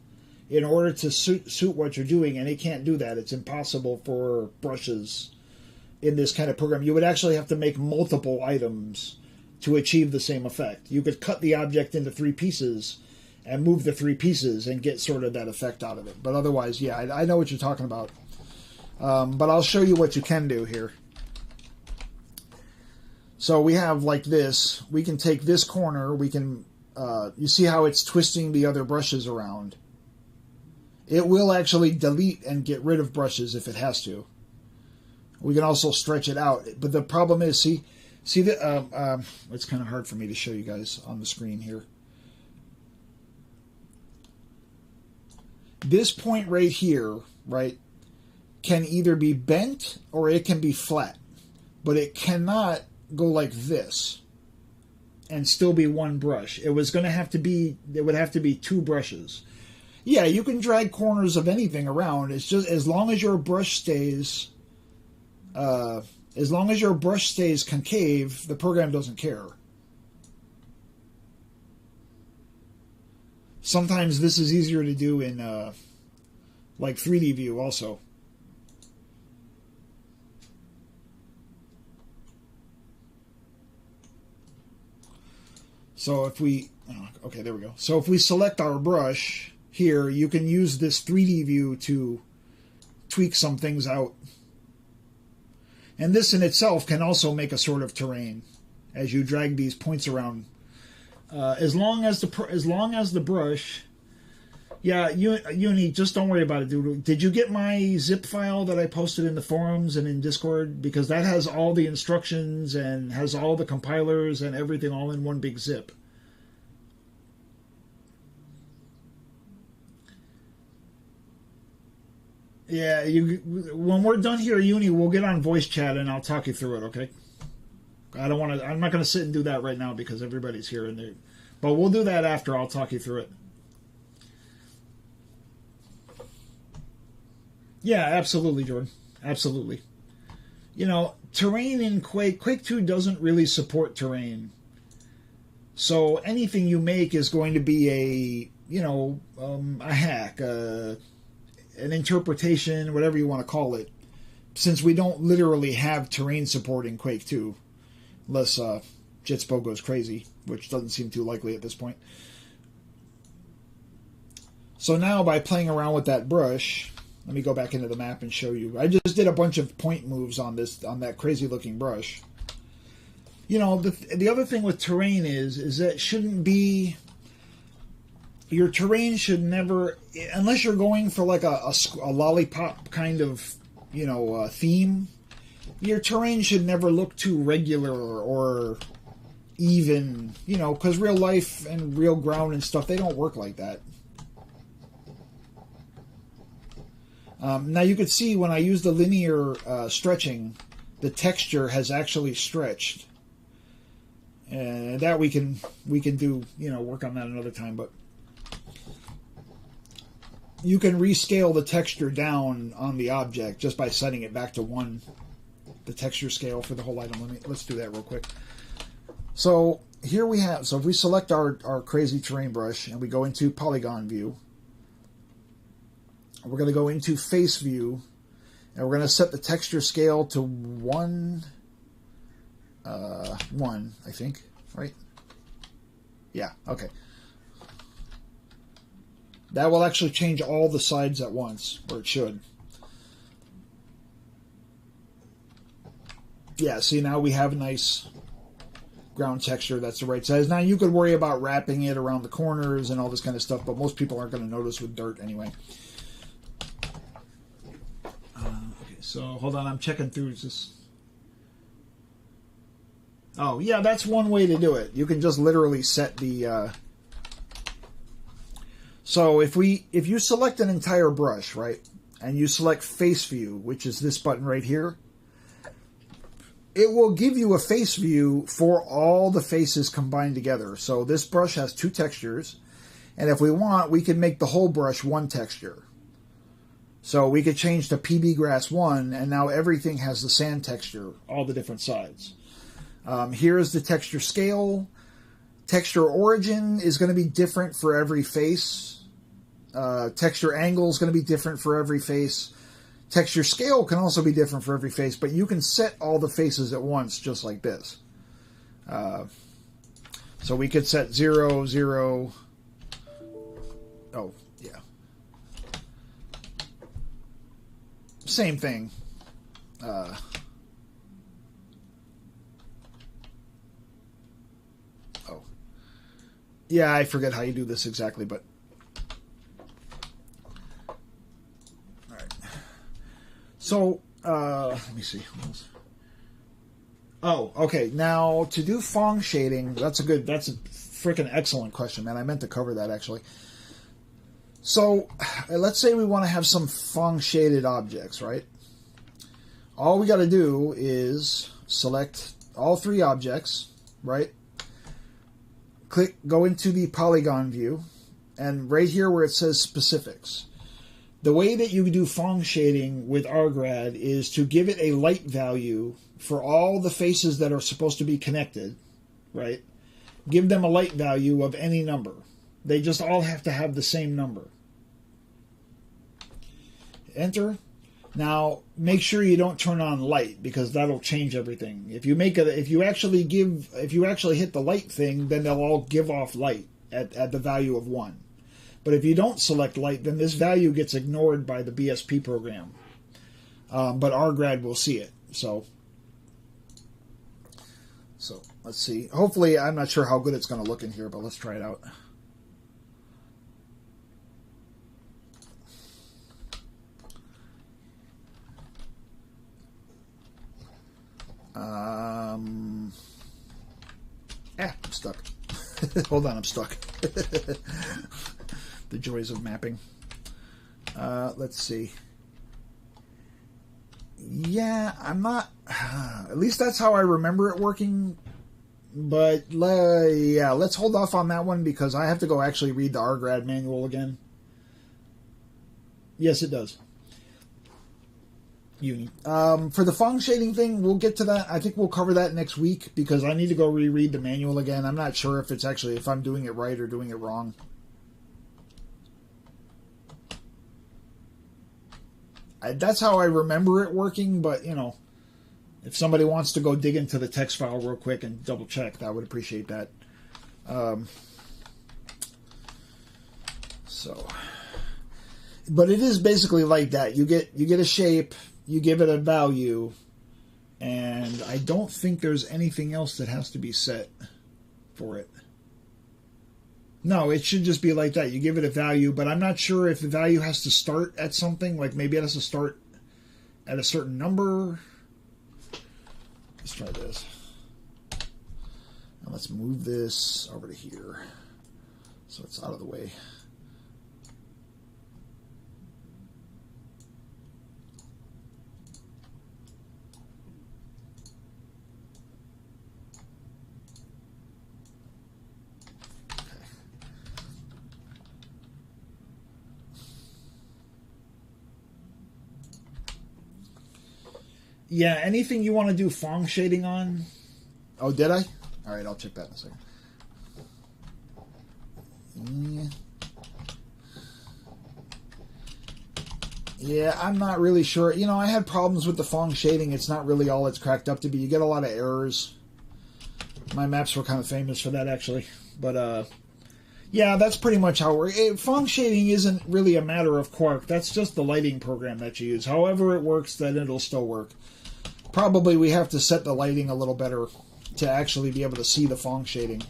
in order to suit what you're doing, and it can't do that. It's impossible for brushes in this kind of program. You would actually have to make multiple items to achieve the same effect. You could cut the object into 3 pieces and move the 3 pieces and get sort of that effect out of it. But otherwise, yeah, I know what you're talking about. But I'll show you what you can do here. So we have like this. We can take this corner. We can, you see how it's twisting the other brushes around. It will actually delete and get rid of brushes if it has to. We can also stretch it out. But the problem is, see the, it's kind of hard for me to show you guys on the screen here. This point right here, right, can either be bent or it can be flat. But it cannot go like this and still be one brush. It was going to have to be, it would have to be 2 brushes. Yeah, you can drag corners of anything around. It's just as long as your brush stays concave, the program doesn't care. Sometimes this is easier to do in like 3D view also. So if we, okay, there we go. So if we select our brush here, you can use this 3D view to tweak some things out. And this in itself can also make a sort of terrain as you drag these points around. As long as the brush, yeah, Uni, just don't worry about it, dude. Did you get my zip file that I posted in the forums and in Discord? Because that has all the instructions and has all the compilers and everything all in one big zip. Yeah, when we're done here, Uni, we'll get on voice chat and I'll talk you through it, okay? I'm not going to sit and do that right now because everybody's here, but we'll do that after. I'll talk you through it. Yeah, absolutely, Jordan. Absolutely. You know, terrain in Quake 2 doesn't really support terrain. So anything you make is going to be a hack, an interpretation, whatever you want to call it, since we don't literally have terrain support in Quake 2, unless Jitspo goes crazy, which doesn't seem too likely at this point. So now by playing around with that brush, let me go back into the map and show you. I just did a bunch of point moves on that crazy looking brush. You know, the other thing with terrain is that shouldn't be, your terrain should never, unless you're going for like a lollipop kind of, theme, your terrain should never look too regular or even, because real life and real ground and stuff, they don't work like that. Now you could see when I use the linear stretching, the texture has actually stretched. And that we can do, work on that another time, but you can rescale the texture down on the object just by setting it back to 1, the texture scale for the whole item. Let's do that real quick. So here we have, so if we select our crazy terrain brush and we go into polygon view, we're going to go into face view, and we're going to set the texture scale to 1, I think, right? Yeah, okay. That will actually change all the sides at once, or it should. Yeah, see, now we have a nice ground texture that's the right size. Now you could worry about wrapping it around the corners and all this kind of stuff, but most people aren't going to notice with dirt anyway. Okay, so hold on, I'm checking through. Is this... Oh, yeah, that's one way to do it. You can just literally set the... So if you select an entire brush, right, and you select face view, which is this button right here, it will give you a face view for all the faces combined together. So this brush has 2 textures, and if we want, we can make the whole brush 1 texture. So we could change to PB Grass 1, and now everything has the sand texture, all the different sides. Here's the texture scale. Texture origin is going to be different for every face. Texture angle is going to be different for every face. Texture scale can also be different for every face, but you can set all the faces at once just like this. So we could set 0, 0. Oh, yeah. Same thing. Oh. Yeah, I forget how you do this exactly, but... So, let me see. What else? Oh, okay. Now, to do Phong shading, that's a freaking excellent question, man. I meant to cover that, actually. So, let's say we want to have some Phong shaded objects, right? All we got to do is select all 3 objects, right? Go into the polygon view, and right here where it says specifics. The way that you do Phong shading with rgrad is to give it a light value for all the faces that are supposed to be connected, right? Give them a light value of any number. They just all have to have the same number. Enter. Now, make sure you don't turn on light, because that'll change everything. If you actually hit the light thing, then they'll all give off light at the value of 1. But if you don't select light, then this value gets ignored by the BSP program. But rgrad will see it. So let's see. Hopefully, I'm not sure how good it's going to look in here, but let's try it out. I'm stuck. Hold on, I'm stuck. The joys of mapping. Let's see. Yeah, I'm not... At least that's how I remember it working. But, yeah, let's hold off on that one, because I have to go actually read the rgrad manual again. Yes, it does. Uni. For the Phong shading thing, we'll get to that. I think we'll cover that next week, because I need to go reread the manual again. I'm not sure if I'm doing it right or doing it wrong. That's how I remember it working, but, you know, if somebody wants to go dig into the text file real quick and double check, I would appreciate that. But it is basically like that. You get a shape, you give it a value, and I don't think there's anything else that has to be set for it. No, it should just be like that. You give it a value, but I'm not sure if the value has to start at something. Like maybe it has to start at a certain number. Let's try this. Now let's move this over to here so it's out of the way. Yeah, anything you want to do Phong shading on? Oh, did I? All right, I'll check that in a second. Yeah. Yeah, I'm not really sure. You know, I had problems with the Phong shading. It's not really all it's cracked up to be. You get a lot of errors. My maps were kind of famous for that, actually. But, yeah, that's pretty much how we're... Phong shading isn't really a matter of Quark. That's just the lighting program that you use. However it works, then it'll still work. Probably we have to set the lighting a little better to actually be able to see the Phong shading.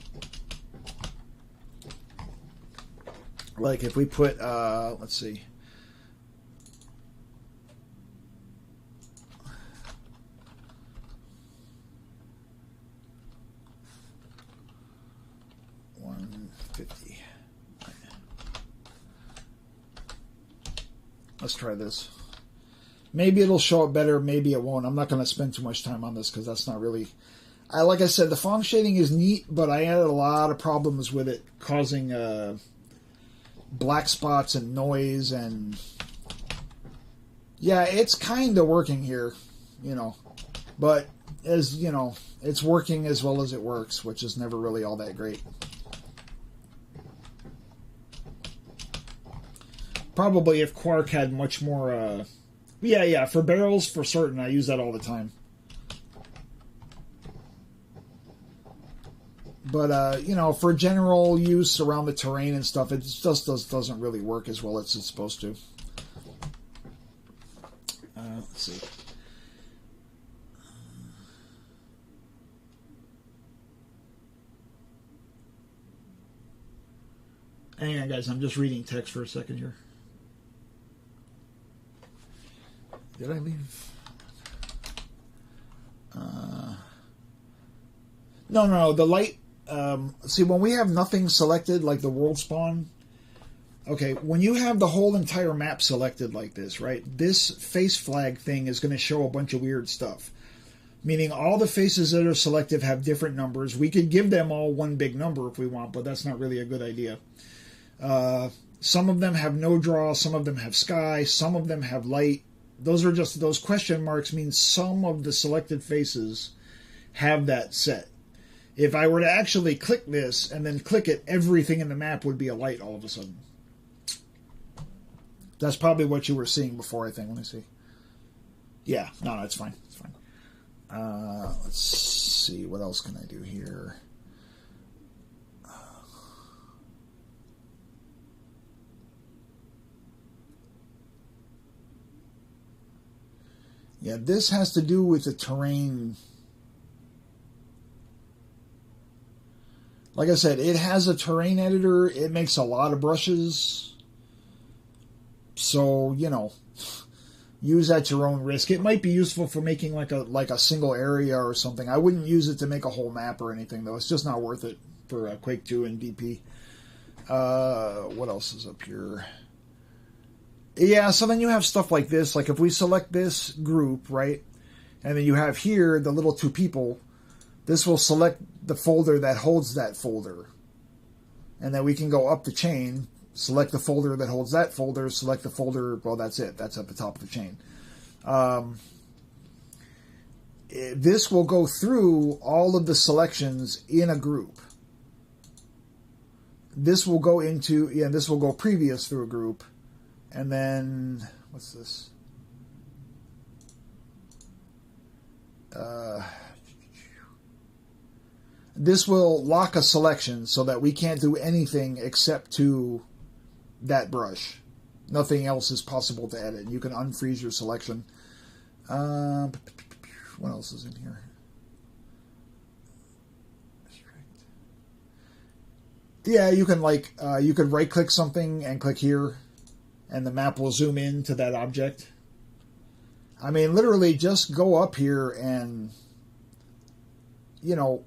Like if we put, let's see... Let's try this. Maybe it'll show up better, maybe it won't. I'm not going to spend too much time on this because that's not really... like I said, the Phong shading is neat, but I had a lot of problems with it, causing black spots and noise, and... Yeah, it's kind of working here, you know. But, as you know, it's working as well as it works, which is never really all that great. Probably if Quark had much more... Yeah, for barrels, for certain, I use that all the time. But, you know, for general use around the terrain and stuff, it just doesn't really work as well as it's supposed to. Let's see. Hang on, guys. I'm just reading text for a second here. Did I leave? No. The light... see, when we have nothing selected, like the world spawn... Okay, when you have the whole entire map selected like this, right? This face flag thing is going to show a bunch of weird stuff. Meaning all the faces that are selected have different numbers. We could give them all one big number if we want, but that's not really a good idea. Some of them have no draw, some of them have sky, some of them have light. Those are just, those question marks mean some of the selected faces have that set. If I were to actually click this and then click it, everything in the map would be a light all of a sudden. That's probably what you were seeing before, I think. Let me see. Yeah, no, it's fine. It's fine. Let's see. What else can I do here? Yeah, this has to do with the terrain. Like I said, it has a terrain editor. It makes a lot of brushes. So, you know, use at your own risk. It might be useful for making like a single area or something. I wouldn't use it to make a whole map or anything, though. It's just not worth it for Quake 2 and DP. What else is up here? Yeah, so then you have stuff like this. Like if we select this group, right? And then you have here the little two people. This will select the folder that holds that folder. And then we can go up the chain, select the folder that holds that folder, select the folder, well, that's it. That's at the top of the chain. This will go through all of the selections in a group. This will go into, yeah, this will go previous through a group. And then, what's this? This will lock a selection so that we can't do anything except to that brush. Nothing else is possible to edit. You can unfreeze your selection. What else is in here? Yeah, you can you could right click something and click here, and the map will zoom in to that object. I mean, literally just go up here and, you know,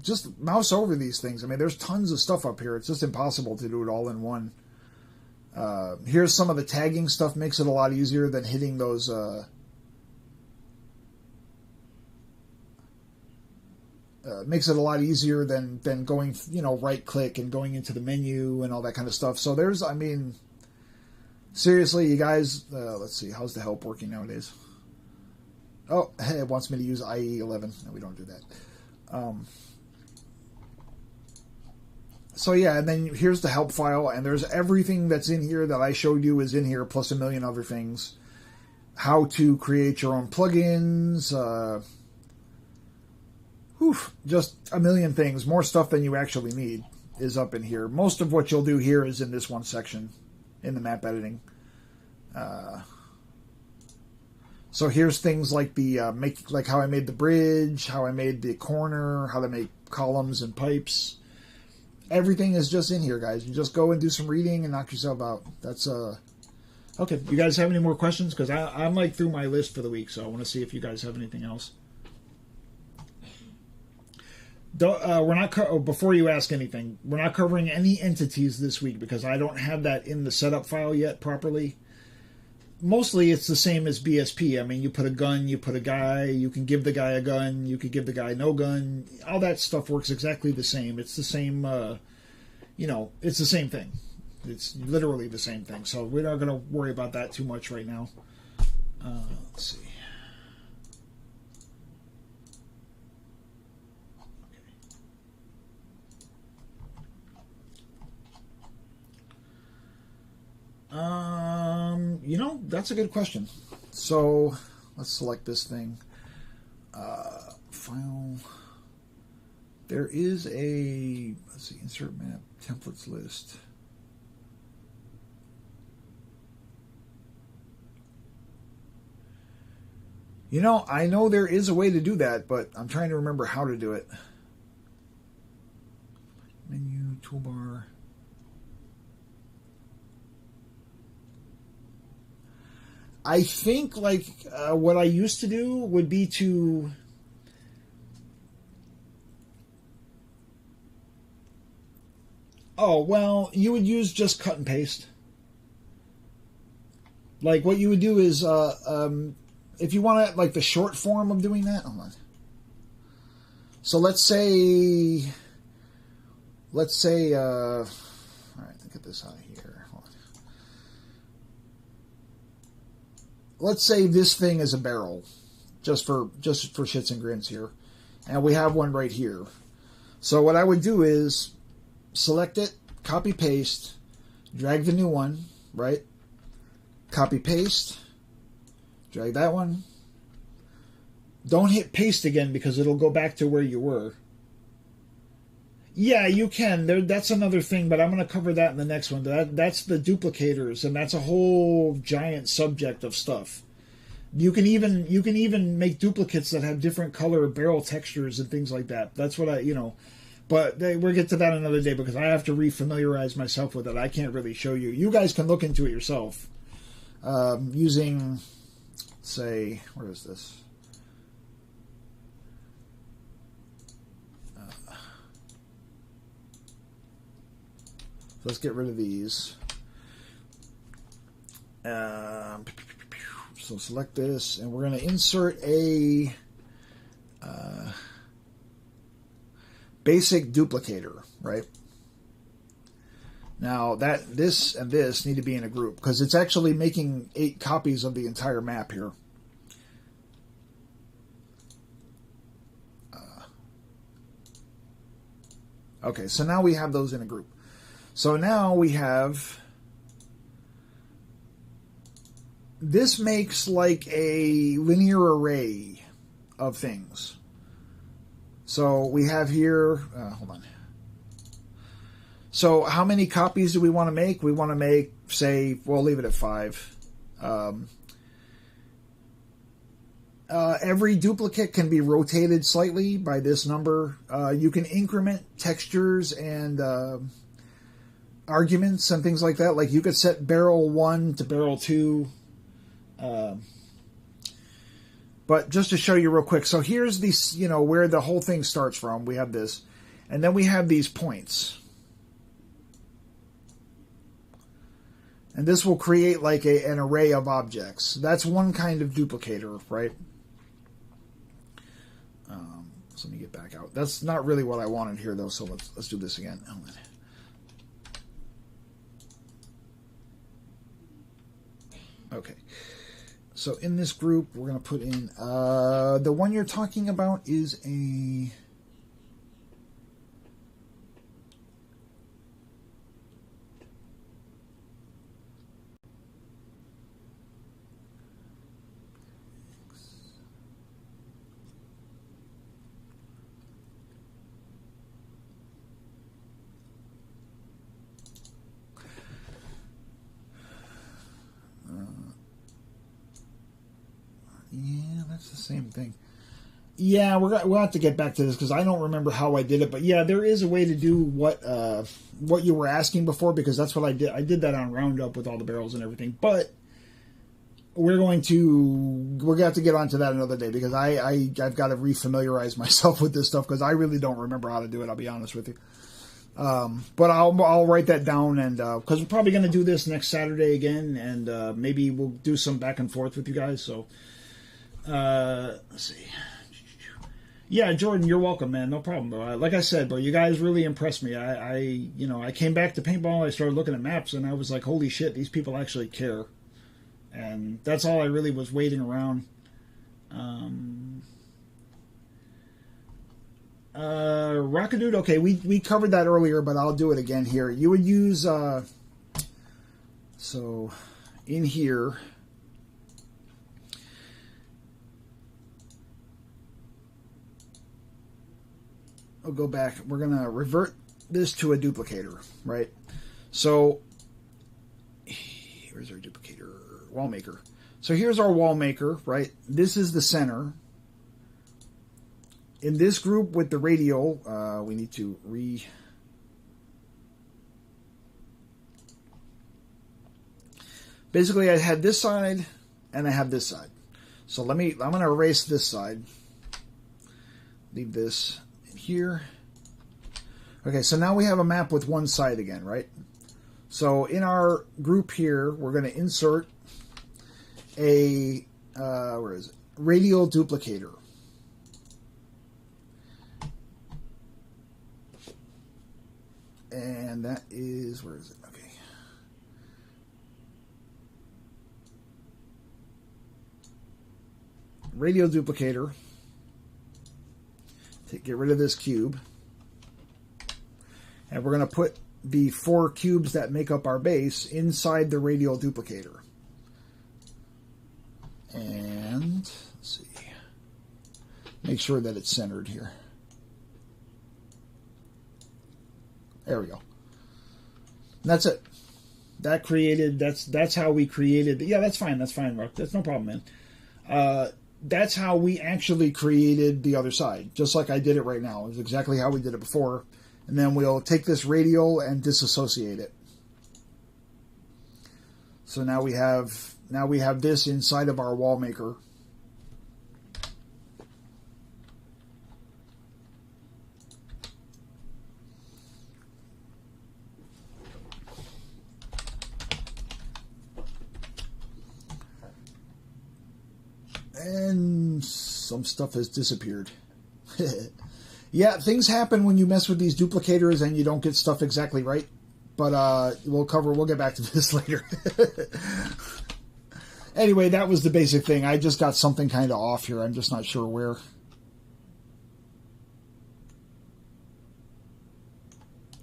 just mouse over these things. I mean, there's tons of stuff up here. It's just impossible to do it all in one. Here's some of the tagging stuff. Makes it a lot easier than hitting those... makes it a lot easier than going, you know, right click and going into the menu and all that kind of stuff. So there's, I mean, seriously, you guys, let's see, how's the help working nowadays? Oh, hey, it wants me to use IE11. No, we don't do that. So yeah, and then here's the help file, and there's everything that's in here that I showed you is in here, plus a million other things. How to create your own plugins, just a million things. More stuff than you actually need is up in here. Most of what you'll do here is in this one section, in the map editing. So here's things like the like how I made the bridge, how I made the corner, how to make columns and pipes. Everything is just in here, guys. You just go and do some reading and knock yourself out. That's okay. You guys have any more questions? Because I'm like through my list for the week, so I want to see if you guys have anything else. We're not before you ask anything. We're not covering any entities this week because I don't have that in the setup file yet properly. Mostly it's the same as BSP. I mean, you put a gun, you put a guy, you can give the guy a gun, you could give the guy no gun. All that stuff works exactly the same. It's the same, it's the same thing. It's literally the same thing. So we're not going to worry about that too much right now. Let's see. That's a good question. So let's select this thing. File. There is a, let's see, insert map, templates list. I know there is a way to do that, but I'm trying to remember how to do it. Menu, toolbar. I think what I used to do would be to you would use just cut and paste. Like what you would do is if you want to the short form of doing that, hold on. So let's say all right, get this out of here. Hold on. Let's say this thing is a barrel, just for shits and grins here, and we have one right here. So what I would do is select it, copy paste, drag the new one, right? Copy paste, drag that one. Don't hit paste again because it'll go back to where you were. Yeah, you can. That's another thing, but I'm going to cover that in the next one. That's the duplicators, and that's a whole giant subject of stuff. You can even make duplicates that have different color barrel textures and things like that. That's what but we'll get to that another day because I have to refamiliarize myself with it. I can't really show you. You guys can look into it yourself using, say, where is this? Let's get rid of these. So select this, and we're going to insert a basic duplicator, right? Now this and this need to be in a group because it's actually making 8 copies of the entire map here. Okay, so now we have those in a group. So now we have, this makes like a linear array of things. So we have here, hold on. So how many copies do we want to make? We want to make, say, we'll leave it at 5. Every duplicate can be rotated slightly by this number. You can increment textures and arguments and things like that. Like you could set barrel 1 to barrel 2. But just to show you real quick. So here's these, where the whole thing starts from. We have this. And then we have these points. And this will create like an array of objects. That's one kind of duplicator, right? So let me get back out. That's not really what I wanted here, though. So let's do this again. Okay. So in this group, we're going to put in the one you're talking about is a that's the same thing. Yeah, we'll have to get back to this because I don't remember how I did it. But yeah, there is a way to do what you were asking before, because that's what I did. I did that on Roundup with all the barrels and everything. But we're going to have to get onto that another day, because I've got to refamiliarize myself with this stuff, because I really don't remember how to do it. I'll be honest with you. But I'll write that down, and because we're probably going to do this next Saturday again, and maybe we'll do some back and forth with you guys. So let's see. Yeah, Jordan, you're welcome, man. No problem, bro. Like I said, bro, you guys really impressed me. I came back to paintball. I started looking at maps, and I was like, holy shit, these people actually care. And that's all I really was waiting around. Rockadude, okay, we covered that earlier, but I'll do it again here. You would use, so in here, I'll go back. We're going to revert this to a duplicator, right? So here's our duplicator, wall maker. So here's our wall maker, right? This is the center. In this group with the radial, we need to Basically, I had this side and I have this side. So I'm going to erase this side. Leave this here. Okay, so now we have a map with one side again, right? So in our group here, we're going to insert a where is it? Radial duplicator. And that is, where is it? Okay. Radial duplicator. Get rid of this cube. And we're going to put the 4 cubes that make up our base inside the radial duplicator. And let's see. Make sure that it's centered here. There we go. And that's it. That's how we created. Yeah, that's fine. That's fine, Rock. That's no problem, man. That's how we actually created the other side, just like I did it right now. It's exactly how we did it before. And then we'll take this radial and disassociate it. So now we have this inside of our wall maker. And some stuff has disappeared. Yeah, things happen when you mess with these duplicators and you don't get stuff exactly right. But we'll get back to this later. Anyway, that was the basic thing. I just got something kind of off here. I'm just not sure where.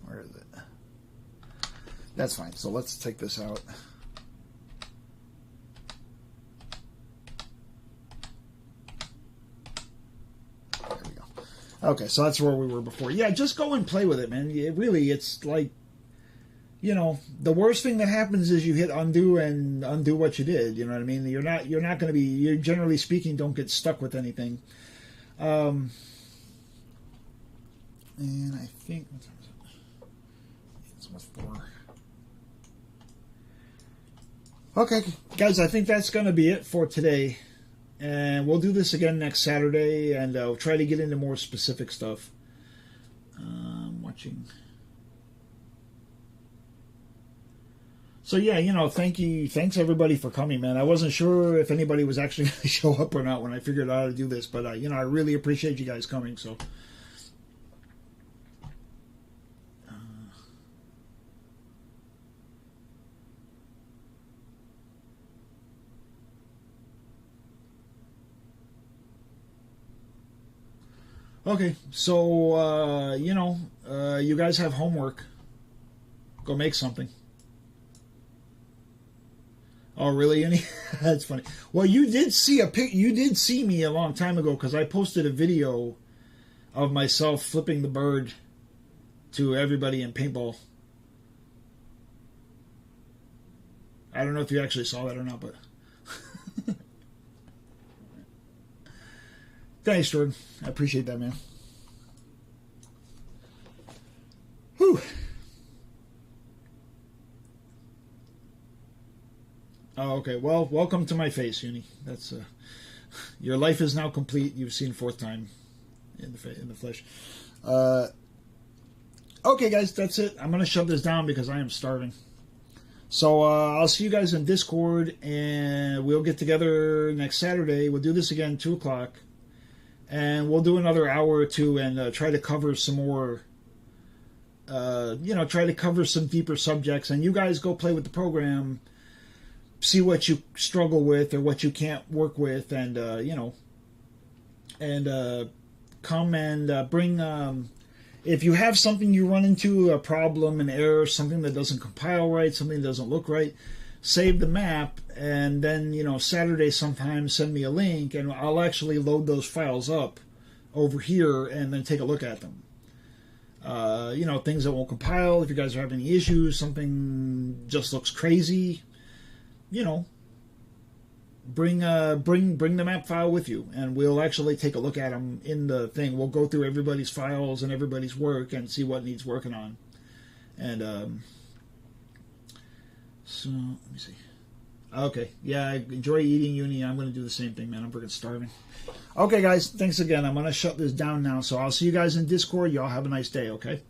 Where is it? That's fine. So let's take this out. Okay, so that's where we were before. Yeah, just go and play with it, man. It's like, the worst thing that happens is you hit undo and undo what you did. You know what I mean? You're not going to be, you generally speaking, don't get stuck with anything. And I think, what time is it? It's almost 4. Okay, guys, I think that's going to be it for today. And we'll do this again next Saturday, and we'll try to get into more specific stuff. Watching. So yeah, thanks everybody for coming, man. I wasn't sure if anybody was actually going to show up or not when I figured out how to do this, but I really appreciate you guys coming. So. Okay, so, you guys have homework. Go make something. Oh, really, Annie? That's funny. Well, you did see me a long time ago, because I posted a video of myself flipping the bird to everybody in paintball. I don't know if you actually saw that or not, but... Thanks, Jordan. I appreciate that, man. Whew. Oh, okay. Well, welcome to my face, Uni. That's your life is now complete. You've seen fourth time in the flesh. Okay, guys, that's it. I'm gonna shut this down because I am starving. So I'll see you guys in Discord, and we'll get together next Saturday. We'll do this again 2 o'clock, and we'll do another hour or two and try to cover some more. Try to cover some deeper subjects, and you guys go play with the program, see what you struggle with or what you can't work with, and come and bring. If you have something you run into, a problem, an error, something that doesn't compile right, something that doesn't look right, save the map, and then, Saturday sometime send me a link, and I'll actually load those files up over here and then take a look at them. Things that won't compile, if you guys are having any issues, something just looks crazy, bring the map file with you, and we'll actually take a look at them in the thing. We'll go through everybody's files and everybody's work and see what needs working on. And so let me see. Okay, yeah, I enjoy eating, Uni. I'm going to do the same thing, man. I'm freaking starving. Okay, guys, thanks again. I'm going to shut this down now. So I'll see you guys in Discord. Y'all have a nice day, okay?